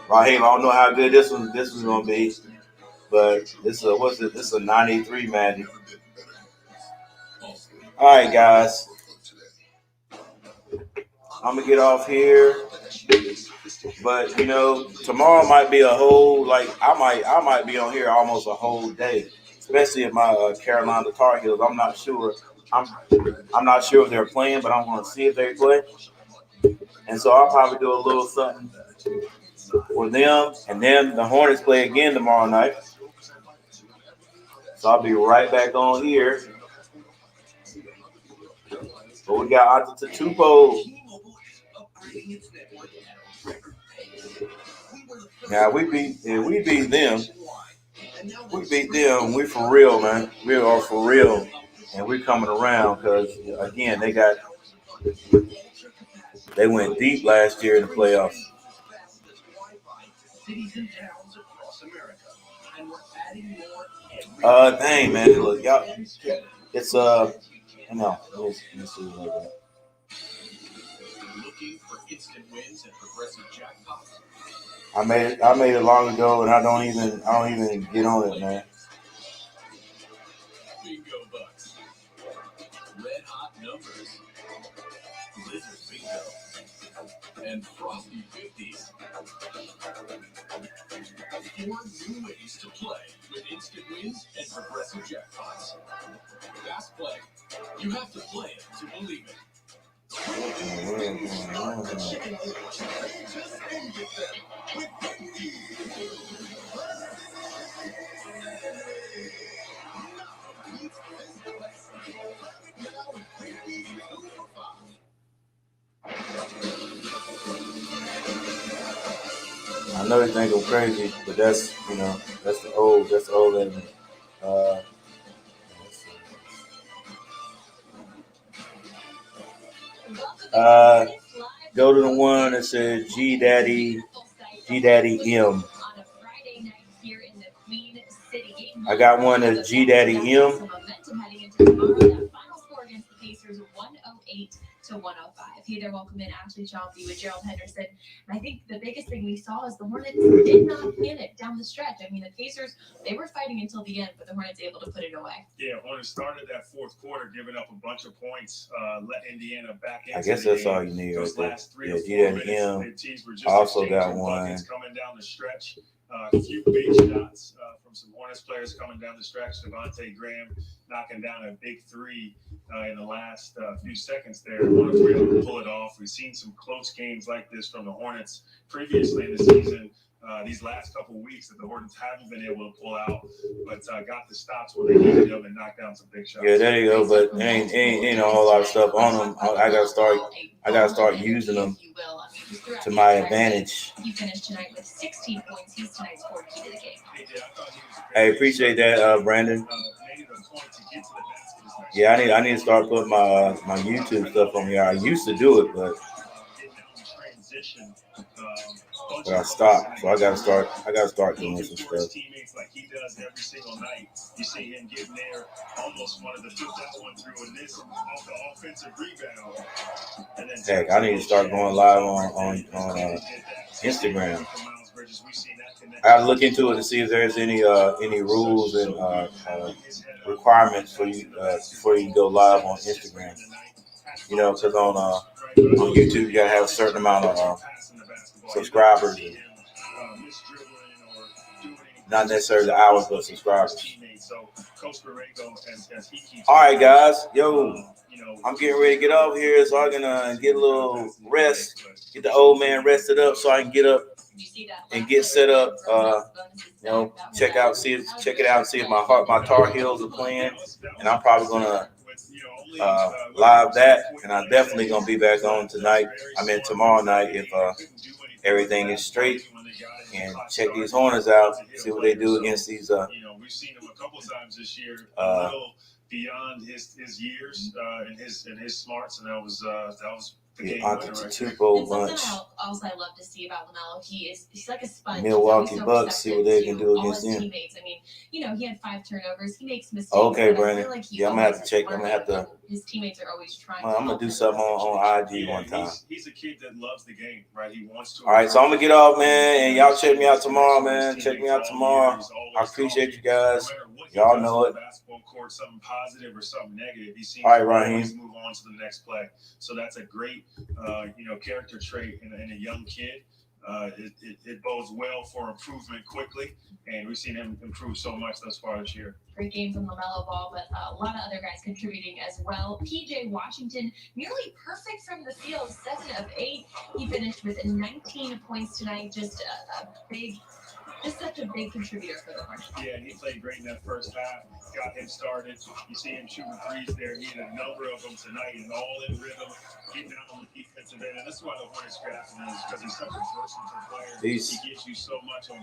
Raheem, I don't know how good this was gonna be, but this is a 93 Magic. All right, guys. I'm gonna get off here, but you know, tomorrow might be a whole I might be on here almost a whole day, especially if my Carolina Tar Heels. I'm not sure. I'm not sure if they're playing, but I'm gonna see if they play, and so I'll probably do a little something for them, and then the Hornets play again tomorrow night. So I'll be right back on here. But we got Antetokounmpo. Now we beat them. We beat them. We for real, man. We are for real, and we're coming around because again they went deep last year in the playoffs. Cities and towns across America. And we're Dang, man. Look, y'all. It's, no. Let me see like that. Looking for instant wins and progressive jackpots. I made it long ago, and I don't even get on it, man. Bingo bucks. Red hot numbers. Blizzard bingo. And frosty 50s. 4 new ways to play with instant wins and progressive jackpots. Fast play. You have to play it to believe it. I know you think I'm crazy, but that's the old enemy. Go to the one that says G Daddy M. I got one that's G Daddy M. To 105. Hey there, welcome in Ashley Chalfie with Gerald Henderson. And I think the biggest thing we saw is the Hornets did not panic down the stretch. I mean, the Pacers, they were fighting until the end, but the Hornets able to put it away. Yeah, Hornets started that fourth quarter, giving up a bunch of points, let Indiana back into I guess that's all you need right there. last 3 yeah, or 4 minutes. M. Teams were just Also got one. Coming down the stretch. A few big shots from some Hornets players coming down the stretch. Devontae Graham knocking down a big 3 in the last few seconds there. Hornets were able to pull it off. We've seen some close games like this from the Hornets previously in the season. These last couple of weeks that the Hornets haven't been able to pull out, but got the stops when they needed them and knocked down some big shots. Yeah, there you go. But ain't a whole lot of stuff on them. I gotta start using them to my advantage. He finished tonight with 16 points. He's tonight's scored key to the game. Hey, appreciate that, Brandon. Yeah, I need to start putting my YouTube stuff on here. I used to do it, but I stopped. So I gotta start doing some stuff. Teammates like he does every single night. You see him getting there, almost wanted to put that one through in this off the offensive rebound. And then heck, I need to start going live on Instagram. I gotta look into it to see if there's any rules and requirements for you before you can go live on Instagram. You know, because on YouTube you gotta have a certain amount of subscribers. Not necessarily the hours, but subscribers. All right, guys. Yo, I'm getting ready to get off here so I can get a little rest, get the old man rested up so I can get up and get set up. Check it out, see if my Tar Heels are playing, and I'm probably gonna live that, and I'm definitely gonna be back on tonight. I mean tomorrow night if everything is straight, and check these Hornets out, see what they do against these. We've seen him a couple times this year, a little beyond his years and his smarts, and that was the game winner right Antetokounmpo bunch. Also, I love to see about LaMelo. He's like a sponge. Milwaukee Bucks, see what they can do against them. Teammates. I mean, he had 5 turnovers. He makes mistakes. Okay, Brandon. I'm gonna have to check. I'm gonna have to. His teammates are always trying. I'm gonna do something on IG one time. He's a kid that loves the game, right? He wants to. All right, so I'm gonna get off, man, and y'all check me out tomorrow, man. Check me out tomorrow. I appreciate you guys. Y'all know it. Basketball court, something positive or something negative. He seems all right, to Raheem. always move on to the next play. So that's a great, character trait in a young kid. It bodes well for improvement quickly, and we've seen him improve so much thus far this year. Great game from LaMelo Ball, but a lot of other guys contributing as well. PJ Washington, nearly perfect from the field, 7 of 8. He finished with 19 points tonight. Just such a big contributor for the Hornets. Yeah, and he played great in that first half. Got him started. You see him shooting threes there. He had a number of them tonight, and all in rhythm, getting out on the defensive end. And that's why the Hornets drafted him, is because he's such a versatile player. He gives you so much on